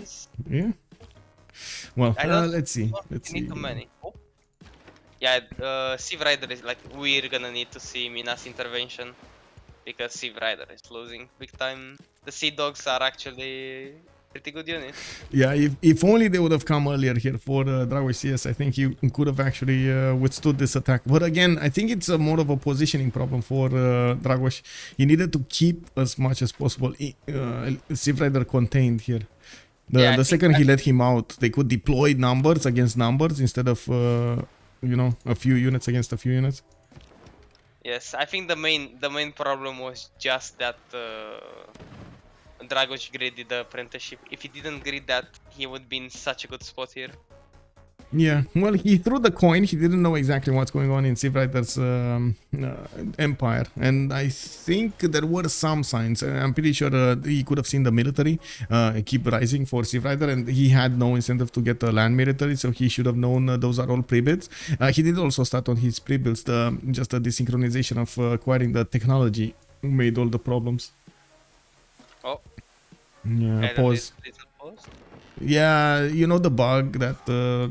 Well, let's see. Need too many. Oh. Yeah, Civrider is like, we're gonna need to see Minas intervention, because Civrider is losing big time. The Sea Dogs are actually pretty good unit. Yeah, if only they would have come earlier here for Dragos CS, I think he could have actually withstood this attack. But again, I think it's more of a positioning problem for Dragos. He needed to keep as much as possible Civrider contained here. The second he let him out, they could deploy numbers against numbers instead of, you know, a few units against a few units. Yes, I think the main problem was just that Dragos gridded the apprenticeship. If he didn't grid that, he would be in such a good spot here. Yeah, well, he threw the coin. He didn't know exactly what's going on in Civrider's empire, and I think there were some signs. I'm pretty sure he could have seen the military keep rising for Civrider, and he had no incentive to get a land military, so he should have known those are all pre-builds. He did also start on his pre-builds. Just the desynchronization of acquiring the technology made all the problems. Oh. Yeah, pause. Yeah, you know the bug that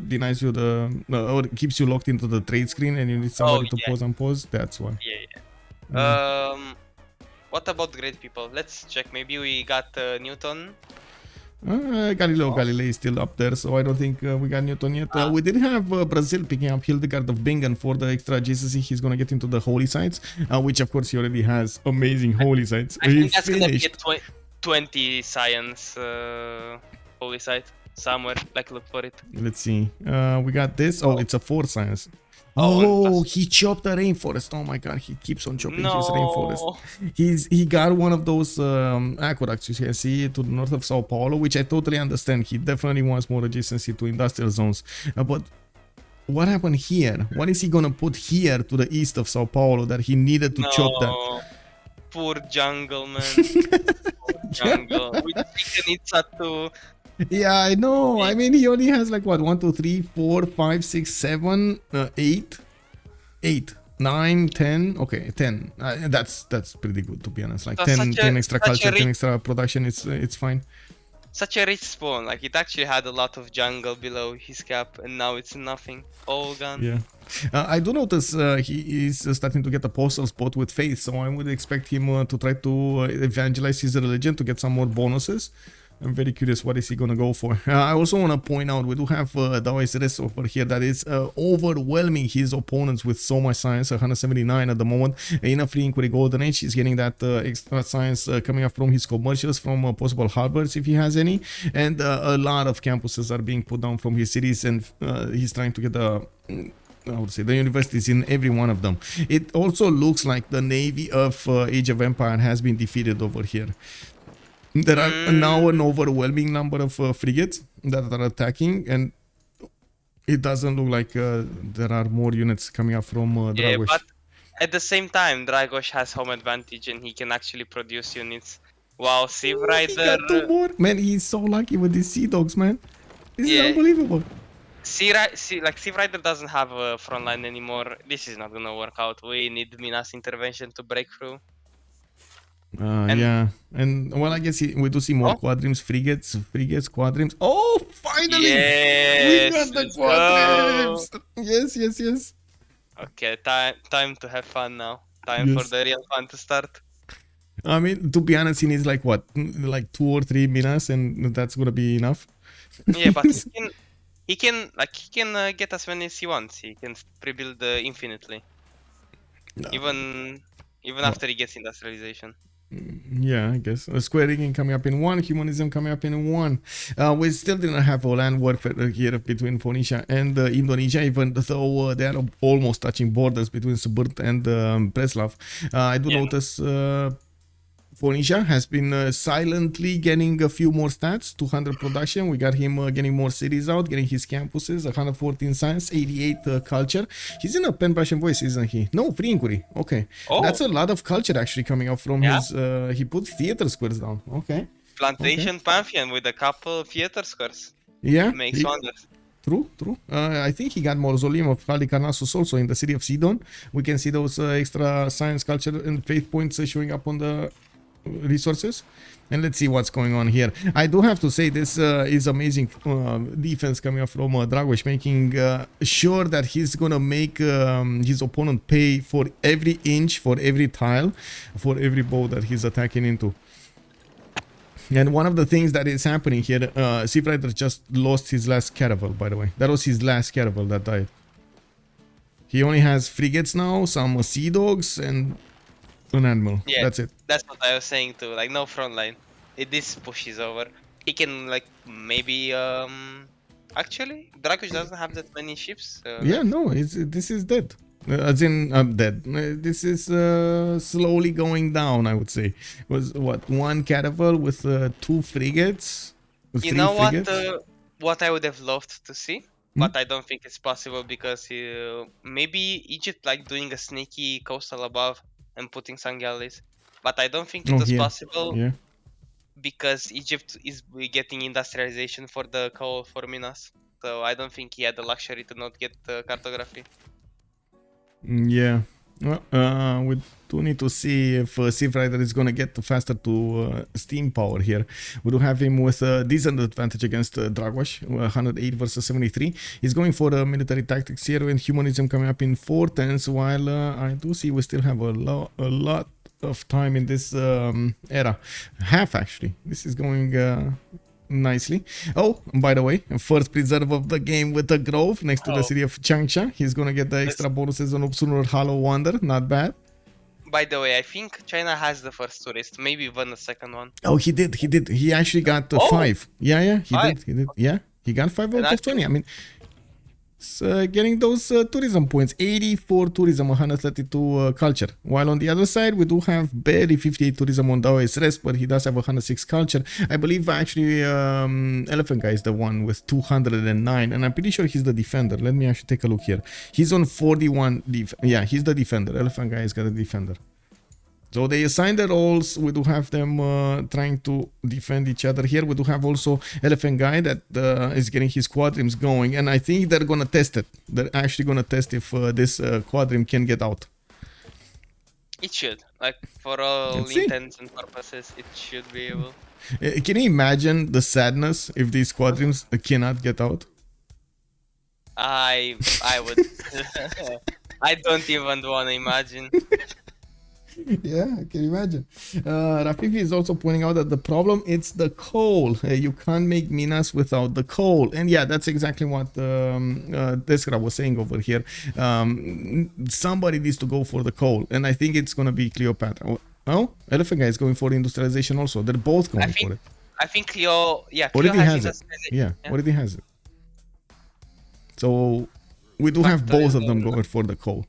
denies you or keeps you locked into the trade screen, and you need somebody to pause and pause. That's why. Yeah. What about great people? Let's check. Maybe we got Newton. Galilei is still up there, so I don't think we got Newton yet. We did have Brazil picking up Hildegard of Bingen for the extra GCC. He's gonna get into the holy sites, which of course he already has amazing holy sites. I think that's gonna be a 20 science holy site somewhere. Like, look for it. Let's see. We got this. Oh, it's a 4 science. Oh, he chopped the rainforest. Oh my god, he keeps on chopping his rainforest. He got one of those aqueducts you can see to the north of Sao Paulo, which I totally understand. He definitely wants more adjacency to industrial zones. But what happened here? What is he gonna put here to the east of Sao Paulo that he needed to chop that? Poor jungle, man. Poor jungle. We need to. Yeah, I know. I mean, he only has like what, 1, 2, 3, 4, 5, 6, 7, 8, 9, 10. Okay, 10. That's pretty good, to be honest. Like 10 extra culture, 10 extra production. It's fine. Such a rich spawn. Like, it actually had a lot of jungle below his cap, and now it's nothing. All gone. Yeah. I do notice he is starting to get a postal spot with faith, so I would expect him to try to evangelize his religion to get some more bonuses. I'm very curious what is he gonna go for. I also want to point out we do have Daoist Rest over here that is overwhelming his opponents with so much science, 179 at the moment. In a free inquiry golden age, he's getting that extra science coming up from his commercials, from possible harbors if he has any, and a lot of campuses are being put down from his cities, and he's trying to get the I would say the universities in every one of them. It also looks like the navy of Age of Empire has been defeated over here. There are now an overwhelming number of frigates that are attacking, and it doesn't look like there are more units coming up from Dragos. Yeah, but at the same time, Dragos has home advantage and he can actually produce units. Wow, Civrider... He got 2 more. Man, he's so lucky with these sea dogs, man. This is unbelievable. Civrider doesn't have a front line anymore. This is not gonna work out. We need Mina's intervention to break through. Yeah, and well, I guess we do see more quadrims, frigates, quadrims. Oh, finally! Yes, we got the quadrims! Yes. Okay, time to have fun now. Time for the real fun to start. I mean, to be honest, he needs like what? Like 2 or 3 Minas, and that's gonna be enough. Yeah, but he can get as many as he wants. He can rebuild infinitely. No. Even after he gets industrialization. Yeah, I guess. Square rigging coming up in 1, humanism coming up in 1. We still didn't have a land warfare here between Phoenicia and Indonesia, even though they are almost touching borders between Schuhmut and Preslav. I do notice Phoenicia has been silently getting a few more stats, 200 production. We got him getting more cities out, getting his campuses, 114 science, 88 culture. He's in a pen passion voice, isn't he? No, free inquiry. Okay. Oh. That's a lot of culture actually coming out from his... he put theater squares down. Okay. Plantation Pantheon with a couple theater squares. Yeah. Makes wonders. True. I think he got Mausoleum of Halicarnassus also in the city of Sidon. We can see those extra science, culture, and faith points showing up on the resources. And let's see what's going on here. I do have to say this is amazing defense coming up from Dragos, making sure that he's gonna make his opponent pay for every inch, for every tile, for every bow that he's attacking into. And one of the things that is happening here, Civrider just lost his last caravel, by the way. That was his last caravel that died. He only has frigates now, some sea dogs, and an admiral. Yeah, that's it. That's what I was saying too. Like, no front line. This pushes over. He can, like, maybe actually Dragos doesn't have that many ships. Yeah, no, this is dead. As in dead. This is slowly going down, I would say. It was what, 1 caravel with 2 frigates? You know what I would have loved to see? But I don't think it's possible because maybe Egypt like doing a sneaky coastal above and putting some galleys. But I don't think it was possible because Egypt is getting industrialization for the coal for Minas. So I don't think he had the luxury to not get cartography. Yeah. Well, we do need to see if Civrider is going to get faster to steam power here. We do have him with a decent advantage against Dragos, 108 versus 73. He's going for military tactics here and humanism coming up in 4 turns, while I do see we still have a lot of time in this era. Half, actually. This is going... nicely. Oh, by the way, first preserve of the game with the grove next to the city of Changsha. He's gonna get the extra bonuses on Upsunur Hollow Wonder. Not bad. By the way, I think China has the first tourist, maybe even the second one. Oh, he did. He actually got 5. Yeah, he did. Yeah, he got 5 out of 20. I mean, getting those tourism points. 84 tourism, 132 culture. While on the other side, we do have barely 58 tourism on Daoist Rest, but he does have 106 culture. I believe actually Elaphantguy is the one with 209, and I'm pretty sure he's the defender. Let me actually take a look here. He's on 41. Yeah, he's the defender. Elaphantguy has got a defender. So they assign the roles. We do have them trying to defend each other here. We do have also Elaphantguy that is getting his quadrims going, and I think they're gonna test it. They're actually gonna test if this quadrim can get out. It should, like, for all intents and purposes, it should be able. Can you imagine the sadness if these quadrims cannot get out? I would. I don't even want to imagine. Yeah, I can imagine. Rafifi is also pointing out that the problem it's the coal. You can't make minas without the coal, and yeah, that's exactly what Deskra was saying over here. Somebody needs to go for the coal, and I think it's gonna be Cleopatra. Oh, Elaphantguy is going for industrialization also. They're both going for it. I think Cleo, yeah, Cleo Already has it. industrialization. Yeah, already has it. So we do have both of them going for the coal.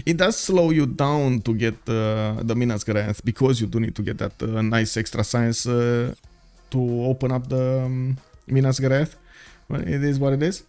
It does slow you down to get the Minas Greth because you do need to get that nice extra science to open up the Minas Greth. Well, it is what it is.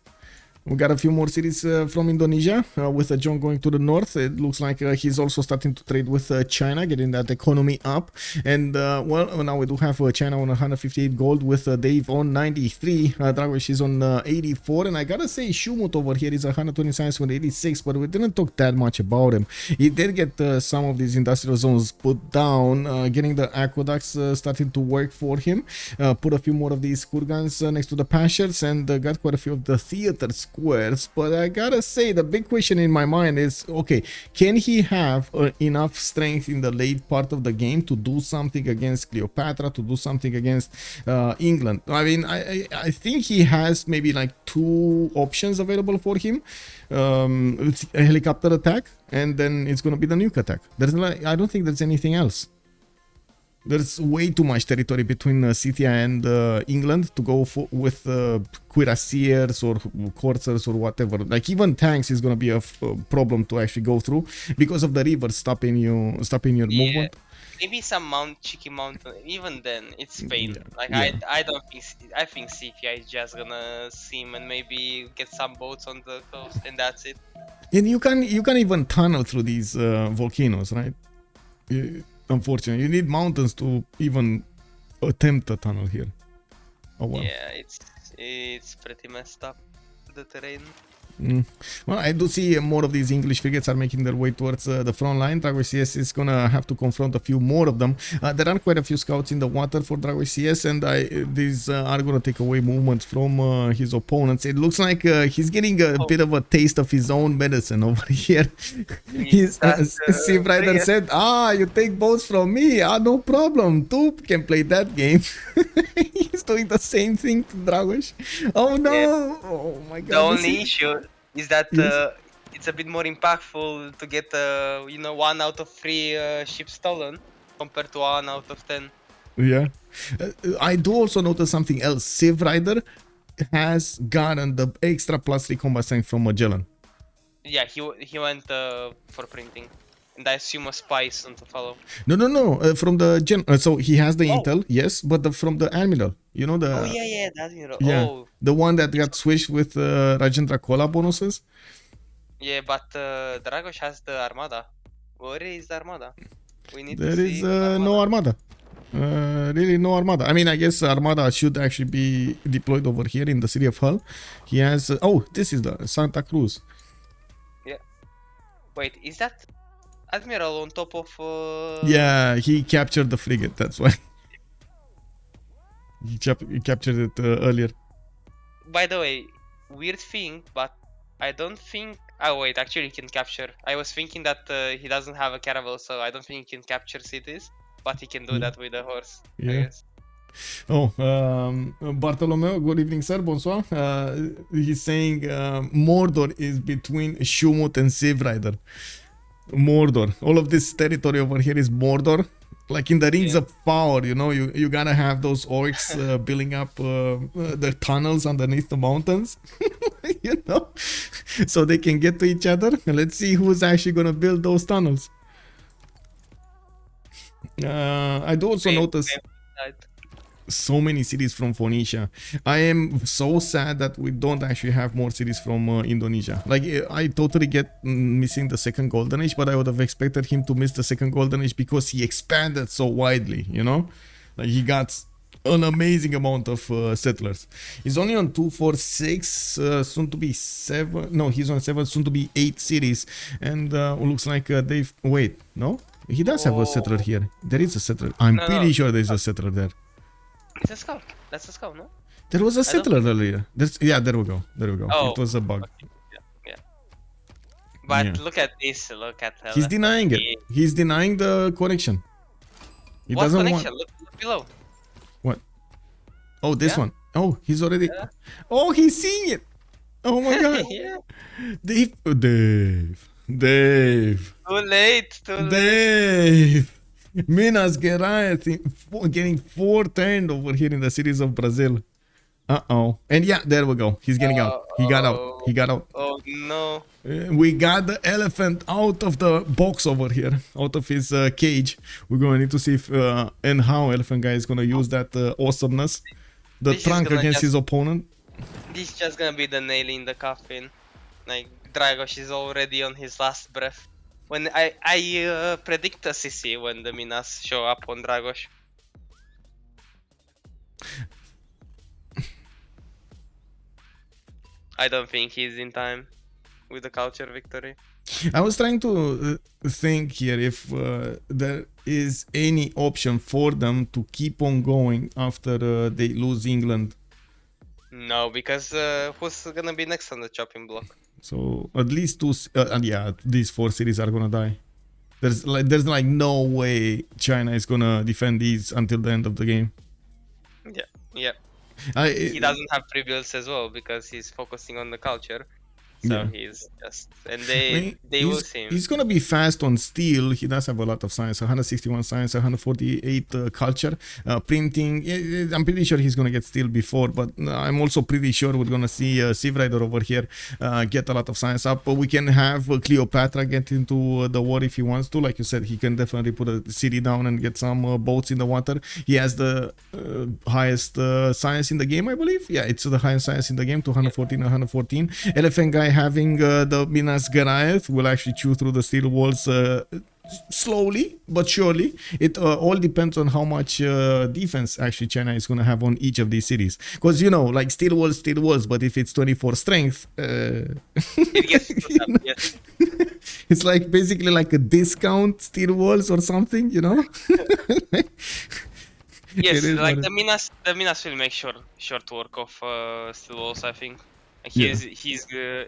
We got a few more cities from Indonesia with John going to the north. It looks like he's also starting to trade with China, getting that economy up. And well, now we do have China on 158 gold with Dave on 93. Dragos is on 84. And I gotta say, Schuhmut over here is 120 science with 86, but we didn't talk that much about him. He did get some of these industrial zones put down, getting the aqueducts starting to work for him. Put a few more of these kurgans next to the pastures and got quite a few of the theaters squares. But I gotta say, the big question in my mind is, okay, can he have enough strength in the late part of the game to do something against Cleopatra, to do something against England? I mean, I think he has maybe like two options available for him. It's a helicopter attack, and then it's gonna be the nuke attack. I don't think there's anything else. There's way too much territory between Scythia and England to go with cuirassiers or coursers or whatever. Like even tanks is gonna be a problem to actually go through because of the river stopping your movement. Maybe some cheeky mountain. Even then, it's Spain. Yeah. Like Yeah. I don't think. I think Scythia is just gonna sim and maybe get some boats on the coast, and that's it. And you can even tunnel through these volcanoes, right? Unfortunately, you need mountains to even attempt a tunnel here. Oh well. Yeah, it's pretty messed up, the terrain. Well, I do see more of these English frigates are making their way towards the front line. Dragos CS is gonna have to confront a few more of them. There are quite a few scouts in the water for Dragos CS, and these are gonna take away movement from his opponents. It looks like he's getting a bit of a taste of his own medicine over here. Civrider said, you take boats from me, no problem, two can play that game. He's doing the same thing to Dragos. Oh no, yeah. Oh my god. The only issue is that it's a bit more impactful to get 1 out of 3 ships stolen compared to 1 out of 10. Yeah. I do also notice something else. Civrider has gotten the extra +3 combat strength from Magellan. Yeah, he went for printing. And I assume a spy soon to follow. No. From the so he has the intel, yes, but from the admiral. You know the. Oh yeah, the admiral. Yeah, oh. The one that got switched with Rajendra Kola bonuses. Yeah, but Dragos has the armada. Where is the armada? We need there to is see armada. no armada. Really no armada. I mean, I guess armada should actually be deployed over here in the city of Hull. He has. This is the Santa Cruz. Yeah. Wait, is that admiral on top of? Yeah, he captured the frigate. That's why. He captured it earlier. By the way, weird thing, but I don't think. Oh wait, actually he can capture. I was thinking that he doesn't have a caravel, so I don't think he can capture cities, but he can do that with a horse. Yeah. I guess. Bartolomeo, good evening, sir. Bonsoir. He's saying Mordor is between Schuhmut and Civrider. Mordor. All of this territory over here is Mordor. Like in the Rings of Power, you gotta have those orcs building up the tunnels underneath the mountains, so they can get to each other. Let's see who's actually gonna build those tunnels. I do also notice so many cities from Phoenicia. I am so sad that we don't actually have more cities from Indonesia. Like, I totally get missing the second golden age, but I would have expected him to miss the second golden age because he expanded so widely, like he got an amazing amount of settlers. He's only on 246, soon to be 7. No, he's on 7, soon to be 8 cities. And looks like Dave. Wait, no, he does have a settler here. There is a settler. I'm pretty sure there's a settler there. It's a scout. That's a scout, no? There was a settler earlier. There we go. Oh, it was a bug. Okay. Yeah. But Yeah. look at this. Look at He's denying it. He's denying the connection. He What doesn't connection? want. Look below. What? Oh, this Yeah. one. Oh, he's already. Yeah. Oh, he's seeing it. Oh my god. Yeah. Dave. Dave. Too late. Too late. Dave. Minas Gerais getting 4-10 over here in the cities of Brazil. Uh-oh. And yeah, there we go. He's getting out. He got out. He got out. Oh no. We got the elephant out of the box over here, out of his cage. We're going to need to see if and how Elaphantguy is going to use that awesomeness. The This is trunk gonna against his opponent. This is just gonna be the nail in the coffin. Like Dragos is already on his last breath. When I predict a CC when the Minas show up on Dragos. I don't think he's in time with the culture victory. I was trying to think here if there is any option for them to keep on going after they lose England. No, because who's gonna be next on the chopping block? So at least two, yeah, these 4 cities are gonna die. There's like no way China is gonna defend these until the end of the game. Yeah. He doesn't have pre-builds as well because he's focusing on the culture. So Yeah. he's just, and they will see him. He's gonna be fast on steel. He does have a lot of science, 161 science, 148 culture, printing. I'm pretty sure he's gonna get steel before, but I'm also pretty sure we're gonna see Civrider over here get a lot of science up. But we can have Cleopatra get into the war if he wants to. Like you said, he can definitely put a city down and get some boats in the water. He has the highest science in the game, I believe. Yeah, it's the highest science in the game, 214, 114. Elaphantguy having the Minas Gerais will actually chew through the steel walls slowly but surely. It all depends on how much defense actually China is going to have on each of these cities, because you know, like steel walls, but if it's 24 strength It gets put up, yes. it's like basically like a discount steel walls or something, you know. Yes, like the Minas will make short work of steel walls, I think. He's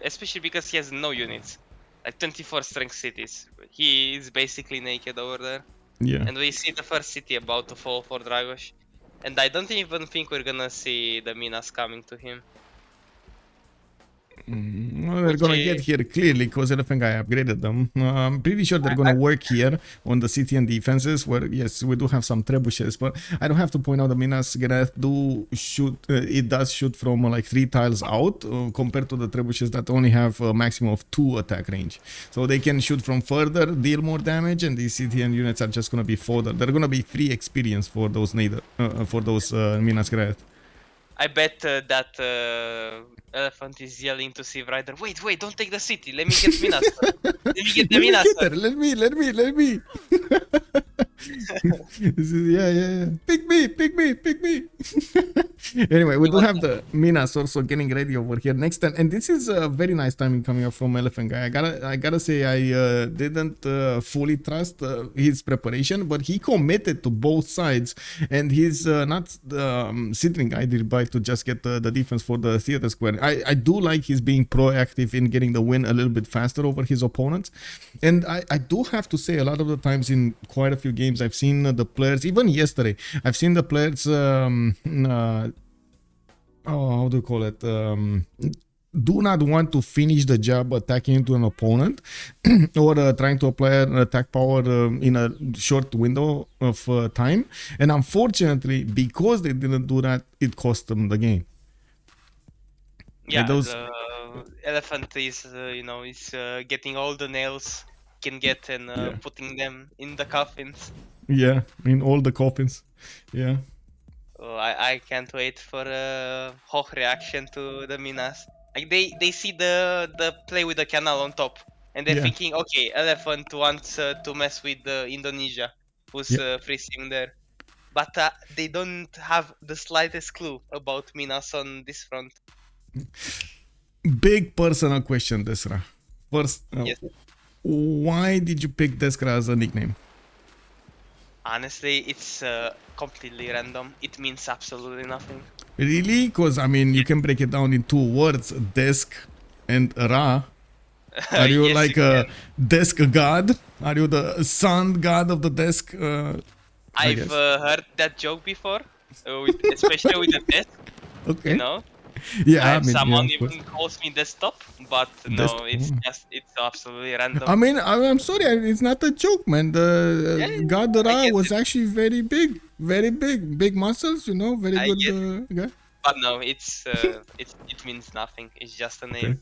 especially because he has no units, like 24 strength cities. He is basically naked over there. Yeah. And we see the first city about to fall for Dragos. And I don't even think we're gonna see the Minas coming to him. Well, they're gonna get here clearly because Elaphantguy upgraded them. I'm pretty sure they're gonna work here on the Scythian defenses, where yes, we do have some trebuchets, but I don't have to point out the Minas Gerais do shoot. It does shoot from like 3 tiles out compared to the trebuchets that only have a maximum of 2 attack range. So they can shoot from further, deal more damage, and these Scythian units are just gonna be fodder. They're gonna be free experience for those Minas Gerais. I bet that Elephant is yelling to Civrider, wait, don't take the city, let me get Minas. Let me get the Minas. Let me. Yeah. Pick me. Anyway, we do have the Minas also getting ready over here next time, and this is a very nice timing coming up from Elaphantguy. I gotta say, I didn't fully trust his preparation, but he committed to both sides, and he's not sitting idly by to just get the defense for the theater square. I do like his being proactive in getting the win a little bit faster over his opponents, and I do have to say, a lot of the times in quite a few games I've seen the players, even yesterday, I've seen the players how do you call it, do not want to finish the job attacking into an opponent or trying to apply an attack power in a short window of time, and unfortunately, because they didn't do that, it cost them the game. Yeah, the Elephant is is getting all the nails he can get and putting them in the coffins. Yeah, in all the coffins. Yeah. Oh, I can't wait for Hoch reaction to the Minas. Like they see the play with the canal on top, and they're thinking, okay, Elephant wants to mess with Indonesia, who's freezing there, but they don't have the slightest clue about Minas on this front. Big personal question, Desra. First, Yes. Why did you pick Desra as a nickname? Honestly, it's completely random. It means absolutely nothing. Really? Because, I mean, you can break it down in 2 words, desk and Ra. Are you Yes, like you a can. desk god? Are you the sun god of the desk? I I've guess. heard that joke before, especially with the desk. You Okay. know, Yeah, I I've mean, yeah, someone of course. even calls me desktop, but Desk. no, it's absolutely I random. mean, I'm sorry, it's not a joke, man. The Yeah, God I Ra get was it. actually very big, big muscles. You know, very I good get it. guy. But no, it means nothing. It's just a Okay, name.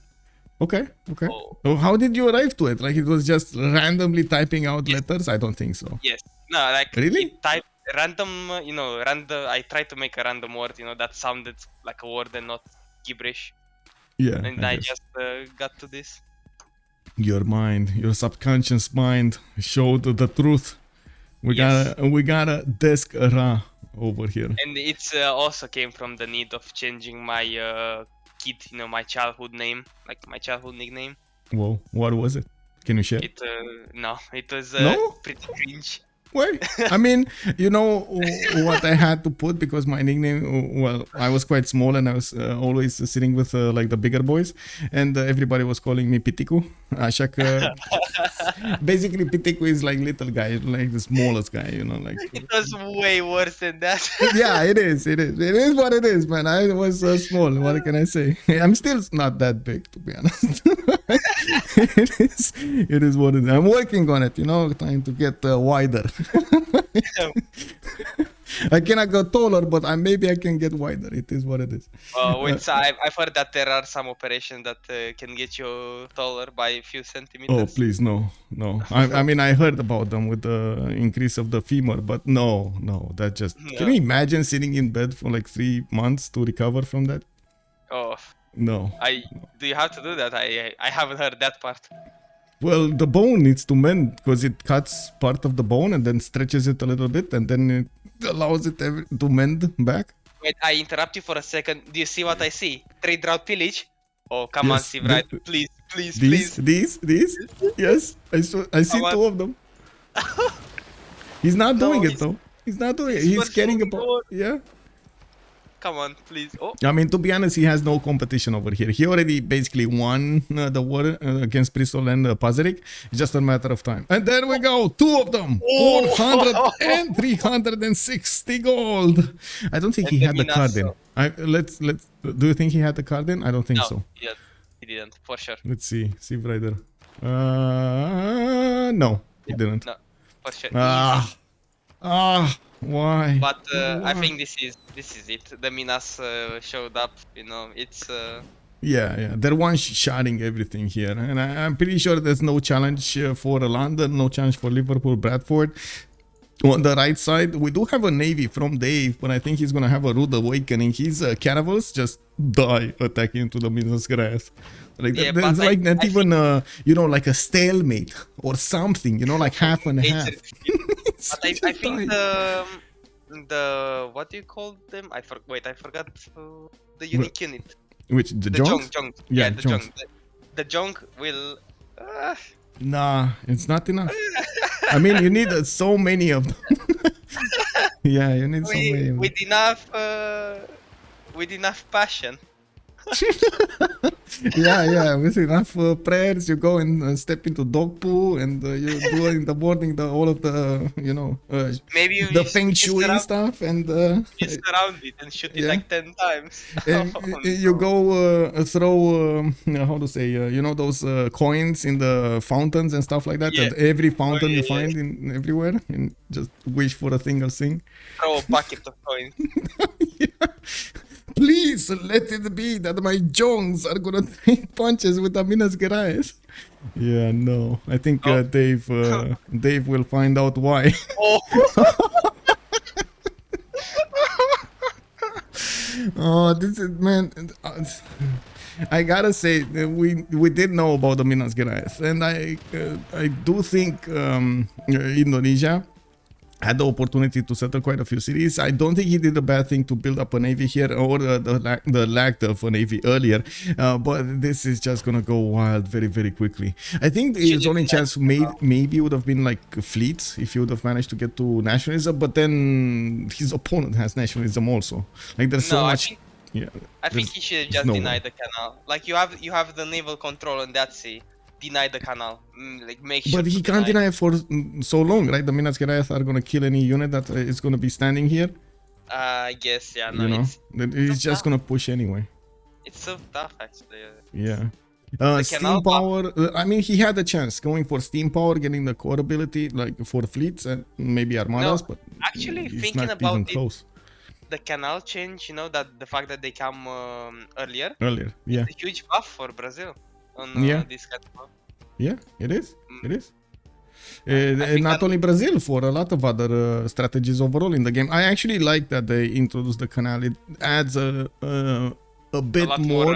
okay. Oh, So how did you arrive to it? Like it was just randomly typing out yes, letters? I don't think so. yes. No, like it Really? typed random. Random. I tried to make a random word. That sounded like a word and not gibberish. Yeah, And I I guess. just got to this. Your mind, your subconscious mind showed the truth. Yes. We got a desk Ra over here. And it's also came from the need of changing my my childhood name, like my childhood nickname. Whoa, what was it? Can you share? It no, it was No? pretty cringe. Why? I mean, you know what I had to put because my nickname, well, I was quite small and I was always sitting with like the bigger boys, and everybody was calling me Pitiku. Ashak, basically, Pitiku is like little guy, like the smallest guy, like. It was way worse than that. Yeah, it is. It is what it is, man. I was small. What can I say? I'm still not that big, to be honest. It is what it is. I'm working on it, trying to get wider. I cannot go taller, but maybe I can get wider. It is what it is. I've heard that there are some operations that can get you taller by a few centimeters. Oh, please, no. I mean, I heard about them with the increase of the femur, but no, that just... No. Can you imagine sitting in bed for like 3 months to recover from that? Oh. No. Do you have to do that? I haven't heard that part. Well, the bone needs to mend because it cuts part of the bone and then stretches it a little bit and then it allows it to mend back. Wait, I interrupt you for a second. Do you see what I see? Trade route pillage. Oh, come on, Yes, Civrider. Please. These? Yes, I see two of them. He's not doing it though. He's not doing it. He's caring about... Yeah. Come on, please. Oh. I mean, to be honest, he has no competition over here. He already basically won the war against Bristol and Pazerik. It's just a matter of time. And there we go. 2 of them. 400 and 360 gold. I don't think he had the card in. Let's. Do you think he had the card in? I don't think so. Yeah, he didn't, for sure. Let's see. Civrider. No, he didn't. No, for sure. Why? But I think this is it. The Minas showed up. It's. Yeah. They're one-shotting everything here, and I'm pretty sure there's no challenge for London, no challenge for Liverpool, Bradford. On the right side, we do have a navy from Dave, but I think he's gonna have a rude awakening. His caravels just die attacking into the Minas Grass. Like Yeah, there's but like I not even like a stalemate or something, like half and half. But I think the what do you call them? I forgot the unique unit. Which the Jong? Yeah, the Jong. The Jong will. Nah, it's not enough. I mean, you need so many of them. Yeah, you need so many. Of them. With enough passion. Yeah, with enough prayers, you go and step into dog poo, and you do in the morning all of the maybe the feng shui stuff, and you surround it and shoot it like 10 times. You go throw how to say those coins in the fountains and stuff like that. Yeah. And every fountain you find in everywhere, and just wish for a single thing. Throw a bucket of coins. Yeah. Please let it be that my Jongs are gonna take punches with the Minas Gerais. Yeah, no. I think Dave will find out why. Oh. Oh, this is, man. I gotta say, we did know about the Minas Gerais, and I do think Indonesia had the opportunity to settle quite a few cities. I don't think he did a bad thing to build up a navy here, or the lack of a navy earlier. But this is just gonna go wild very, very quickly. I think his only chance maybe would have been like fleets if he would have managed to get to nationalism. But then his opponent has nationalism also. Like there's so much. I think he should have just denied the canal. Like you have the naval control on that sea. deny the canal. Like make sure. But he can't deny it for so long, right? The Minas Gerais are gonna kill any unit that is gonna be standing here. I guess, yeah. No, You know, he's so just gonna push anyway. It's so tough, actually. Yeah. The Steam canal power. I mean, he had a chance going for steam power, getting the core ability, like for fleets and maybe armadas, but actually he's thinking not about even it, close. the canal change, you know, that the fact that they come earlier. Earlier, yeah. It's a huge buff for Brazil on this kind of. Yeah, it is. It is. Not only Brazil, for a lot of other strategies overall in the game. I actually like that they introduced the canal. It adds a bit more,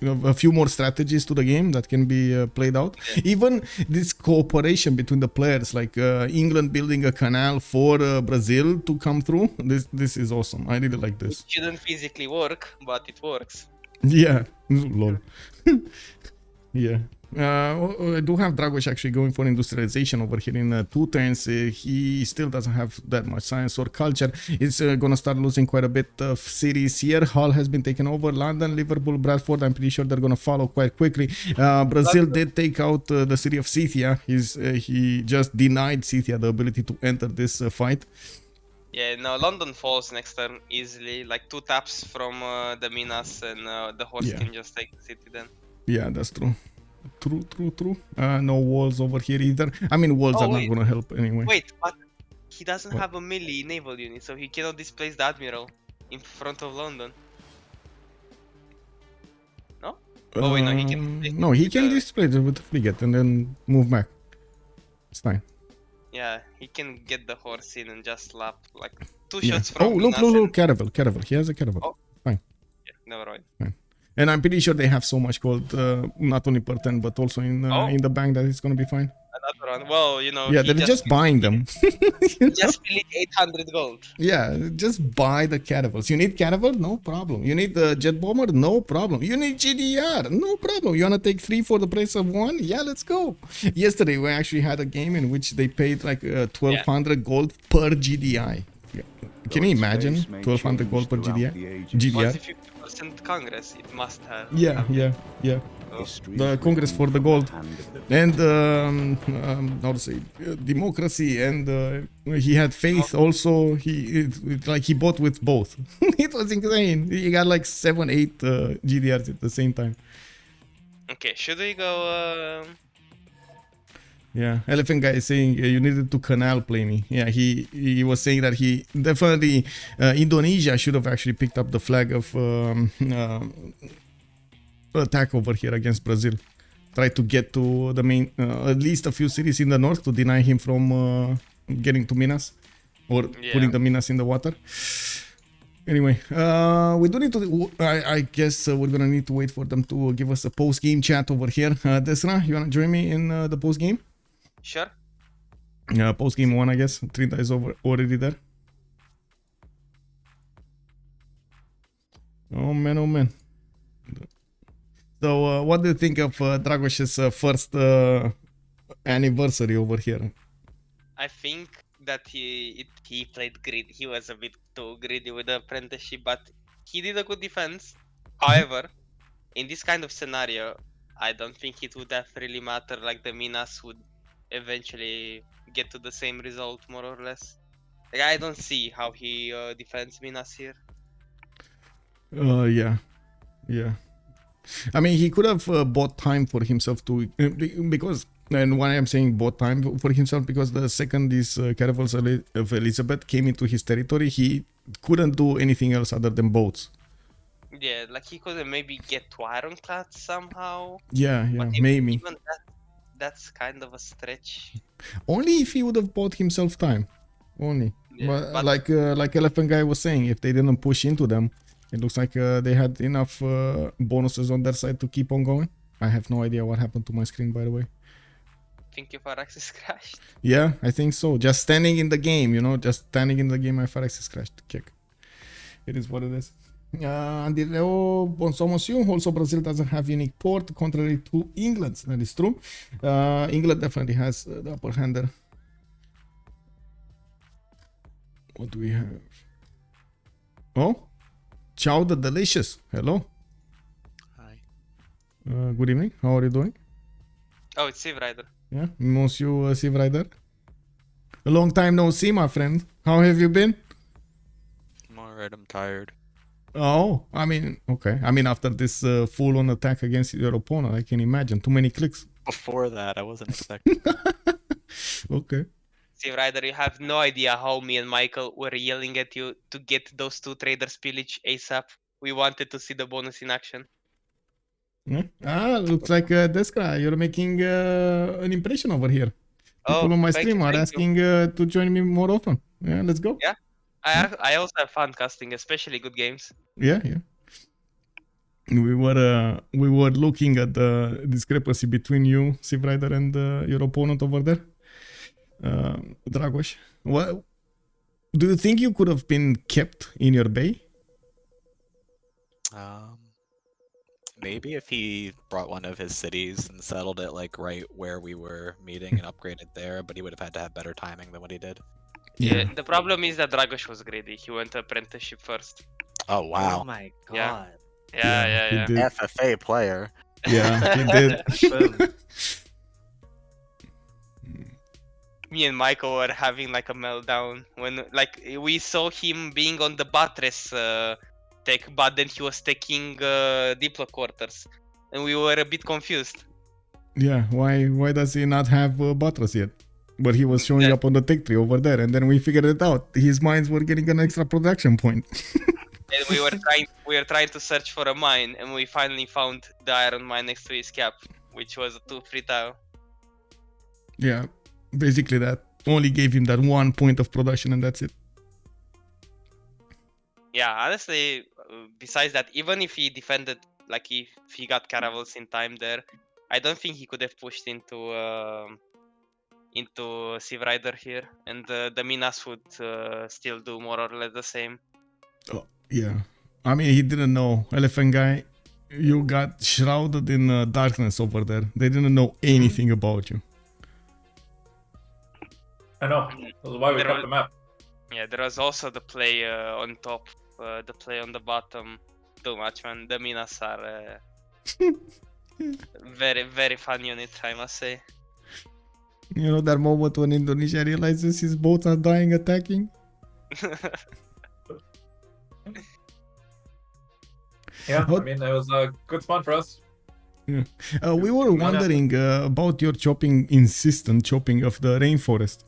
a few more strategies to the game that can be played out. Yeah. Even this cooperation between the players, like England building a canal for Brazil to come through. This is awesome. I really like this. It shouldn't physically work, but it works. Yeah. Lol. Yeah. I do have Dragos actually going for industrialization over here in 2 turns. He still doesn't have that much science or culture. It's gonna start losing quite a bit of cities here. Hull has been taken over. London, Liverpool, Bradford, I'm pretty sure they're gonna follow quite quickly. Brazil did take out the city of Scythia. He just denied Scythia the ability to enter this fight. Yeah, no, London falls next turn easily. Like 2 taps from the Minas, and the horse can just take the city then. Yeah, that's true. True. No walls over here either. I mean, walls are not gonna help anyway. Wait, but he doesn't have a melee naval unit, so he cannot displace the admiral in front of London. No? Oh wait, no, he can. No, he can displace it with the frigate and then move back. It's fine. Yeah, he can get the horse in and just lap like 2 shots from. Oh, look, Caravel. He has a Caravel. Oh. Fine. Yeah, never mind. Fine. And I'm pretty sure they have so much gold, not only per turn, but also in the bank, that it's gonna be fine. Another one. Well, you know. Yeah, they're just buying them. Just spilling 800 gold. Yeah, just buy the Caravels. You need Caravel? No problem. You need the Jet Bomber? No problem. You need GDR? No problem. You wanna take 3 for the price of 1? Yeah, let's go. Yesterday, we actually had a game in which they paid like 1200 gold per GDI. Yeah. Can you imagine 1200 gold per GDR? 50% Congress, it must have. Yeah. The Congress for the gold and how to say democracy, and he had faith also. He bought with both. It was insane. He got like 7-8 GDRs at the same time. Okay, should we go? Yeah, Elaphantguy is saying you needed to canal play me. Yeah, he was saying that he definitely Indonesia should have actually picked up the flag of attack over here against Brazil. Try to get to the main, at least a few cities in the north to deny him from getting to Minas or putting the Minas in the water. Anyway, we do need to. I guess we're gonna need to wait for them to give us a post-game chat over here. Desra, you wanna join me in the post-game? Sure. Post-game 1, I guess. Trinta is already there. Oh man. So, what do you think of Dragos's first anniversary over here? I think that he played greedy. He was a bit too greedy with the apprenticeship, but he did a good defense. However, in this kind of scenario, I don't think it would have really mattered. Like the Minas would eventually get to the same result, more or less. Like I don't see how he defends Minas here. Yeah. I mean, he could have bought time for himself to because. And why I'm saying bought time for himself, because the second these caravels of Elizabeth came into his territory, he couldn't do anything else other than boats. Yeah, like he could maybe get to ironclads somehow. Yeah, maybe. Even that's kind of a stretch. Only if he would have bought himself time. Only. Yeah, but like Elaphantguy was saying, if they didn't push into them, it looks like they had enough bonuses on their side to keep on going. I have no idea what happened to my screen, by the way. Think your Firaxis crashed? Yeah, I think so. Just standing in the game, my Firaxis crashed. Kick. It is what it is. Andileo Bonsomosu, also Brazil doesn't have unique port, contrary to England. That is true. England definitely has the upper hand there. What do we have? Oh, Chow the Delicious. Hello. Hi. Good evening. How are you doing? Oh, it's Civrider. Yeah, Monsieur Civrider. A long time no see, my friend. How have you been? I'm alright, I'm tired. Oh, I mean, okay. I mean, after this full-on attack against your opponent, I can imagine. Too many clicks. Before that, I wasn't expecting that. Okay. Civrider, you have no idea how me and Michael were yelling at you to get those 2 traders pillage ASAP. We wanted to see the bonus in action. Yeah. Ah, looks like this guy. You're making an impression over here. People Oh, on my thank you, stream are thank you. asking to join me more often. Yeah, let's go. Yeah. I also have fun casting, especially good games. Yeah, yeah. We were looking at the discrepancy between you, Civrider, and your opponent over there, Dragos. What do you think you could have been kept in your bay? Maybe if he brought one of his cities and settled it like right where we were meeting and upgraded there, but he would have had to have better timing than what he did. Yeah. The problem is that Dragos was greedy. He went to apprenticeship first. Oh wow. Oh my Yeah. god. Yeah. He did. FFA player. Yeah, he did. Boom. Me and Michael were having like a meltdown when like we saw him being on the buttress tech, but then he was taking Diplo quarters, and we were a bit confused. Yeah, why does he not have buttress yet? But he was showing up on the tech tree over there, and then we figured it out. His mines were getting an extra production point. And we were trying to search for a mine, and we finally found the iron mine next to his cap, which was a 2-3 tile. Yeah, basically that only gave him that 1 point of production, and that's it. Yeah, honestly, besides that, even if he defended, like if he got caravels in time there, I don't think he could have pushed into Civrider here, and the Minas would still do more or less the same. Oh, yeah. I mean, he didn't know. Elaphantguy, you got shrouded in darkness over there. They didn't know anything about you. I know. That's why we There cut was- the map. Yeah, there was also the play on top, the play on the bottom. Too much, man. The Minas are very, very fun unit, I must say. You know that moment when Indonesia realizes his boats are dying attacking? Yeah, What- I mean, it was a good spawn for us. We were wondering about your insistent chopping of the rainforest.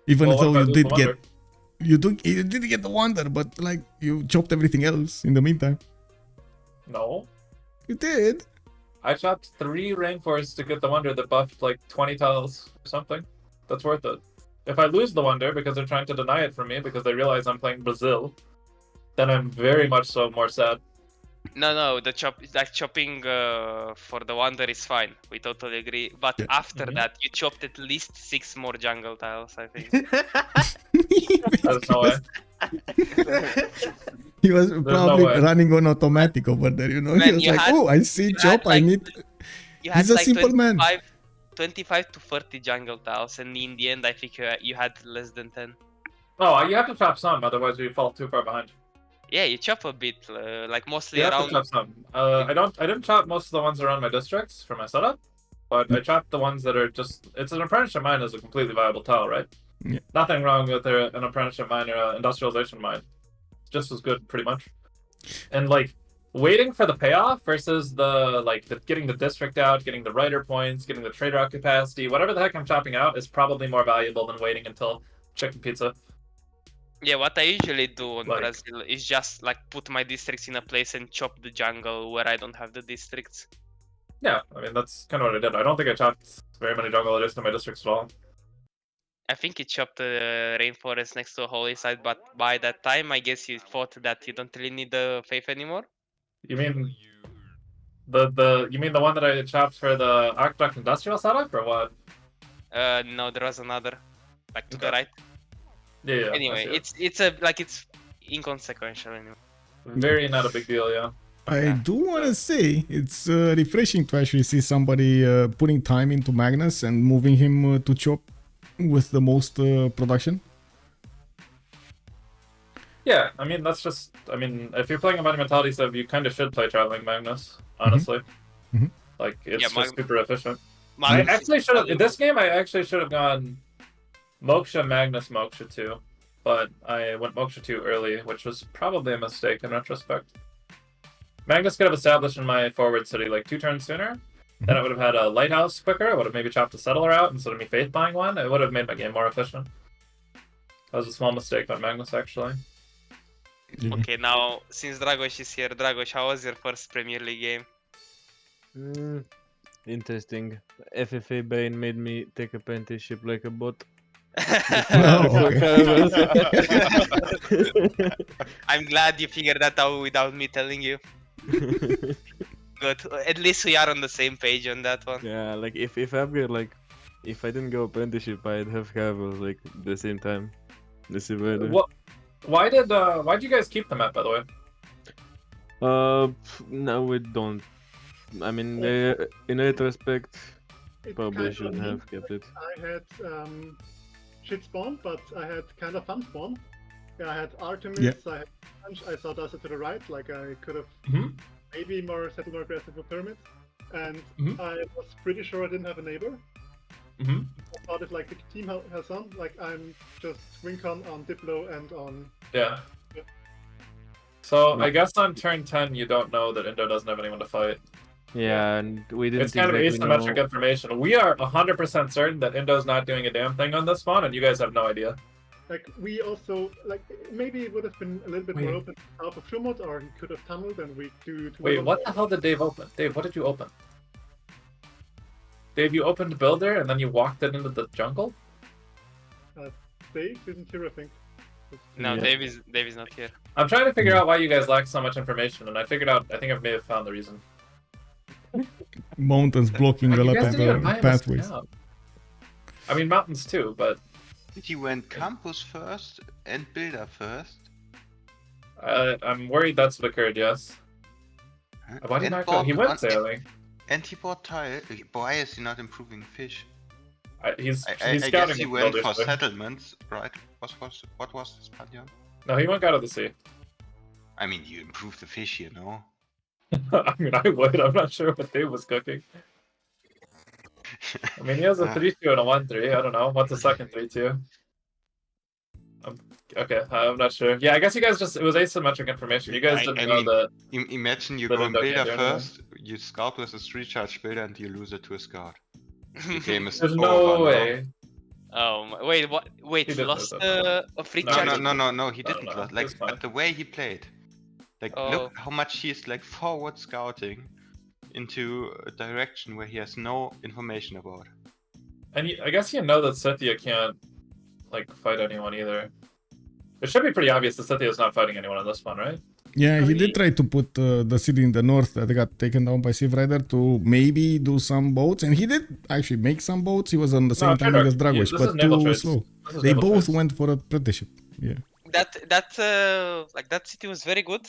Even Well, though what if I you lose did the get, wonder? you did get the wonder, but like you chopped everything else in the meantime. No. You did. I chopped 3 rainforests to get the wonder that buffed like 20 tiles or something. That's worth it. If I lose the wonder because they're trying to deny it from me because they realize I'm playing Brazil, then I'm very much so more sad. No, the chopping for the wonder is fine. We totally agree. But Yeah. after that, you chopped at least 6 more jungle tiles, I think. There's no way. He was no probably way. running on automatic over there, you know. Man, He was you like, had- "Oh, I see you chop. had, I like, need." You had He's a like simple man. 25 to 30 jungle tiles, and in the end, I think you had less than 10. Oh, you have to chop some, otherwise we fall too far behind. Yeah, you chop a bit, like mostly You have to around. chop some. I didn't chop most of the ones around my districts for my setup, but I chopped the ones that are just. It's an apprenticeship mine is a completely viable tile, right? Yeah. Nothing wrong with an apprenticeship mine or an industrialization mine. Just as good, pretty much. And like waiting for the payoff versus getting the district out, getting the writer points, getting the trader out capacity, whatever the heck I'm chopping out is probably more valuable than waiting until chicken pizza. Yeah, what I usually do on Like- Brazil is just like put my districts in a place and chop the jungle where I don't have the districts. Yeah, I mean that's kind of what I did. I don't think I chopped very many jungle leaders in my districts at all. I think you chopped the rainforest next to a holy site, but by that time, I guess you thought that you don't really need the faith anymore. You mean the one that I chopped for the Aqueduct Industrial setup or what? No, there was another, like to the Okay. right. Yeah. I Anyway, see it. it's inconsequential anyway. Very not a big deal, yeah. I do want to say it's refreshing to actually see somebody putting time into Magnus and moving him to chop with the most production. Yeah, I mean that's just. I mean, if you're playing a Monumentality Civ, you kind of should play Traveling Magnus, honestly. Like it's Yeah, just super efficient. I Magnus actually is should have in valuable. this game. I actually should have gone Moksha Magnus Moksha 2, but I went Moksha 2 early, which was probably a mistake in retrospect. Magnus could have established in my forward city like 2 turns sooner. Then I would have had a lighthouse quicker. I would have maybe chopped a settler out instead of me faith buying one. It would have made my game more efficient. That was a small mistake on Magnus actually. Okay, now since Dragos is here, Dragos, how was your first Premier League game? Interesting. FFA Bane made me take apprenticeship like a bot. Oh, I'm glad you figured that out without me telling you. Good. At least we are on the same page on that one. Yeah, like if Abgar, like if I didn't go apprenticeship, I'd have Cavill like the same time. The Civrider. What? Why'd you guys keep the map, by the way? No, we don't. I mean, in retrospect, It probably kind should of have kept it. I had shit spawn, but I had kind of fun spawn. Yeah, I had Artemis, Yeah. I had Punch, I saw Dust to the right, like I could have Mhm. maybe settled more aggressive with Pyramids. And Mhm. I was pretty sure I didn't have a neighbor. Mm-hmm. I thought if like the team has on, like I'm just Wincon on Diplo and on. Yeah. So I guess on turn 10 you don't know that Indo doesn't have anyone to fight. Yeah, and we didn't It's kind of exactly asymmetric know. information. We are 100% certain that Indo's not doing a damn thing on this spawn, and you guys have no idea. Like we also like maybe it would have been a little bit more open south of Schuhmut, or he could have tunneled and we do. Wait, what the hell did Dave open? Dave, what did you open? Dave, you opened Builder and then you walked it into the jungle? Dave isn't here, I think. No, Yeah. Dave is not here. I'm trying to figure out why you guys lack so much information, and I figured out. I think I may have found the reason. mountains blocking You guys didn't even buy him a pathways. scout. I mean, mountains too, but He went campus first and builder first. I'm worried that's what occurred. Yes. Why did he And not go? He bought went one- sailing. And he bought tile. Why is he not improving fish? He's I scouting. guess he with went builders, for but- settlements, right? What was this pantheon? No, he went out of the sea. I mean, you improve the fish, you know. I mean, I would. I'm not sure what Dave was cooking. I mean, he has a 3-2 and a 1-3. I don't know. What's the second 3-2? Okay, I'm not sure. Yeah, I guess you guys it was asymmetric information. You guys I didn't know mean, that. Imagine you But go Indo builder can't do anything. first, you scout with a 3-charge builder, and you lose it to a scout. The game is There's over no now. way. Wait, what? Wait, He did lost lose it. a free No, charge? No, he No, didn't. no, Like, it's fine. but the way he played. Like, Oh. look how much he is like forward scouting into a direction where he has no information about. And I guess you know that Scythia can't like fight anyone either. It should be pretty obvious that Scythia is not fighting anyone on this one, right? Yeah, he did try to put the city in the north that got taken down by Civrider to maybe do some boats, and he did actually make some boats. He was on the same time sure. as Dragos, This is but naval too trades. slow. This is They naval both trades. went for apprenticeship. Yeah. That city was very good,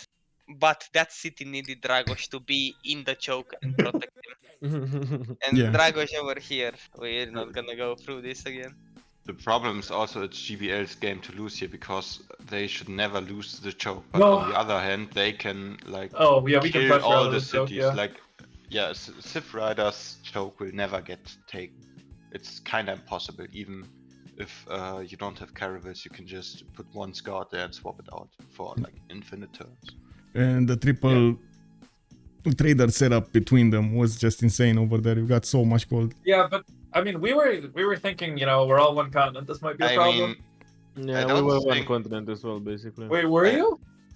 but that city needed Dragos to be in the choke and protect him. And Yeah. Dragos over here. We're not gonna go through this again. The problem is also it's GBL's game to lose here because they should never lose the choke. But No. on the other hand, they can like Oh yeah, we can kill pressure all out the of this joke, cities. yeah. Like, yeah, Civ Rider's choke will never get taken. It's kind of impossible. Even if you don't have caravels, you can just put one scout there and swap it out for like infinite turns. And the triple trader setup between them was just insane over there. You got so much gold. Yeah, but I mean, we were thinking, we're all one continent. This might be a I problem. mean, Yeah, we don't were one think- continent as well, basically. Wait, were you?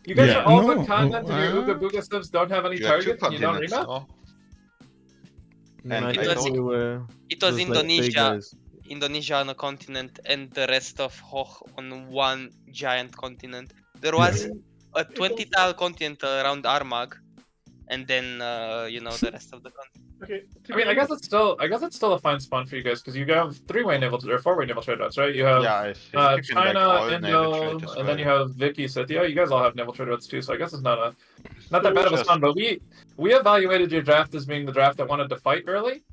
You guys Yeah. are all No, one continent, and your uh, Ooga Booga Civs don't have any you have two targets. And you don't continents. remap. No? And And I it thought was- we were It was just like fake Indonesia, guys. Indonesia on a continent, and the rest of Hoch on one giant continent. There was a 20 tile continent around Armagh, and then the rest of the continent. Okay. I mean, I guess it's still a fine spawn for you guys because you have 3-way naval or 4-way naval trade routes, right? You have Yeah, I think you can, like, China, all naval Indo, trade as and then well. you have Vicky, Scythia. You guys all have naval trade routes too, so I guess it's not that bad of a Just- spawn. But we evaluated your draft as being the draft that wanted to fight early,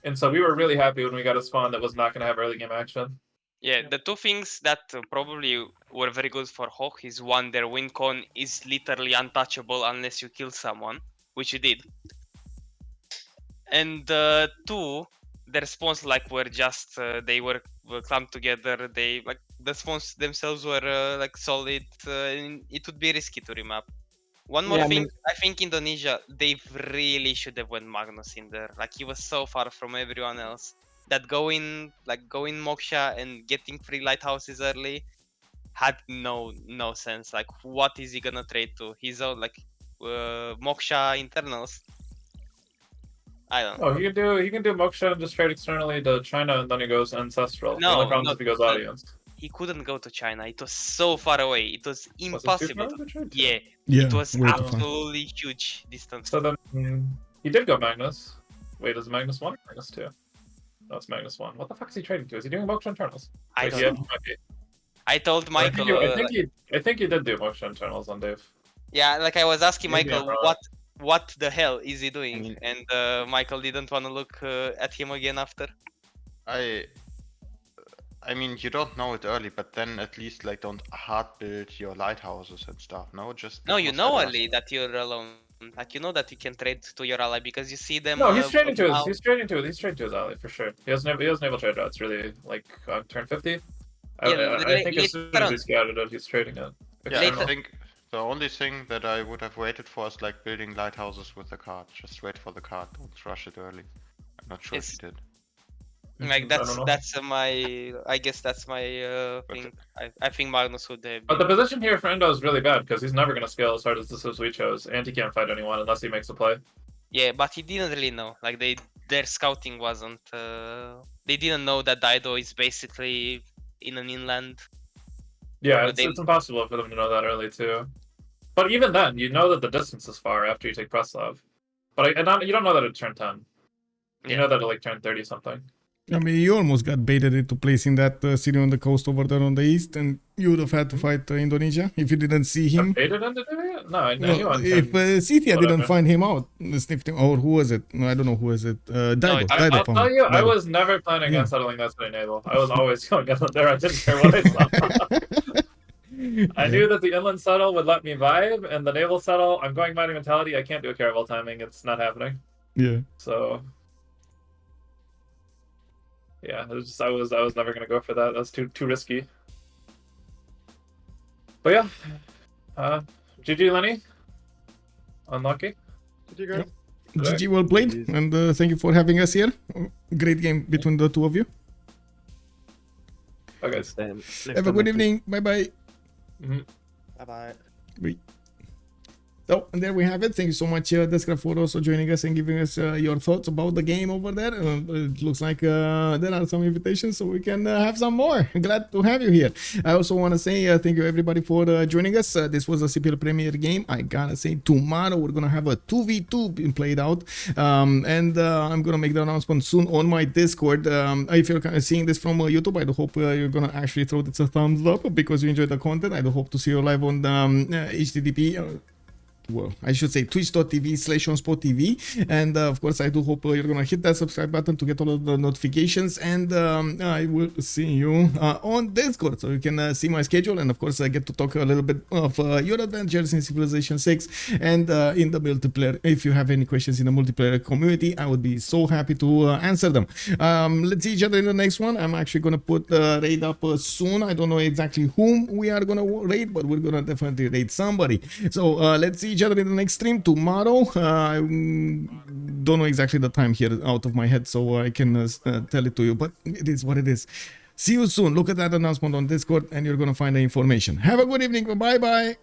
and so we were really happy when we got a spawn that was not going to have early game action. Yeah, the two things that probably were very good for Hoch is one, their win con is literally untouchable unless you kill someone, which you did. and two, the response like were just they were clumped together. They like the response themselves were like solid. And it would be risky to remap. One more Yeah, I thing, mean- I think Indonesia, they really should have went Magnus in there. Like he was so far from everyone else. That going Moksha and getting 3 lighthouses early had no sense. Like what is he gonna trade to? His own like Moksha internals. I don't know. Oh, he can do Moksha and just trade externally to China, and then he goes Ancestral. The only problem is if he goes Audience. He couldn't go to China. It was so far away. It was Was it too impossible. far to trade? Yeah, Yeah, it was way too far. absolutely huge distance. So then he did go Magnus. Wait, is it Magnus 1 or Magnus 2? No, it's Magnus 1. What the fuck is he trading to? Is he doing Moksha internals? I Wait, don't yeah, know. might be. I told Michael. I think he did do Moksha internals on Dave. Yeah, like I was asking Maybe Michael, I'm wrong. what the hell is he doing? mean- And Michael didn't want to look at him again after. I mean, you don't know it early, but then at least like don't hard build your lighthouses and stuff. No, just No, get you more know settlers. early that you're alone. Like you know that you can trade to your ally because you see them. No, he's trading to his. now. He's trading to his ally for sure. He has naval trade routes really like on turn 50. I think as soon as he scouted it, he's trading it. Yeah, Later. I think the only thing that I would have waited for is like building lighthouses with the card. Just wait for the card. Don't rush it early. I'm not sure if Yes. he did. Like I don't know. that's my. I guess that's my thing. I think Magnus would have. But the position here for Endo is really bad because he's never going to scale as hard as the Civ we chose, and he can't fight anyone unless he makes a play. Yeah, but he didn't really know. Like their scouting wasn't. They didn't know that Dido is basically in an inland. Yeah, But it's impossible for them to know that early too. But even then, you know that the distance is far after you take Preslav. But you don't know that at turn 10. You Yeah. know that at like turn 30 something. I mean, you almost got baited into placing that city on the coast over there on the east, and you would have had to fight Indonesia if you didn't see him. Baited into doing it? No, I knew Well, on if turn... Scythia didn't whatever. find him out, sniffed him, or who was it? No, I don't know who was it. Dido. I- Dido I'll found tell him. you, I Dido. was never planning Yeah. on settling that city naval. I was always going in there. I didn't care what I saw. I knew that the inland settle would let me vibe, and the naval settle, I'm going mighty mentality. I can't do a caravel timing. It's not happening. Yeah. So, yeah, it was just, I was never gonna go for that. That's too risky. But yeah, GG Lenny, unlucky. Did you guys? GG, well played, and thank you for having us here. Great game between the two of you. Okay. Have a good evening. Bye bye. Bye bye. So, and there we have it. Thank you so much, Descra, for also joining us and giving us your thoughts about the game over there. It looks like there are some invitations, so we can have some more. Glad to have you here. I also want to say thank you, everybody, for joining us. This was a CPL Premier game. I gotta say, tomorrow we're gonna have a 2v2 being played out, and I'm gonna make the announcement soon on my Discord. If you're kind of seeing this from YouTube, I do hope you're gonna actually throw this a thumbs up because you enjoyed the content. I do hope to see you live on the HTTP. Well, I should say twitch.tv/OnSpotTV, and of course I do hope you're gonna hit that subscribe button to get all of the notifications, and I will see you on Discord so you can see my schedule, and of course I get to talk a little bit of your adventures in Civilization 6 and in the multiplayer. If you have any questions in the multiplayer community, I would be so happy to answer them. Let's see each other in the next one. I'm actually gonna put the raid up soon. I don't know exactly whom we are gonna raid, but we're gonna definitely raid somebody. So let's see each other in the next stream tomorrow. I don't know exactly the time here out of my head, so I can tell it to you, but it is what it is. See you soon. Look at that announcement on Discord and you're gonna find the information. Have a good evening. Bye bye.